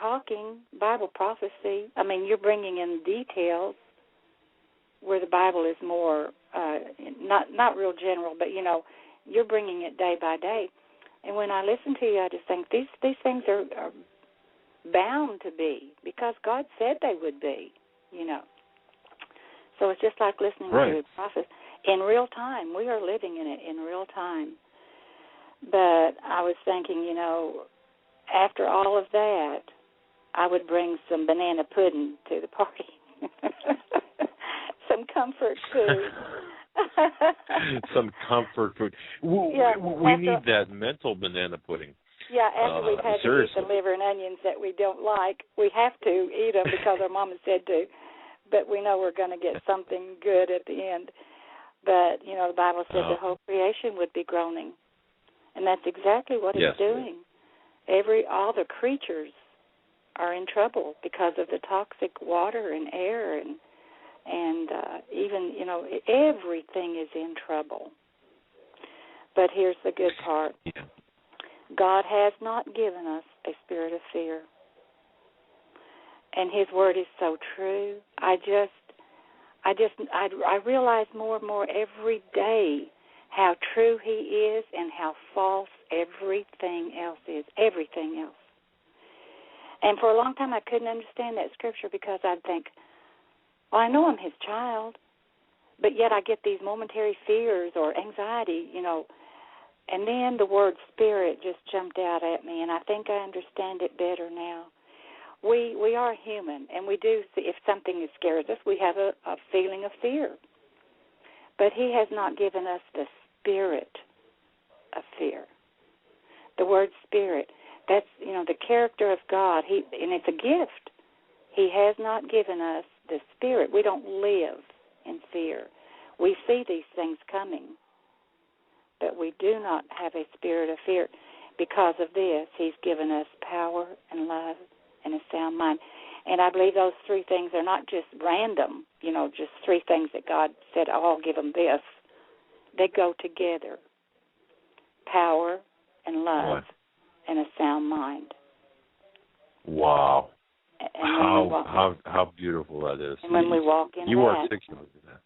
talking Bible prophecy. I mean, you're bringing in details where the Bible is more, not real general, but, you know, you're bringing it day by day. And when I listen to you, I just think these things are bound to be, because God said they would be, you know. So it's just like listening to the prophet in real time. We are living in it in real time. But I was thinking, you know, after all of that, I would bring some banana pudding to the party. Some comfort food. Some comfort food. We need that mental banana pudding. Yeah, after we've had to eat the liver and onions that we don't like, we have to eat them because our mama said to. But we know we're going to get something good at the end. But, you know, the Bible said the whole creation would be groaning. And that's exactly what it's doing. All the creatures are in trouble because of the toxic water and air and even, you know, everything is in trouble. But here's the good part. Yeah. God has not given us a spirit of fear. And his word is so true. I realize more and more every day how true he is and how false everything else is. Everything else. And for a long time I couldn't understand that scripture because I'd think, well, I know I'm his child, but yet I get these momentary fears or anxiety, you know. And then the word spirit just jumped out at me, and I think I understand it better now. We are human, and we do see if something scares us, we have a feeling of fear. But he has not given us the spirit of fear. The word spirit, that's, you know, the character of God, and it's a gift. He has not given us the spirit. We don't live in fear. We see these things coming, but we do not have a spirit of fear. Because of this, he's given us power and love and a sound mind. And I believe those three things are not just random, just three things that God said, I'll give them this. They go together. Power and love and a sound mind. Wow. And how beautiful that is. And when we walk in you articulated that.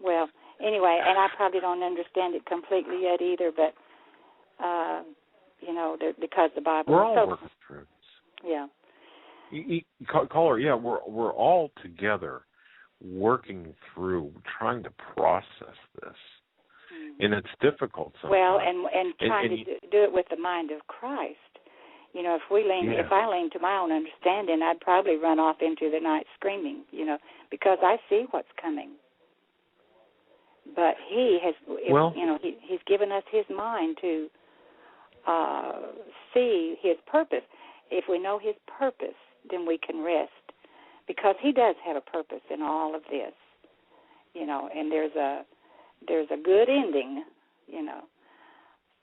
Well, anyway, and I probably don't understand it completely yet either, but, because the Bible we're is all working through this. Yeah. Caller, we're all together working through, trying to process this. And it's difficult sometimes. Well, and trying to do it with the mind of Christ. If I lean to my own understanding, I'd probably run off into the night screaming, because I see what's coming. But He has, He's given us His mind to see His purpose. If we know His purpose, then we can rest, because He does have a purpose in all of this, and there's a good ending,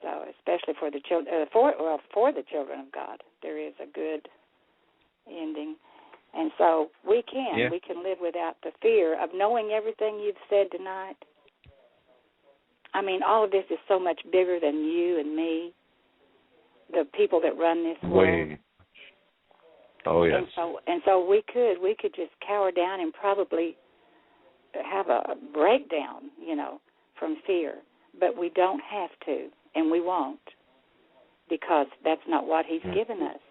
So especially for the children, for the children of God, there is a good ending, and so we can live without the fear of knowing everything you've said tonight. I mean, all of this is so much bigger than you and me, the people that run this world. Oh yes. And so we could just cower down and probably have a breakdown, from fear, but we don't have to, and we won't, because that's not what He's given us.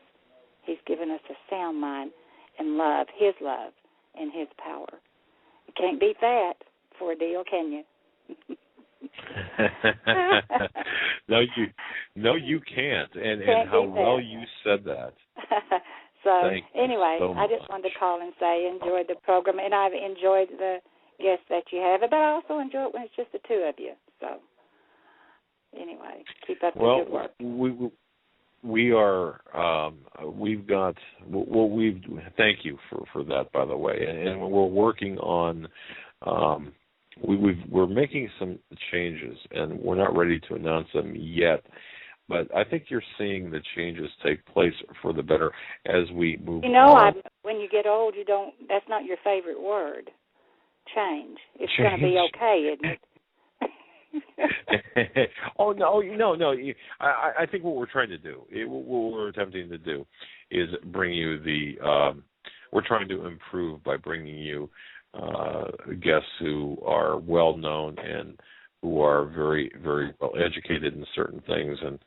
He's given us a sound mind and love, His love and His power. You can't beat that for a deal, can you? No, you can't. And how well you said that. So anyway, I just wanted to call and say I enjoyed the program, and I've enjoyed the guests that you have, but I also enjoy it when it's just the two of you. So anyway, keep up the good work. We are. We've got. Thank you for that, by the way. And we're working on. We're making some changes, and we're not ready to announce them yet. But I think you're seeing the changes take place for the better as we move on. When you get old, you don't. That's not your favorite word. Change. It's going to be okay, isn't it? Oh no! I think what we're trying to do, what we're attempting to do, is bring you the. We're trying to improve by bringing you guests who are well known and who are very, very well educated in certain things, and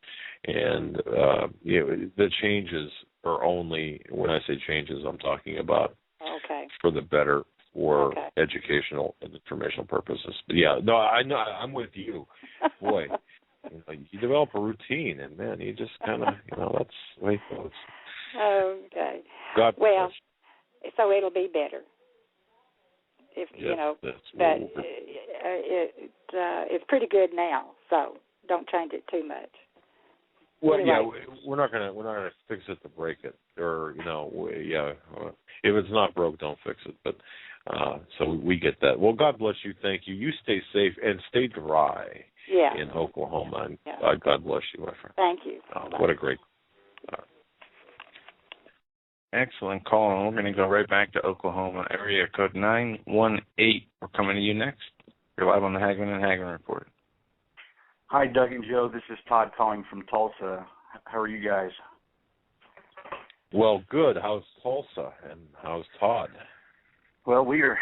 the changes are only, when I say changes, I'm talking about for the better for educational and informational purposes. But I know I'm with you. Boy, you develop a routine, and man, you just kind of, that's the way it goes. Okay. God well, so it'll be better. If but it's pretty good now, so don't change it too much. Well, anyway. we're not gonna fix it to break it, or if it's not broke, don't fix it. But so we get that. Well, God bless you. Thank you. You stay safe and stay dry in Oklahoma. And God bless you, my friend. Thank you. What a great. Excellent call, and we're going to go right back to Oklahoma, area code 918. We're coming to you next. You're live on the Hagmann and Hagmann Report. Hi, Doug and Joe. This is Todd calling from Tulsa. How are you guys? Well, good. How's Tulsa, and how's Todd? Well, we are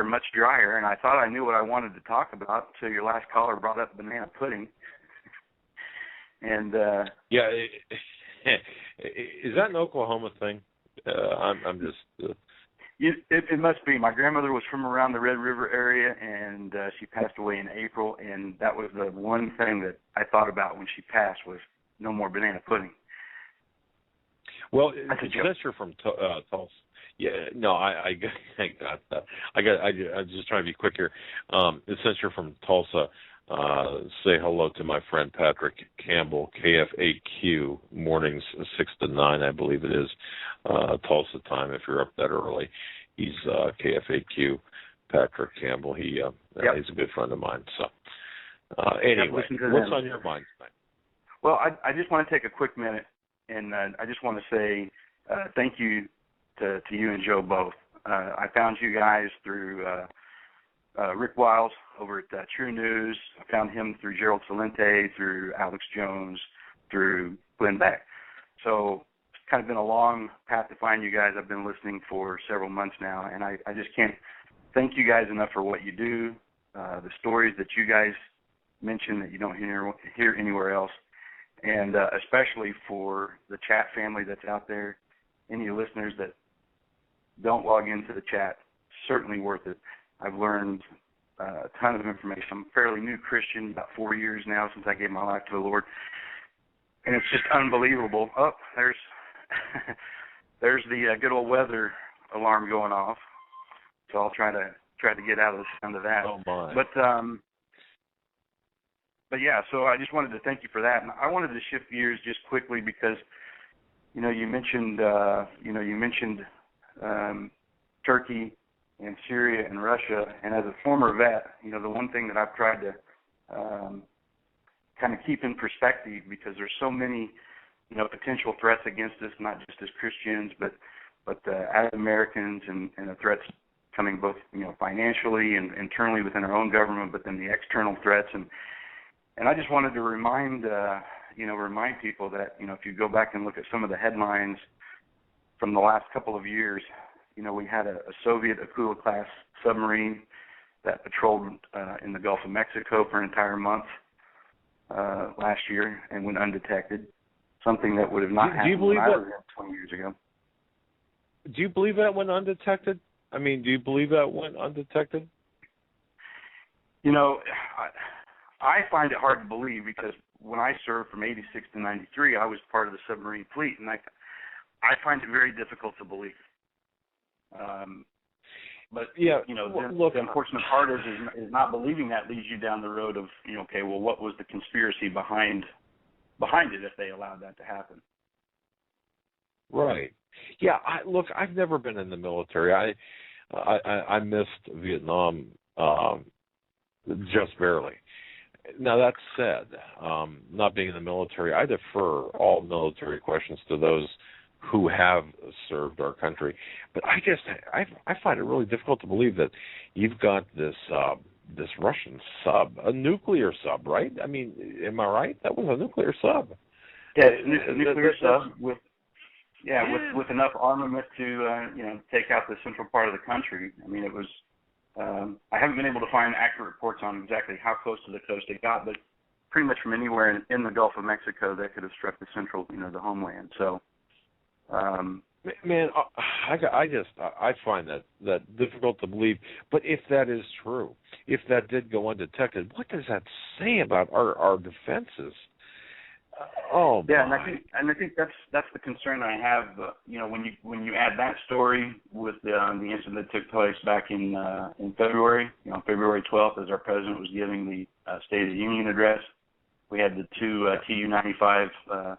much drier, and I thought I knew what I wanted to talk about until your last caller brought up banana pudding. And is that an Oklahoma thing? I'm just. It must be. My grandmother was from around the Red River area, and she passed away in April. And that was the one thing that I thought about when she passed was no more banana pudding. Well, since you're from Tulsa, I got that. I'm just trying to be quick here. Since you're from Tulsa. Say hello to my friend Patrick Campbell, KFAQ, mornings 6 to 9, I believe it is, Tulsa time if you're up that early. He's KFAQ, Patrick Campbell. He's a good friend of mine. So anyway, what's on your mind tonight? Well, I just want to take a quick minute, and I just want to say thank you to you and Joe both. I found you guys through Rick Wiles over at True News. I found him through Gerald Celente, through Alex+Jones, through Glenn Beck. So it's kind of been a long path to find you guys. I've been listening for several months now, and I just can't thank you guys enough for what you do, the stories that you guys mention that you don't hear anywhere else, and especially for the chat family that's out there. Any listeners that don't log into the chat, certainly worth it. I've learned a ton of information. I'm a fairly new Christian, about 4 years now since I gave my life to the Lord, and it's just unbelievable. Oh, there's there's the good old weather alarm going off, so I'll try to get out of the sound of that. Oh my! But yeah, so I just wanted to thank you for that, and I wanted to shift gears just quickly because you mentioned Turkey and Syria and Russia, and as a former vet, the one thing that I've tried to kind of keep in perspective, because there's so many potential threats against us, not just as Christians, but as Americans, and the threats coming both financially and internally within our own government, but then the external threats, and I just wanted to remind people that if you go back and look at some of the headlines from the last couple of years, we had a Soviet Akula-class submarine that patrolled in the Gulf of Mexico for an entire month last year and went undetected, something that would have not happened when I was there 20 years ago. Do you believe that went undetected? I mean, do you believe that went undetected? I find it hard to believe because when I served from 86 to 93, I was part of the submarine fleet, and I find it very difficult to believe. But yeah, the unfortunate part is not believing that leads you down the road of what was the conspiracy behind it if they allowed that to happen? Right. Yeah. I've never been in the military. I missed Vietnam just barely. Now that said, not being in the military, I defer all military questions to those who have served our country. But I find it really difficult to believe that you've got this Russian sub, a nuclear sub, right? I mean, am I right? That was a nuclear sub. Yeah, a nuclear sub with enough armament to take out the central part of the country. I mean, it was. I haven't been able to find accurate reports on exactly how close to the coast it got, but pretty much from anywhere in the Gulf of Mexico that could have struck the central, the homeland. So. Man, I find that difficult to believe. But if that is true, if that did go undetected, what does that say about our defenses? Yeah, and I think that's the concern I have. When you add that story with the incident that took place back in February, February 12th, as our president was giving the State of the Union address, we had the two Tu-95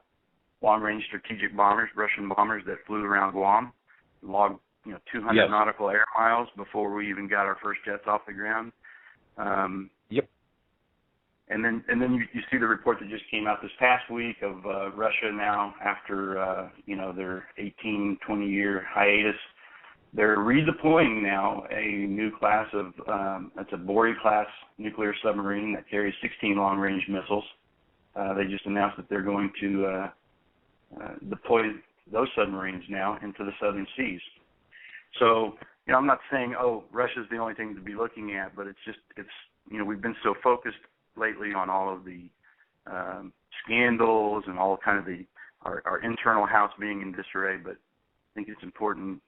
long-range strategic bombers, Russian bombers that flew around Guam, logged 200 nautical air miles before we even got our first jets off the ground. Yep. And then you see the report that just came out this past week of Russia now, after their 18-20-year hiatus, they're redeploying now a new class of it's a Bory-class nuclear submarine that carries 16 long-range missiles. They just announced that they're going to deploy those submarines now into the southern seas. So, I'm not saying, Russia's the only thing to be looking at, but it's we've been so focused lately on all of the scandals and all kind of our internal house being in disarray, but I think it's important,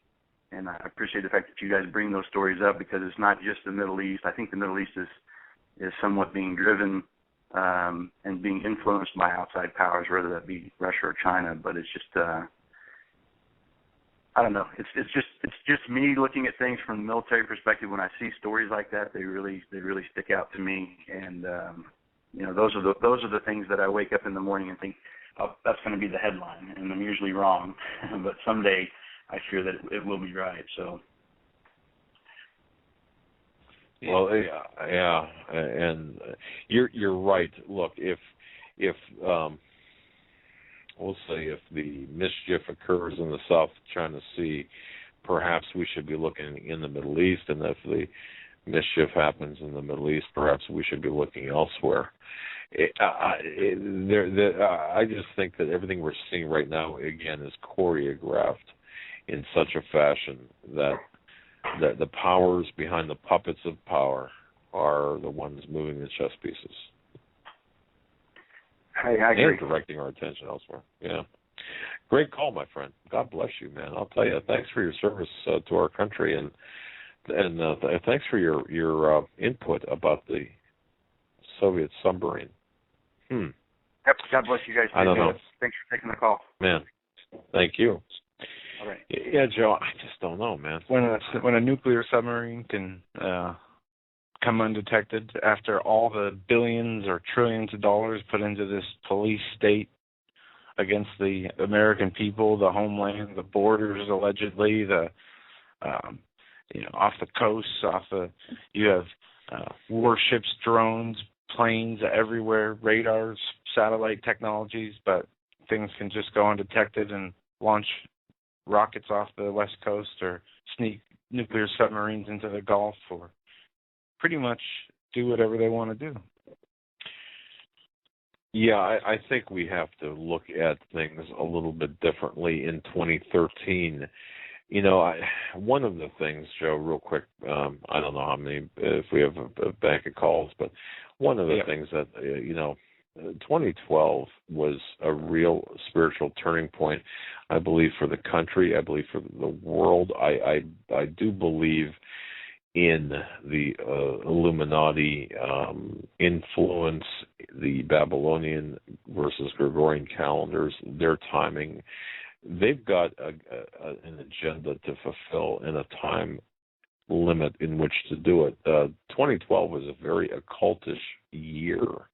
and I appreciate the fact that you guys bring those stories up, because it's not just the Middle East. I think the Middle East is somewhat being driven and being influenced by outside powers, whether that be Russia or China. But it's just I don't know. It's just me looking at things from the military perspective. When I see stories like that, they really stick out to me. And those are the things that I wake up in the morning and think, that's going to be the headline, and I'm usually wrong. But someday I fear that it will be right. So. Well, yeah, and you're right. Look, if we'll say if the mischief occurs in the South China Sea, perhaps we should be looking in the Middle East, and if the mischief happens in the Middle East, perhaps we should be looking elsewhere. I just think that everything we're seeing right now, again, is choreographed in such a fashion that the powers behind the puppets of power are the ones moving the chess pieces. I agree. And directing our attention elsewhere. Yeah. Great call, my friend. God bless you, man. I'll tell you, thanks for your service to our country, and thanks for your input about the Soviet submarine. Yep. God bless you guys. I don't know. Thanks for taking the call. Man, thank you. All right. Yeah, Joe, I just don't know, man. When a nuclear submarine can come undetected after all the billions or trillions of dollars put into this police state against the American people, the homeland, the borders, allegedly, off the coast, you have warships, drones, planes everywhere, radars, satellite technologies, but things can just go undetected and launch rockets off the West Coast or sneak nuclear submarines into the Gulf, or pretty much do whatever they want to do. Yeah, I think we have to look at things a little bit differently in 2013. One of the things, Joe, real quick, I don't know how many, if we have a bank of calls, but one of the things that, 2012 was a real spiritual turning point, I believe, for the country. I believe for the world. I do believe in the Illuminati influence, the Babylonian versus Gregorian calendars, their timing. They've got an agenda to fulfill in a time limit in which to do it. 2012 was a very occultish year.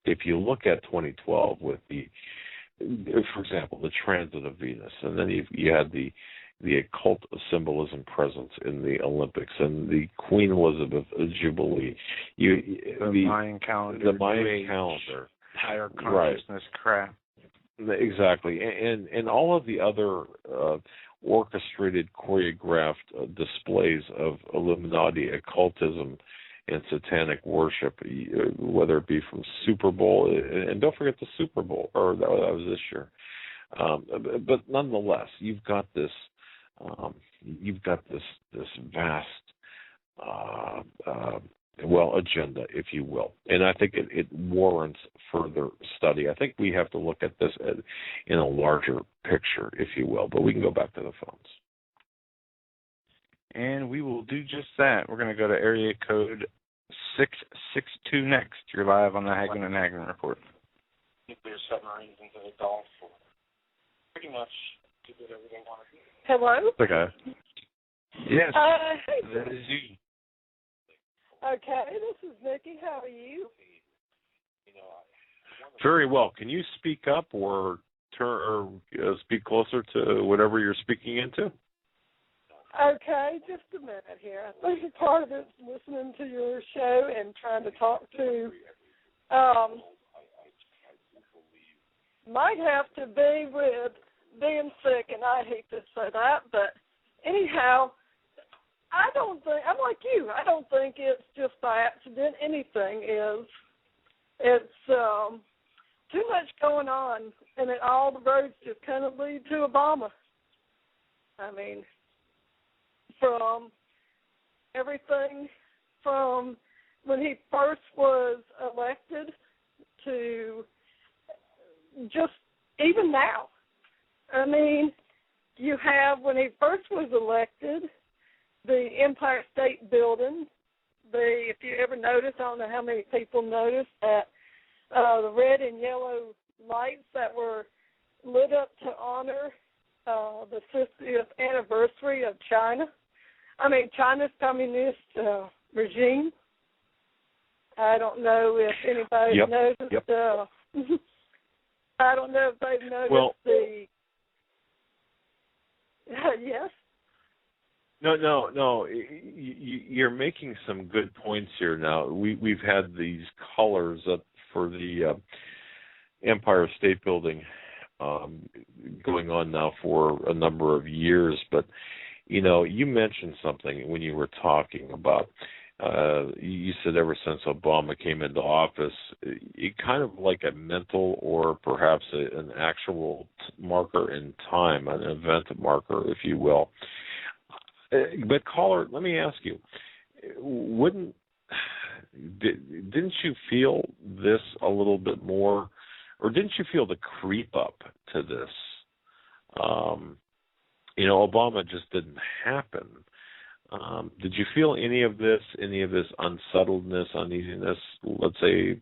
If you look at 2012 with for example, the transit of Venus, and then you had the occult symbolism present in the Olympics and the Queen Elizabeth Jubilee, the Mayan calendar, higher consciousness crap. Exactly, and all of the other orchestrated, choreographed displays of Illuminati occultism and satanic worship, whether it be from Super Bowl, and don't forget the Super Bowl, or that was this year. But nonetheless, you've got this vast, agenda, if you will, and I think it warrants further study. I think we have to look at this in a larger picture, if you will. But we can go back to the phones. And we will do just that. We're going to go to area code 662 next. You're live on the Hagmann and Hagmann Report. Nuclear submarines into the Gulf. Pretty much do whatever they want to do. Hello? Okay. Yes, hey. that is you. Okay, this is Nikki. How are you? Very well. Can you speak up or speak closer to whatever you're speaking into? Okay, just a minute here. I think part of it's listening to your show and trying to talk to. Might have to be with being sick, and I hate to say that, but anyhow, I'm like you. I don't think it's just by accident. Anything is. It's too much going on, and all the roads just kind of lead to Obama. I mean, from everything from when he first was elected to just even now. I mean, you have, when he first was elected, the Empire State Building, if you ever notice, I don't know how many people noticed that the red and yellow lights that were lit up to honor the 50th anniversary of China's communist regime. I don't know if anybody noticed. Yep. I don't know if they've noticed yes? No. You're making some good points here now. We've had these colors up for the Empire State Building going on now for a number of years, but You mentioned something when you were talking about, you said ever since Obama came into office, it kind of like a mental or perhaps an actual marker in time, an event marker, if you will. But caller, let me ask you, didn't you feel this a little bit more, or didn't you feel the creep up to this? Obama just didn't happen. Did you feel any of this unsettledness, uneasiness, let's say,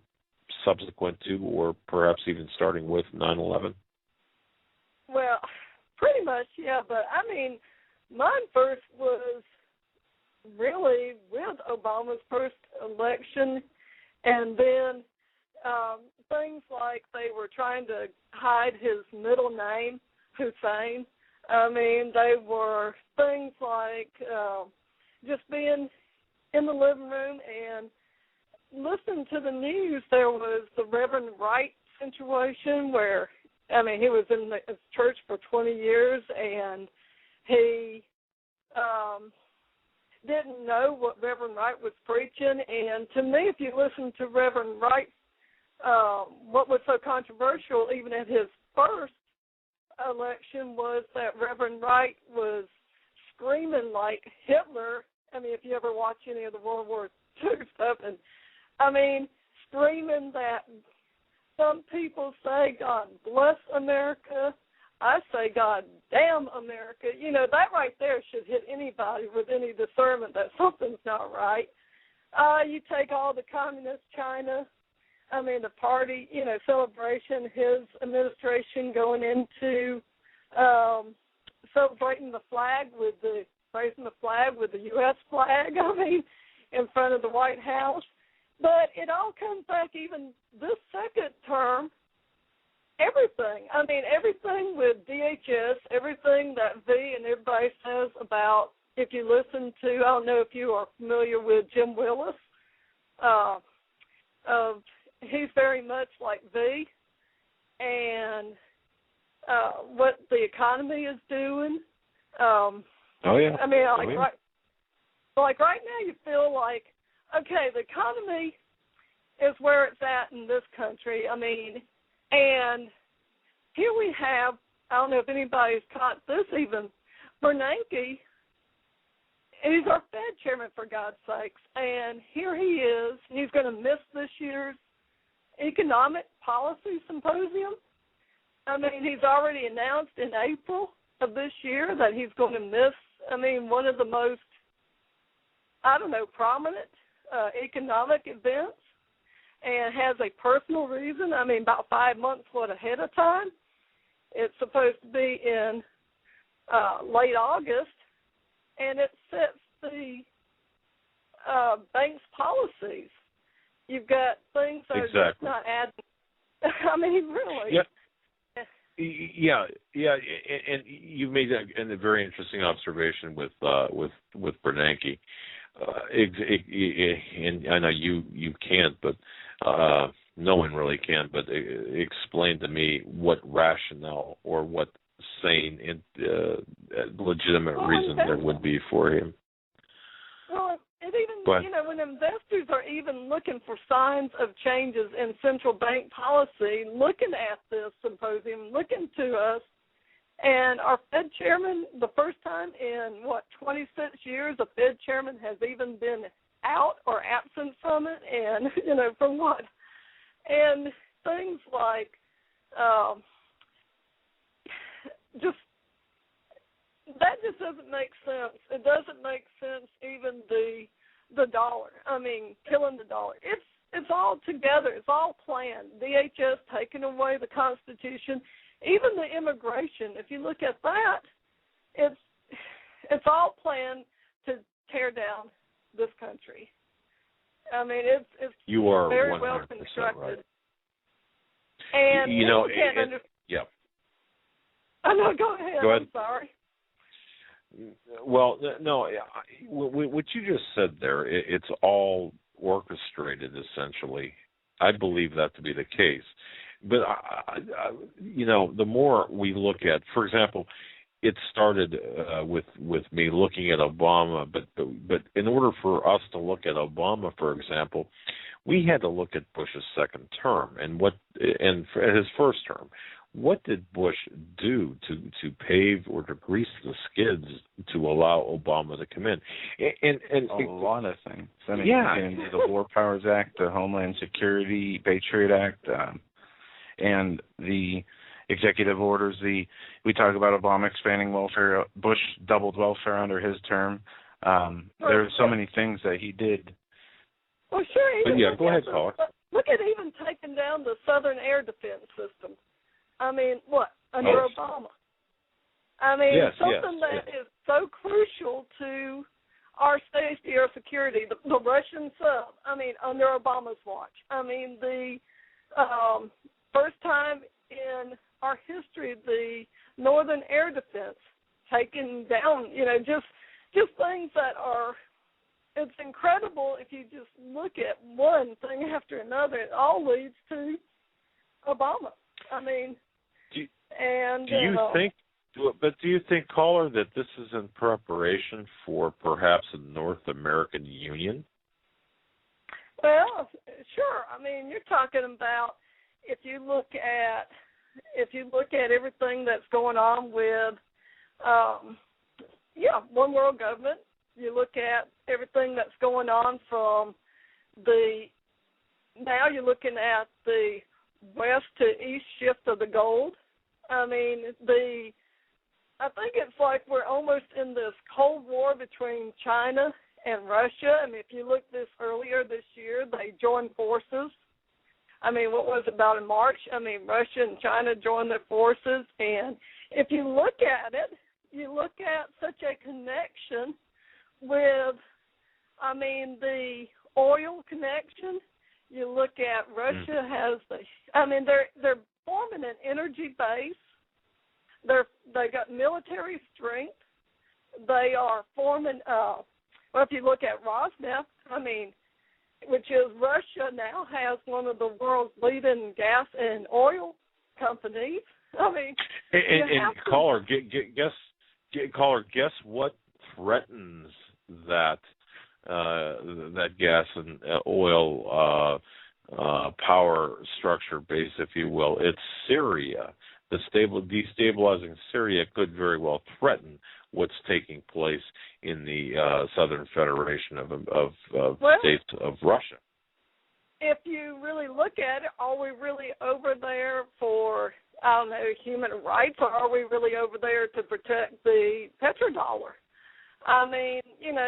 subsequent to or perhaps even starting with 9/11? Well, pretty much, yeah. But, mine first was really with Obama's first election, and then things like they were trying to hide his middle name, Hussein. They were things like just being in the living room and listening to the news. There was the Reverend Wright situation where, he was in the church for 20 years, and he didn't know what Reverend Wright was preaching. And to me, if you listen to Reverend Wright, what was so controversial, even at his first election, was that Reverend Wright was screaming like Hitler. If you ever watch any of the World War II stuff, and screaming that some people say God bless America, I say God damn America. That right there should hit anybody with any discernment that something's not right. You take all the communist China, the party, celebration, his administration going into celebrating the flag raising the flag with the U.S. flag, in front of the White House. But it all comes back, even this second term, everything. Everything with DHS, everything that V and everybody says about, if you listen to, I don't know if you are familiar with Jim Willis, he's very much like V, and what the economy is doing. Right now you feel like, okay, the economy is where it's at in this country. And here we have, I don't know if anybody's caught this even, Bernanke, he's our Fed chairman, for God's sakes, and here he is. He's going to miss this year's economic policy symposium. He's already announced in April of this year that he's going to miss, one of the most, prominent economic events, and has a personal reason. About 5 months ahead of time. It's supposed to be in late August, and it sets the bank's policies. You've got things that are just not adding. Really. Yeah, and you made a very interesting observation with Bernanke. And I know you can't, but no one really can. But explain to me what rationale or what sane and legitimate reason there would be for him. Well, it even when investors are even looking for signs of changes in central bank policy, looking at this symposium, looking to us. And our Fed chairman, the first time in, 26 years, a Fed chairman has even been out or absent from it, and, from what? And things like that just doesn't make sense. It doesn't make sense, even the dollar. Killing the dollar. It's all together. It's all planned. DHS taking away the Constitution. Even the immigration, if you look at that, it's all planned to tear down this country. It's you are very 100% well constructed. Right. And people can't understand. Yeah. No, go ahead. I'm sorry. Well, no, what you just said there, it's all orchestrated, essentially. I believe that to be the case. But, the more we look at, for example, it started with me looking at Obama, but in order for us to look at Obama, for example, we had to look at Bush's second term and his first term. What did Bush do to pave or to grease the skids to allow Obama to come in? And a lot of things. I mean, the War Powers Act, the Homeland Security Patriot Act, and the executive orders. We talk about Obama expanding welfare. Bush doubled welfare under his term. There are so many things that he did. Well, sure. But go ahead, caller. Look at even taking down the Southern Air Defense System. I mean, under Obama? I mean, something that is so crucial to our safety or security, the Russian sub, I mean, under Obama's watch. I mean, the first time in our history, the Northern Air Defense taken down, just things that are, it's incredible if you just look at one thing after another. It all leads to Obama. I mean, do you think, caller, that this is in preparation for perhaps a North American Union? Well, sure. I mean, you're talking about if you look at everything that's going on with, one world government. You look at everything that's going on from now you're looking at the west to east shift of the gold. I mean, I think it's like we're almost in this Cold War between China and Russia. I mean, if you look earlier this year, they joined forces. I mean, what was it, about in March? I mean, Russia and China joined their forces. And if you look at it, you look at such a connection with, I mean, the oil connection. You look at Russia has they're forming an energy base. They got military strength. They are forming, if you look at Rosneft, I mean, which is Russia now has one of the world's leading gas and oil companies. I mean, caller, guess what threatens that gas and oil power structure base, if you will? It's Syria. The destabilizing Syria could very well threaten what's taking place in the Southern Federation of states of Russia. If you really look at it, are we really over there for, human rights, or are we really over there to protect the petrodollar? I mean,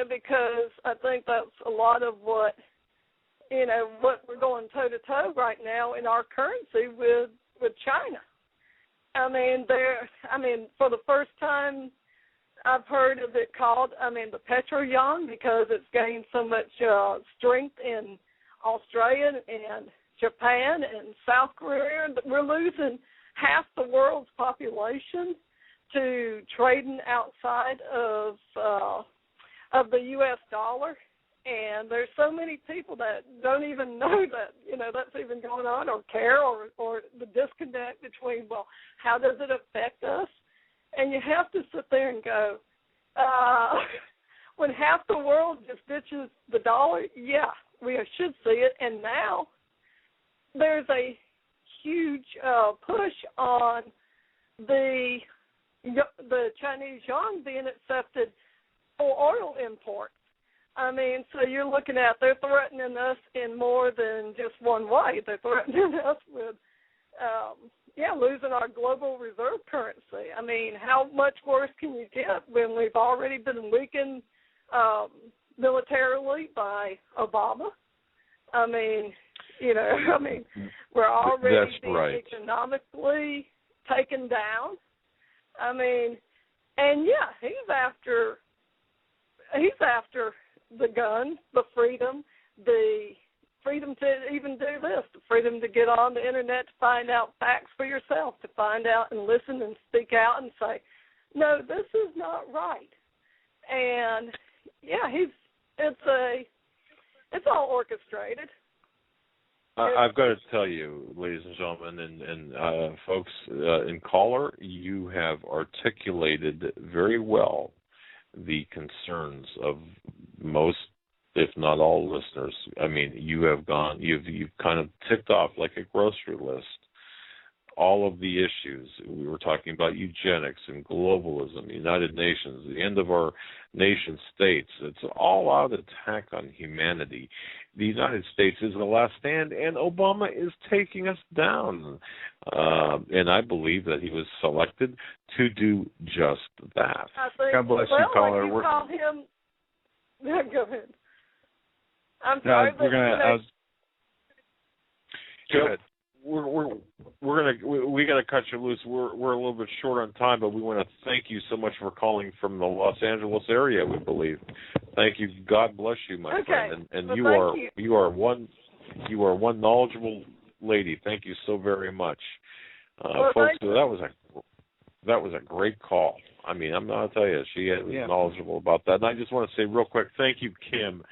because I think that's a lot of what we're going toe-to-toe right now in our currency with China. I mean, for the first time I've heard of it called, the petro-yuan, because it's gained so much strength in Australia and Japan and South Korea. We're losing half the world's population to trading outside of the U.S. dollar. And there's so many people that don't even know that, that's even going on, or care, or the disconnect between, how does it affect us? And you have to sit there and go, when half the world just ditches the dollar, we should see it. And now there's a huge push on the Chinese yuan being accepted for oil imports. I mean, so you're looking at, they're threatening us in more than just one way. They're threatening us with, losing our global reserve currency. I mean, how much worse can you get when we've already been weakened militarily by Obama? I mean, we're already being economically taken down. I mean, and he's after the guns, the freedom to even do this, the freedom to get on the internet, to find out facts for yourself, to find out and listen and speak out and say, no, this is not right. And it's all orchestrated. I've got to tell you, ladies and gentlemen, and folks in caller, you have articulated very well the concerns of most, if not all, listeners. I mean, you've kind of ticked off like a grocery list all of the issues. We were talking about eugenics and globalism, United Nations, the end of our nation states. It's an all-out attack on humanity. The United States is the last stand, and Obama is taking us down. And I believe that he was selected to do just that. I think, God bless you, caller. Like you call him. No, go ahead. I'm no, sorry, we're gonna. Go ahead. We got to cut you loose. We're a little bit short on time, but we want to thank you so much for calling from the Los Angeles area. We believe. Thank you. God bless you, my friend. And well, you are one knowledgeable lady. Thank you so very much, folks. That was a great call. I mean, I'm going to tell you, she was knowledgeable about that. And I just want to say real quick, thank you, Kim.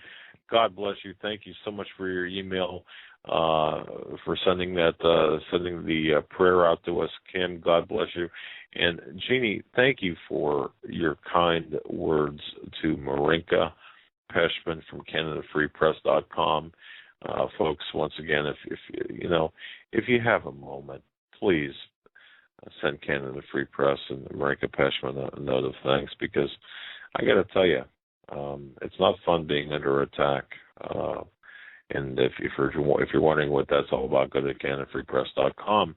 God bless you. Thank you so much for your email. For sending the prayer out to us, Kim. God bless you. And Jeannie, thank you for your kind words to Marinka Peshman from CanadaFreePress.com. Folks, once again, if you have a moment, please send Canada Free Press and Marinka Peshman a note of thanks, because I got to tell you, it's not fun being under attack. And if you're wondering what that's all about, go to CanadaFreePress.com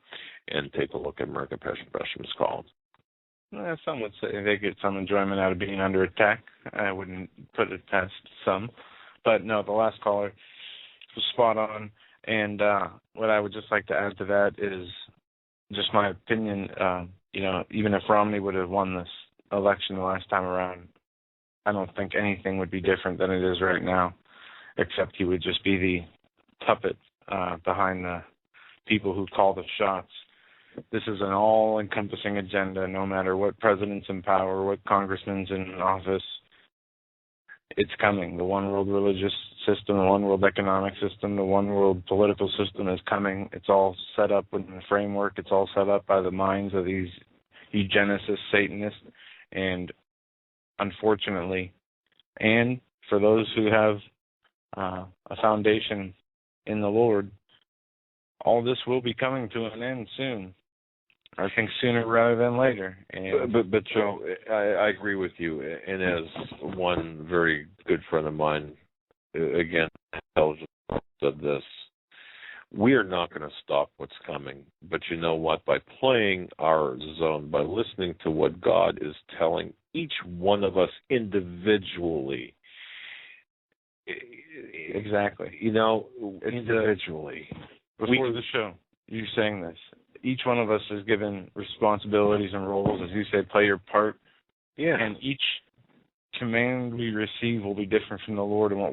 and take a look at Marinka Peshman's column. Some would say they get some enjoyment out of being under attack. I wouldn't put it past some. But no, the last caller was spot on. And what I would just like to add to that is just my opinion. Even if Romney would have won this election the last time around, I don't think anything would be different than it is right now, except he would just be the puppet behind the people who call the shots. This is an all-encompassing agenda, no matter what president's in power, what congressman's in office. It's coming. The one-world religious system, the one-world economic system, the one-world political system is coming. It's all set up within the framework. It's all set up by the minds of these eugenicists, Satanists, and unfortunately, and for those who have a foundation in the Lord, all this will be coming to an end soon. I think sooner rather than later. And but Joe, I agree with you. And as one very good friend of mine, again, said this, we are not going to stop what's coming. But you know what? By playing our zone, by listening to what God is telling each one of us individually, exactly. Individually. Before the show, you saying this. Each one of us is given responsibilities and roles. As you said, play your part. Yeah. And each command we receive will be different from the Lord and what